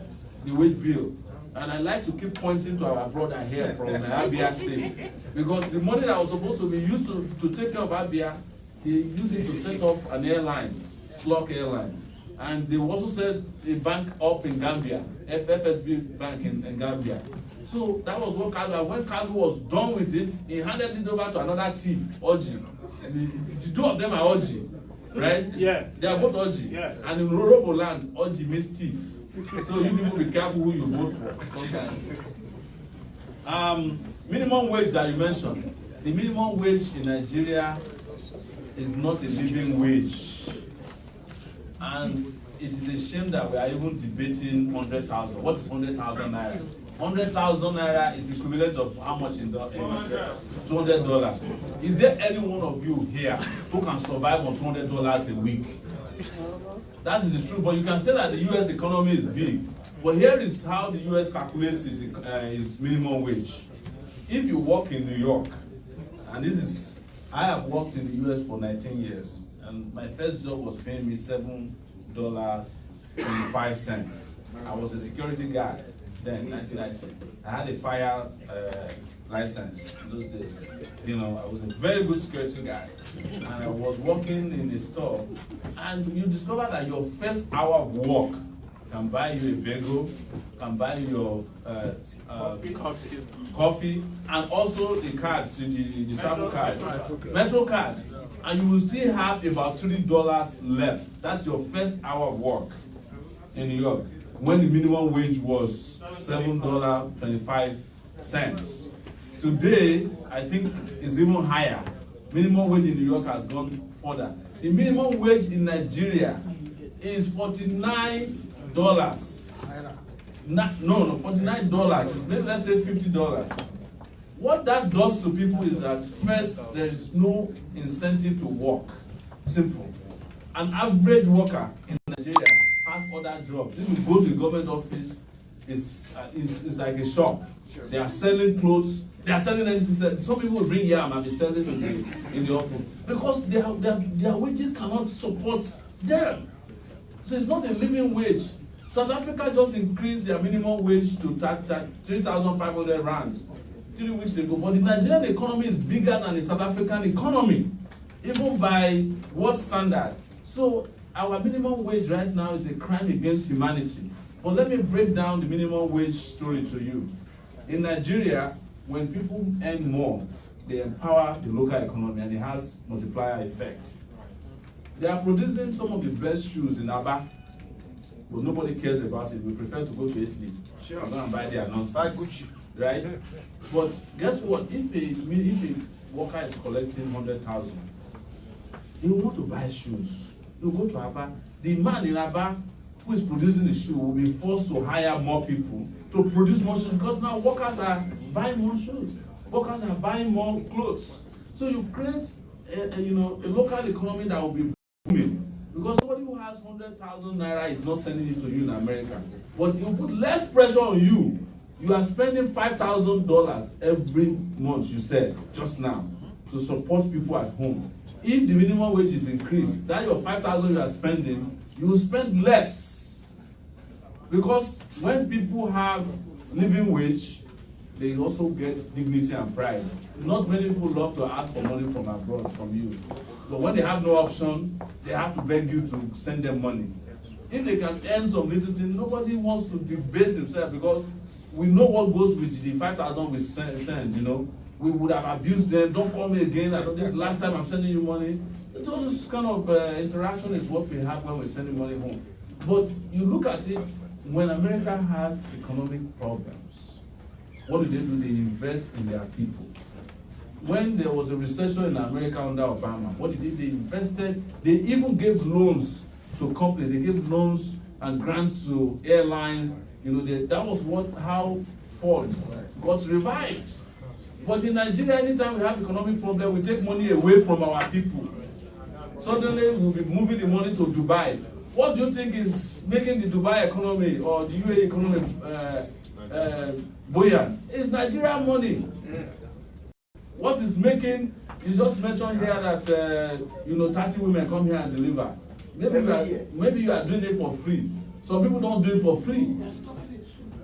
the wage bill. And I like to keep pointing to our brother here from Abia State. Because the money that was supposed to be used to take care of Abia, they used it to set up an airline, Slok Airline. And they also set a bank up in Gambia, FFSB Bank in Gambia. So that was what Kadu, when Kadu was done with it, he handed it over to another thief, Oji. The two of them are Oji, right? Yeah. They are both Oji. Yes. And in Robo land, Oji means thief. So you people be careful who you vote for sometimes. Minimum wage that you mentioned. The minimum wage in Nigeria is not a living wage. And it is a shame that we are even debating 100,000. What is 100,000 naira? 100,000 naira is equivalent of how much in $200. Is there any one of you here who can survive on $200 a week? That is the truth. But you can say that the U.S. economy is big. But here is how the US calculates its minimum wage. If you work in New York, and I have worked in the US for 19 years, and my first job was paying me $7.25. I was a security guard then, 1990. I had a fire license in those days. You know, I was a very good security guard. And I was working in a store, and you discover that your first hour of work can buy you a bagel, can buy you your coffee, and also the card, the travel card, Metro card. And you will still have about $3 left. That's your first hour of work in New York, when the minimum wage was $7.25. Today, I think it's even higher. Minimum wage in New York has gone further. The minimum wage in Nigeria is $49. No, $49. Let's say $50. What that does to people is that first, there is no incentive to work. Simple. An average worker in Nigeria has other jobs. If you go to a government office, it's like a shop. They are selling clothes. They are selling anything. Some people will bring yam and be selling in the office because their wages cannot support them. So it's not a living wage. South Africa just increased their minimum wage to 3,500 rands 3 weeks ago. But the Nigerian economy is bigger than the South African economy, even by world standard. So our minimum wage right now is a crime against humanity. But let me break down the minimum wage story to you. In Nigeria, when people earn more, they empower the local economy and it has multiplier effect. They are producing some of the best shoes in Aba, but nobody cares about it. We prefer to go to Italy. Sure. Go and buy their nonsense. Right? But guess what? If a worker is collecting 100,000, he will want to buy shoes. He will go to Aba. The man in Aba who is producing the shoe will be forced to hire more people to produce more shoes because now workers are buying more shoes. Workers are buying more clothes. So you create a local economy that will be booming. Because somebody who has 100,000 naira is not sending it to you in America. But it will put less pressure on you. You are spending $5,000 every month, you said, just now, to support people at home. If the minimum wage is increased, that your $5,000 you are spending, you will spend less. Because when people have living wage, they also get dignity and pride. Not many people love to ask for money from abroad, from you. But when they have no option, they have to beg you to send them money. If they can earn some little thing, nobody wants to debase himself because we know what goes with the 5,000 we send, you know. We would have abused them. Don't call me again. I know this last time I'm sending you money. Those kind of interaction is what we have when we're sending money home. But you look at it, when America has economic problems, what do? They invest in their people. When there was a recession in America under Obama, what did they? They invested. They even gave loans to companies. They gave loans and grants to airlines. You know, that was how Ford got revived. But in Nigeria, anytime we have economic problem, we take money away from our people. Suddenly, we'll be moving the money to Dubai. What do you think is making the Dubai economy or the UAE economy buoyant? It's Nigerian money. What is making, you just mentioned here that 30 women come here and deliver. Maybe you are doing it for free. Some people don't do it for free.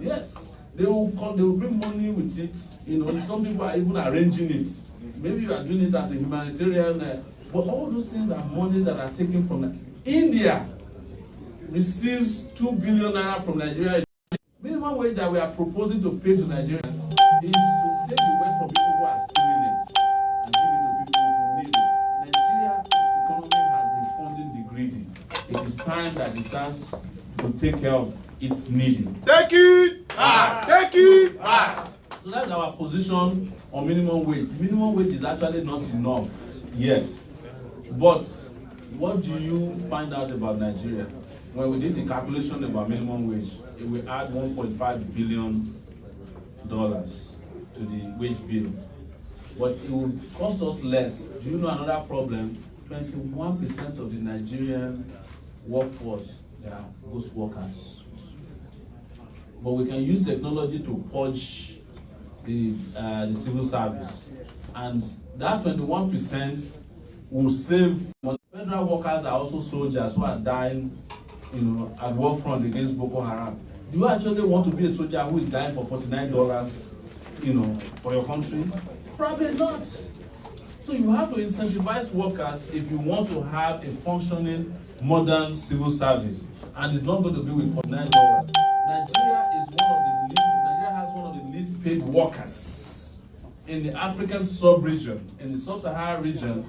Yes, they will bring money with it. You know, some people are even arranging it. Maybe you are doing it as a humanitarian. But all those things are monies that are taken from India. Receives 2 billion naira from Nigeria. Minimum wage that we are proposing to pay to Nigerians is to take the wealth from people who are stealing it and give it to people who need it. Nigeria's economy has been funding the greedy. It is time that it starts to take care of its needy. Take it! Take it! So that's our position on minimum wage. Minimum wage is actually not enough. Yes. But what do you find out about Nigeria? When we did the calculation about minimum wage, it will add $1.5 billion to the wage bill. But it will cost us less. Do you know another problem? 21% of the Nigerian workforce, they are ghost workers. but we can use technology to purge the civil service. And that 21% will save. Federal workers are also soldiers who are dying, at war front against Boko Haram. Do you actually want to be a soldier who is dying for $49, for your country? Probably not. So you have to incentivize workers if you want to have a functioning, modern civil service. And it's not going to be with $49. Nigeria has one of the least paid workers in the African sub-region, in the sub-Saharan region,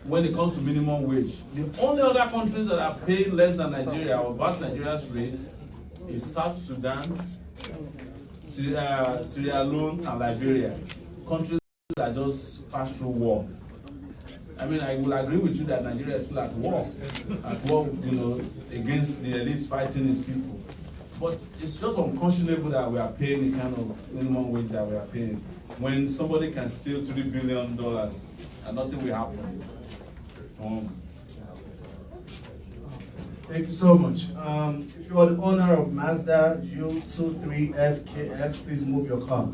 when it comes to minimum wage. The only other countries that are paying less than Nigeria or about Nigeria's rates is South Sudan, Sierra Leone, and Liberia. Countries that just passed through war. I mean, I will agree with you that Nigeria is still at war, against the elites fighting its people. But it's just unconscionable that we are paying the kind of minimum wage that we are paying when somebody can steal $3 billion and nothing will happen. Thank you so much. If you are the owner of Mazda U23FKF, please move your car.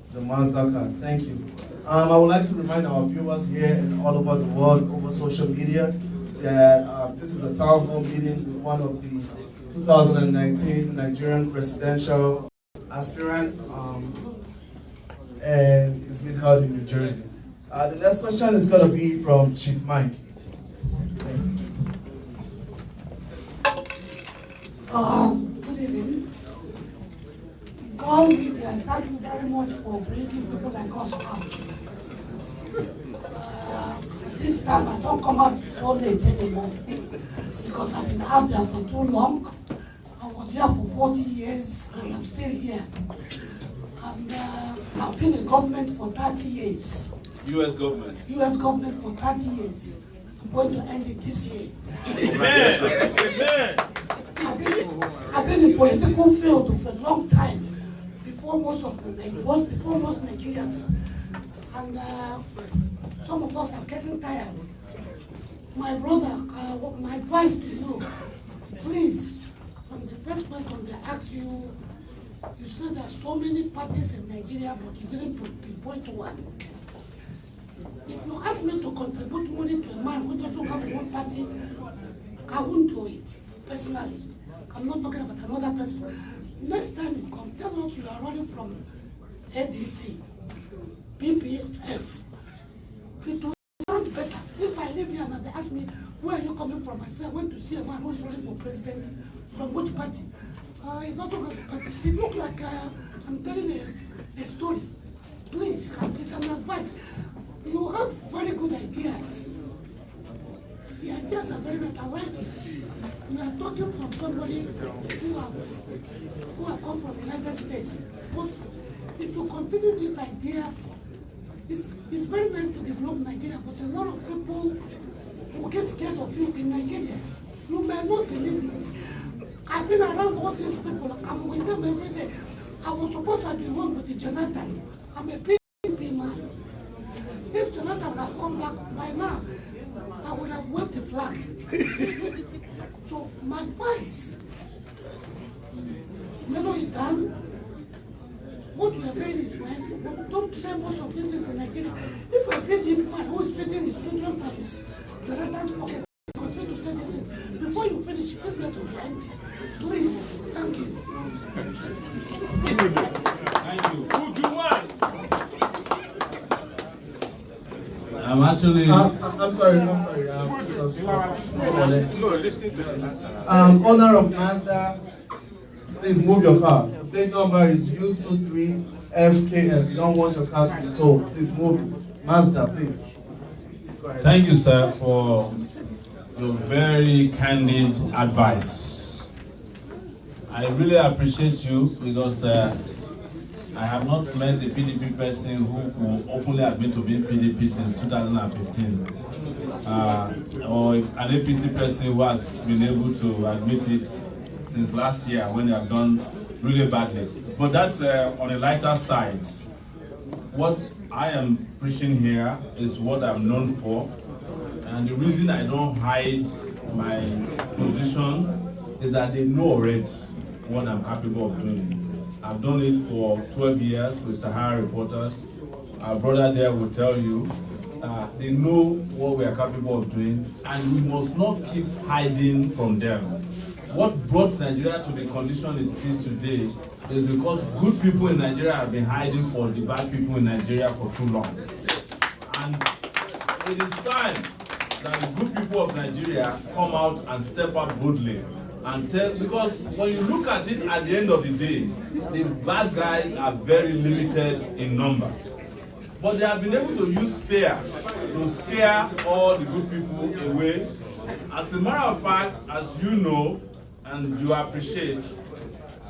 It's a Mazda car. Thank you. I would like to remind our viewers here and all over the world over social media that this is a town hall meeting with one of the 2019 Nigerian presidential aspirant, and it's been held in New Jersey. The next question is going to be from Chief Mike. Good evening. All media, thank you very much for bringing people like us out. This time I don't come out so late anymore because I've been out there for too long. I was here for 40 years and I'm still here. And I've been in government for 30 years. U.S. government? U.S. government for 30 years. I'm going to end it this year. Amen. Amen. I've been in political field for a long time, before most Nigerians, and some of us are getting tired. My brother, my advice to you, please, from the first question they asked you, you said there are so many parties in Nigeria, but you didn't pinpoint one. If you ask me to contribute money to a man who doesn't have one party, I won't do it, personally. I'm not talking about another person. Next time you come, tell us you are running from ADC, PPHF. It will sound better. If I live here and they ask me, where are you coming from? I say, I went to see a man who's running for president. From which party? He doesn't have a party. It looks like I'm telling a story. Please, it's an advice. You have very good ideas. The ideas are very nice. I like it. You are talking from somebody who have come from the United States. But if you continue this idea, it's very nice to develop Nigeria, but a lot of people will get scared of you in Nigeria. You may not believe it. I've been around all these people. I'm with them every day. I was supposed to have been home with the Jonathan. I'm a PDP man. If Jonathan had come back by now, I would have waved the flag. So my advice, mellow it down. What you are saying is nice, but don't say most of this is in Nigeria. If a PDP man who is feeding his children from his Jonathan's pocket, continue to say this thing, before you finish, this place will be empty. Please, thank you. Thank you. Who do what? I'm actually. I'm sorry. Owner of Mazda, please move your car. The plate number is U23FKF. You don't want your car to be towed. Please move it. Mazda, please. Thank you, sir, for your very candid advice. I really appreciate you because I have not met a PDP person who will openly admit to being PDP since 2015. Or an APC person who has been able to admit it since last year when they have done really badly. But that's on a lighter side. What I am preaching here is what I'm known for. And the reason I don't hide my position is that they know already what I'm capable of doing. I've done it for 12 years with Sahara Reporters. Our brother there will tell you, they know what we are capable of doing, and we must not keep hiding from them. What brought Nigeria to the condition it is today is because good people in Nigeria have been hiding for the bad people in Nigeria for too long. And it is time that the good people of Nigeria come out and step out boldly and tell, because when you look at it at the end of the day, the bad guys are very limited in number. But they have been able to use fear to scare all the good people away. As a matter of fact, as you know, and you appreciate,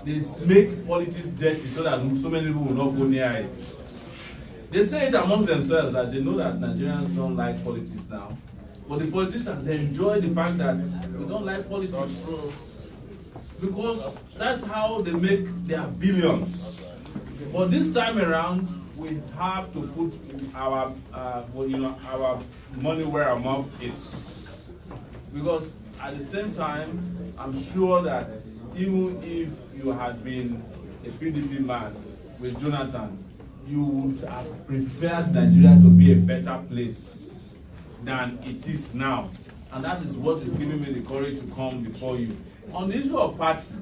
they make politics dirty so that so many people will not go near it. They say it amongst themselves that they know that Nigerians don't like politics now. But the politicians, they enjoy the fact that we don't like politics. Because that's how they make their billions. But this time around, we have to put our, our money where our mouth is. Because at the same time, I'm sure that even if you had been a PDP man with Jonathan, you would have preferred Nigeria to be a better place than it is now. And that is what is giving me the courage to come before you. On the issue of party,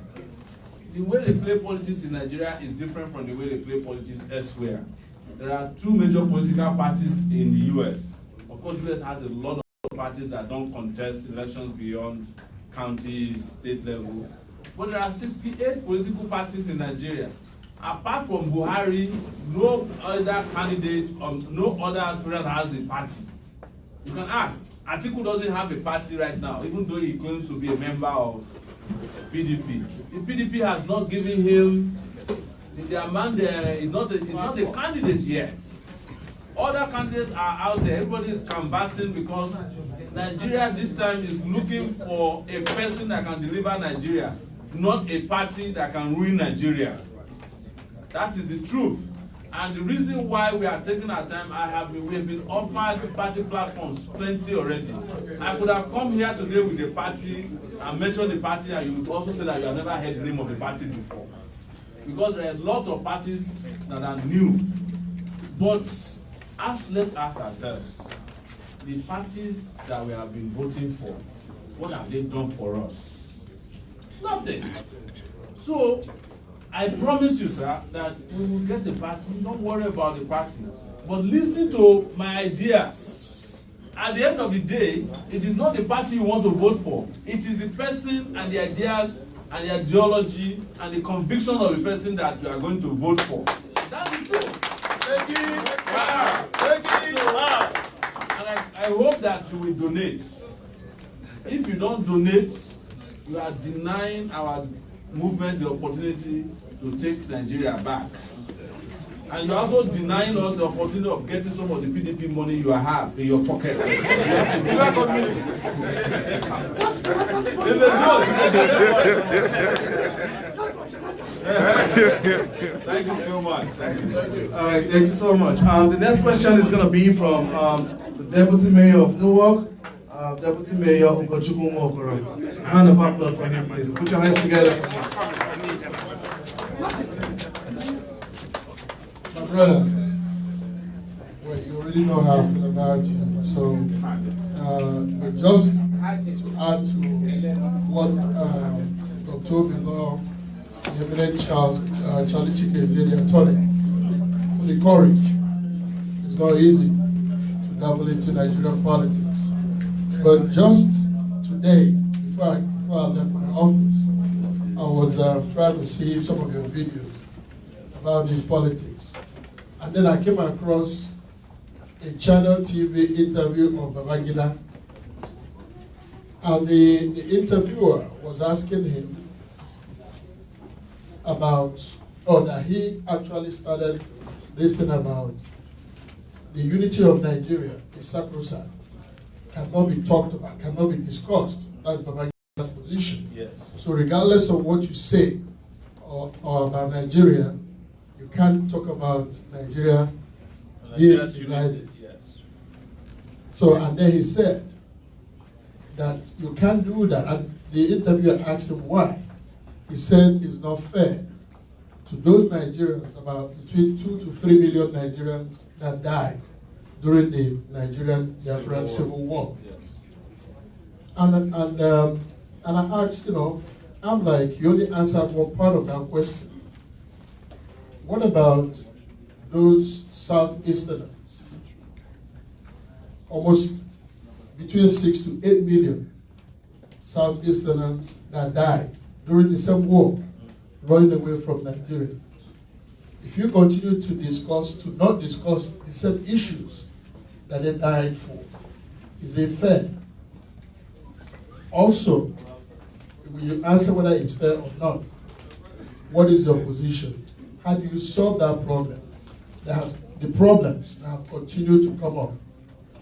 the way they play politics in Nigeria is different from the way they play politics elsewhere. There are two major political parties in the US. Of course, US has a lot of parties that don't contest elections beyond county, state level. But there are 68 political parties in Nigeria. Apart from Buhari, no other candidate or no other aspirant has a party. You can ask. Atiku doesn't have a party right now, even though he claims to be a member of PDP. The PDP has not given him their mandate. He's not a candidate yet. Other candidates are out there. Everybody is canvassing because Nigeria this time is looking for a person that can deliver Nigeria, not a party that can ruin Nigeria. That is the truth. And the reason why we are taking our time, we have been offered party platforms plenty already. I could have come here today with a party and mentioned the party, and you would also say that you have never heard the name of the party before. Because there are a lot of parties that are new. But let's ask ourselves, the parties that we have been voting for, what have they done for us? Nothing. So, I promise you, sir, that we will get a party. Don't worry about the party. But listen to my ideas. At the end of the day, it is not the party you want to vote for. It is the person and the ideas and the ideology and the conviction of the person that you are going to vote for. That's the truth. Thank you. Thank you. And I hope that you will donate. If you don't donate, you are denying our movement the opportunity to take Nigeria back. And you're also denying us the opportunity of getting some of the PDP money you have in your pocket. Thank you so much. Thank you. All right, thank you so much. The next question is going to be from the Deputy Mayor of Newark, Deputy Mayor Ugochukwu Nwokoro. Round of applause for him, please. Put your hands together. My brother, well, you already know how I feel about you. So, but just to add to what Dr. Obilo, the eminent Charlie Chike is the attorney, for the courage. It's not easy to dabble into Nigerian politics. But just today, before I left my office, I was trying to see some of your videos about these politics. And then I came across a Channel TV interview of Babangida. And the interviewer was asking him about, that he actually started this thing about the unity of Nigeria is sacrosanct, cannot be talked about, cannot be discussed. That's Babangida's position. Yes. So regardless of what you say or about Nigeria, you can't talk about Nigeria being divided. Yes. So, and then he said that you can't do that. And the interviewer asked him why. He said it's not fair to those Nigerians, about between 2 to 3 million Nigerians that died during the Nigerian-Biafran Civil War. And I asked, I'm like, you only answered one part of that question. What about those Southeasterners? Almost between 6 to 8 million Southeasterners that died during the same war, running away from Nigeria. If you continue to not discuss the same issues that they died for, is it fair? Also, when you answer whether it's fair or not, what is your position? How do you solve that problem? The problems that have continued to come up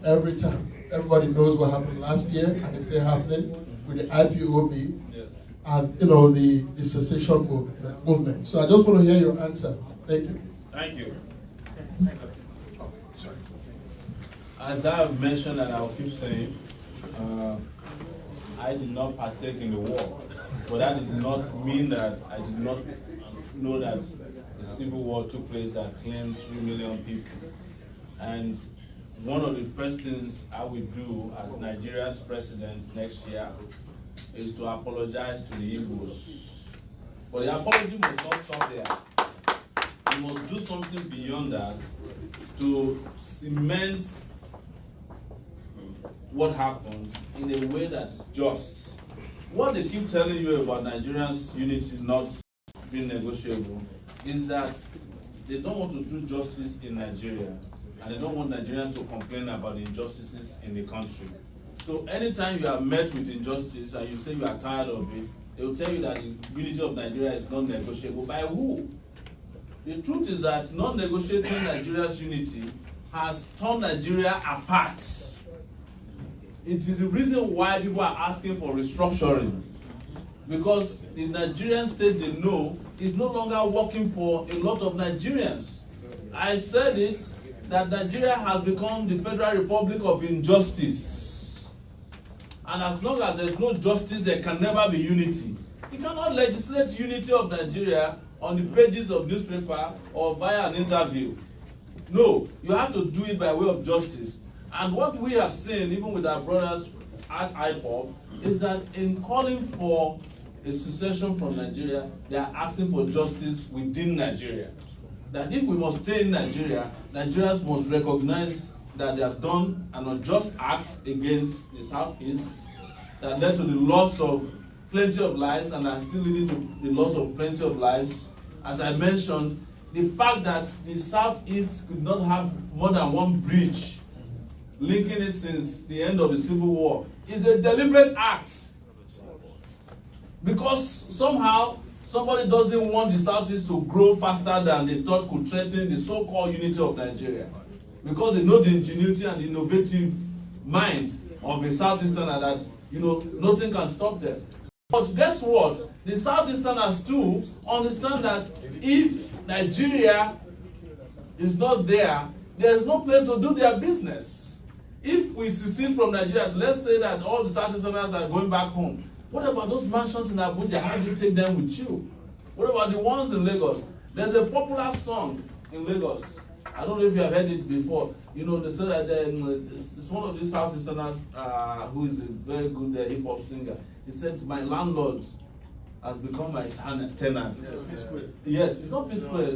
every time. Everybody knows what happened last year, and it's still happening with the IPOB and the secession movement. So I just want to hear your answer. Thank you. Thank you. As I have mentioned, and I'll keep saying, I did not partake in the war, but that did not mean that I did not know that the civil war took place that claimed 3 million people. And one of the first things I will do as Nigeria's president next year is to apologize to the Igbos. But the apology must not stop there. We must do something beyond that to cement what happened in a way that is just. What they keep telling you about Nigerians' unity not being negotiable is that they don't want to do justice in Nigeria, and they don't want Nigerians to complain about the injustices in the country. So anytime you are met with injustice and you say you are tired of it, they will tell you that the unity of Nigeria is not negotiable. By who? The truth is that not negotiating Nigeria's unity has torn Nigeria apart. It is the reason why people are asking for restructuring. Because the Nigerian state they know is no longer working for a lot of Nigerians. I said it, that Nigeria has become the Federal Republic of injustice. And as long as there's no justice, there can never be unity. You cannot legislate unity of Nigeria on the pages of newspaper or via an interview. No, you have to do it by way of justice. And what we have seen, even with our brothers at IPOB, is that in calling for a secession from Nigeria, they are asking for justice within Nigeria. That if we must stay in Nigeria, Nigerians must recognize that they have done an unjust act against the Southeast that led to the loss of plenty of lives and are still leading to the loss of plenty of lives. As I mentioned, the fact that the Southeast could not have more than one bridge linking it since the end of the Civil War is a deliberate act. Because somehow somebody doesn't want the Southeast to grow faster than they thought could threaten the so-called unity of Nigeria. Because they know the ingenuity and the innovative mind of a Southeasterner that, nothing can stop them. But guess what? The Southeasterners too understand that if Nigeria is not there, there is no place to do their business. If we secede from Nigeria, let's say that all the Southeasterners are going back home. What about those mansions in Abuja? How do you take them with you? What about the ones in Lagos? There's a popular song in Lagos. I don't know if you have heard it before. They say that it's one of these Southeasterners who is a very good hip-hop singer. He said, my landlord has become my tenant. Yes, it's not P-Square.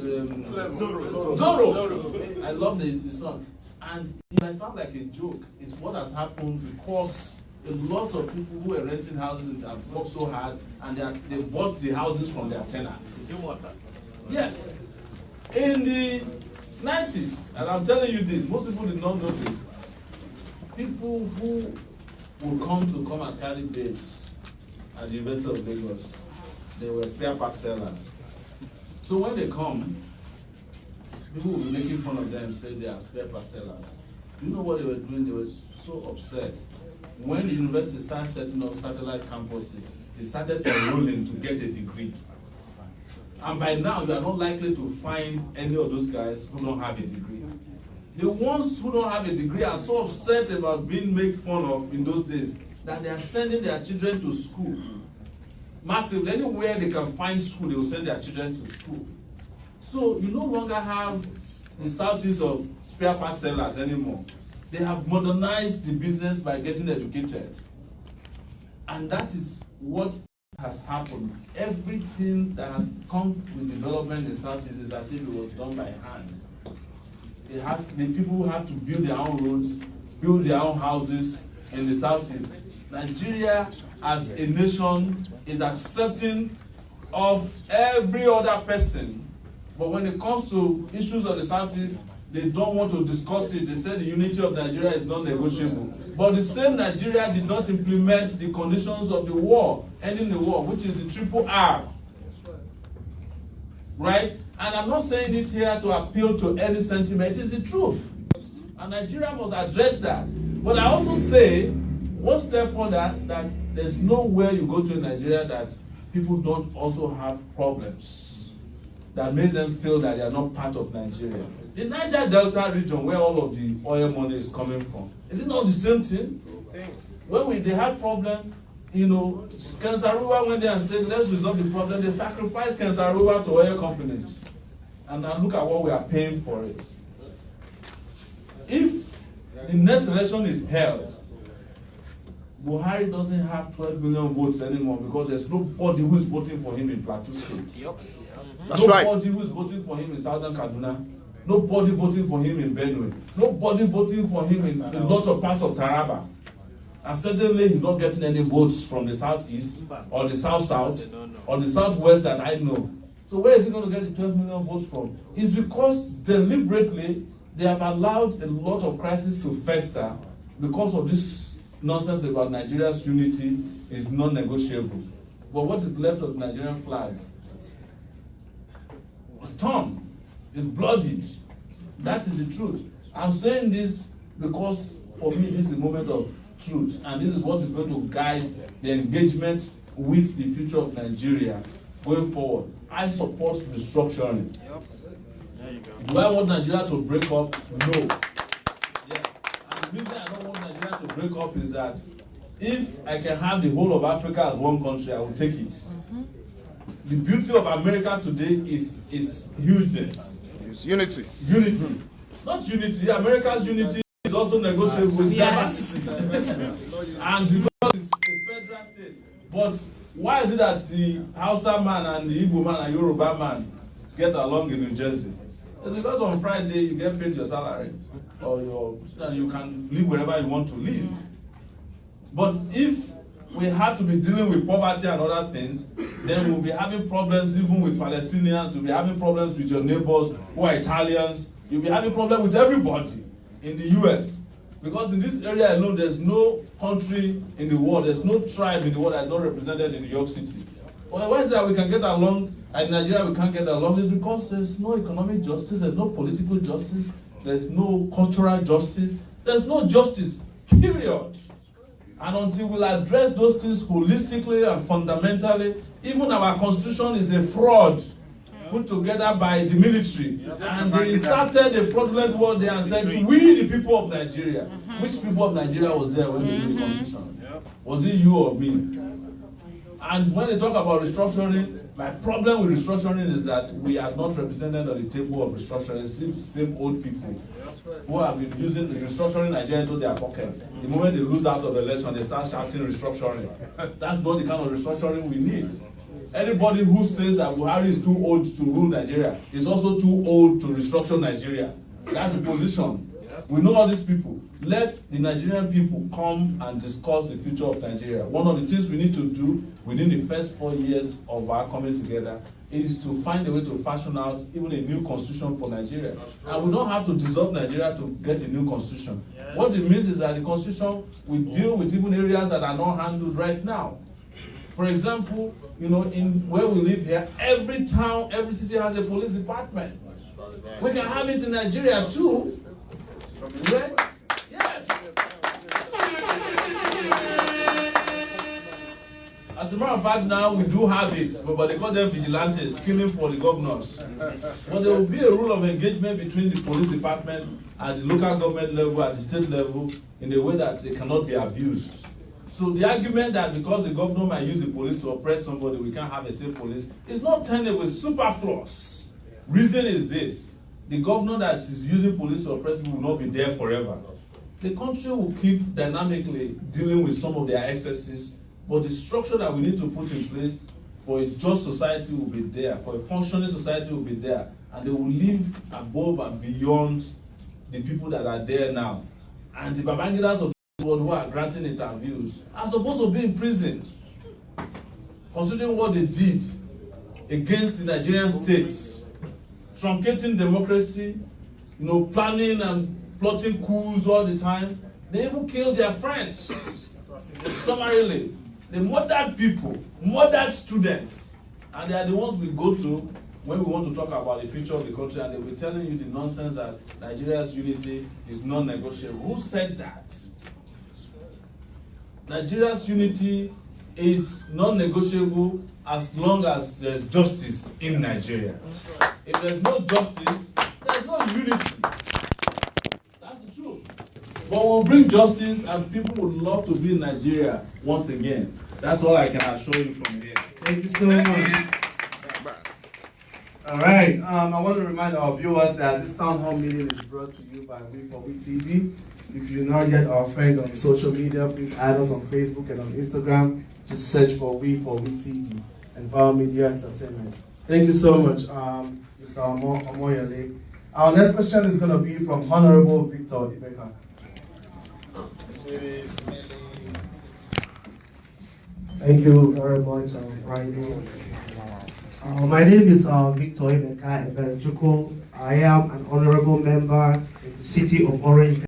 Zorro. I love the song. And it might sound like a joke. It's what has happened because a lot of people who are renting houses have worked so hard and they bought the houses from their tenants. You want that? Yes. In the 90s, and I'm telling you this, most people did not know this. People who would come and carry babes at the University of Lagos, they were spare part sellers. So when they come, people will be making fun of them, say they are spare part sellers. You know what they were doing? They were so upset. When the university started setting up satellite campuses, they started enrolling to get a degree. And by now, you are not likely to find any of those guys who don't have a degree. The ones who don't have a degree are so upset about being made fun of in those days that they are sending their children to school. Massively, anywhere they can find school, they will send their children to school. So you no longer have the Southeast of spare part sellers anymore. They have modernized the business by getting educated. And that is what has happened. Everything that has come with development in the Southeast is as if it was done by hand. The people have to build their own roads, build their own houses in the Southeast. Nigeria as a nation is accepting of every other person, but when it comes to issues of the Southeast, they don't want to discuss it. They say the unity of Nigeria is non-negotiable. But the same Nigeria did not implement the conditions of the war, ending the war, which is the triple R. Right? And I'm not saying it here to appeal to any sentiment. It is the truth. And Nigeria must address that. But I also say, one step further, that there's nowhere you go to in Nigeria that people don't also have problems that makes them feel that they are not part of Nigeria. The Niger Delta region, where all of the oil money is coming from, is it not the same thing? When they had problem, you know, Kensaruwa went there and said, let's resolve the problem. They sacrificed Kensaruwa to oil companies. And now look at what we are paying for it. If the next election is held, Buhari doesn't have 12 million votes anymore because there's nobody who is voting for him in Plateau State. That's right. Nobody who is voting for him in Southern Kaduna. Nobody voting for him in Benue. Nobody voting for him in a lot of parts of Taraba. And certainly he's not getting any votes from the Southeast or the South-South or the Southwest that I know. So where is he going to get the 12 million votes from? It's because deliberately they have allowed a lot of crises to fester because of this nonsense about Nigeria's unity is non-negotiable. But what is left of the Nigerian flag? It's torn. It's bloodied. That is the truth. I'm saying this because for me this is a moment of truth, and this is what is going to guide the engagement with the future of Nigeria going forward. I support restructuring. Do I want Nigeria to break up? No. Yeah. And the reason I don't want Nigeria to break up is that if I can have the whole of Africa as one country, I will take it. The beauty of America today is hugeness. It's unity. Unity. Not unity. America's unity is also negotiable with diversity. And because it's a federal state. But why is it that the Hausa man and the Igbo man and Yoruba man get along in New Jersey? It's because on Friday you get paid your salary, or you can live wherever you want to live. But if we had to be dealing with poverty and other things, then we'll be having problems even with Palestinians, we'll be having problems with your neighbors who are Italians, you'll be having problems with everybody in the US. Because in this area alone, there's no country in the world, there's no tribe in the world that's not represented in New York City. Well, why is it that we can get along, and in Nigeria we can't get along? It's because there's no economic justice, there's no political justice, there's no cultural justice, there's no justice, period. And until we address those things holistically and fundamentally, even our constitution is a fraud put together by the military. And they inserted a fraudulent word there and said, we the people of Nigeria. Which people of Nigeria was there when they made the constitution? Was it you or me? And when they talk about restructuring, my problem with restructuring is that we are not represented on the table of restructuring. It's the same old people who have been using the restructuring Nigeria into their pockets. The moment they lose out of the election, they start shouting restructuring. That's not the kind of restructuring we need. Anybody who says that Buhari is too old to rule Nigeria is also too old to restructure Nigeria. That's the position. We know all these people. Let the Nigerian people come and discuss the future of Nigeria. One of the things we need to do within the first 4 years of our coming together is to find a way to fashion out even a new constitution for Nigeria. And we don't have to dissolve Nigeria to get a new constitution. What it means is that the constitution will deal with even areas that are not handled right now. For example, you know, in where we live here, every town, every city has a police department. We can have it in Nigeria too. Right? Yes. As a matter of fact, now we do have it, but they call them vigilantes, killing for the governors. But there will be a rule of engagement between the police department at the local government level, at the state level, in a way that they cannot be abused. So the argument that because the governor might use the police to oppress somebody, we can't have a state police, is not tenable, it's superfluous. Reason is this: the governor that is using police to oppress people will not be there forever. The country will keep dynamically dealing with some of their excesses, but the structure that we need to put in place for a just society will be there, for a functioning society will be there, and they will live above and beyond the people that are there now. And the Babangidas of the world who are granting interviews are supposed to be imprisoned, considering what they did against the Nigerian state, truncating democracy, planning and plotting coups all the time. They even killed their friends. Summarily, they murdered people, murdered students, and they are the ones we go to when we want to talk about the future of the country, and they'll be telling you the nonsense that Nigeria's unity is non-negotiable. Who said that? Nigeria's unity is non-negotiable as long as there's justice in Nigeria. If there's no justice, there's no unity. That's the truth. But we'll bring justice, and people would love to be in Nigeria once again. That's all I can assure you from here. Thank you so much. All right. I want to remind our viewers that this town hall meeting is brought to you by We for We TV. If you're not yet our friend on social media, please add us on Facebook and on Instagram. Just search for We TV and Vow Media Entertainment. Thank you so much, Mr. Omeyele. Our next question is going to be from Honorable Victor Ibeka. Thank you very much, Friday. My name is Victor Ibeka Eberechukwu. I am an honorable member in the city of Orange.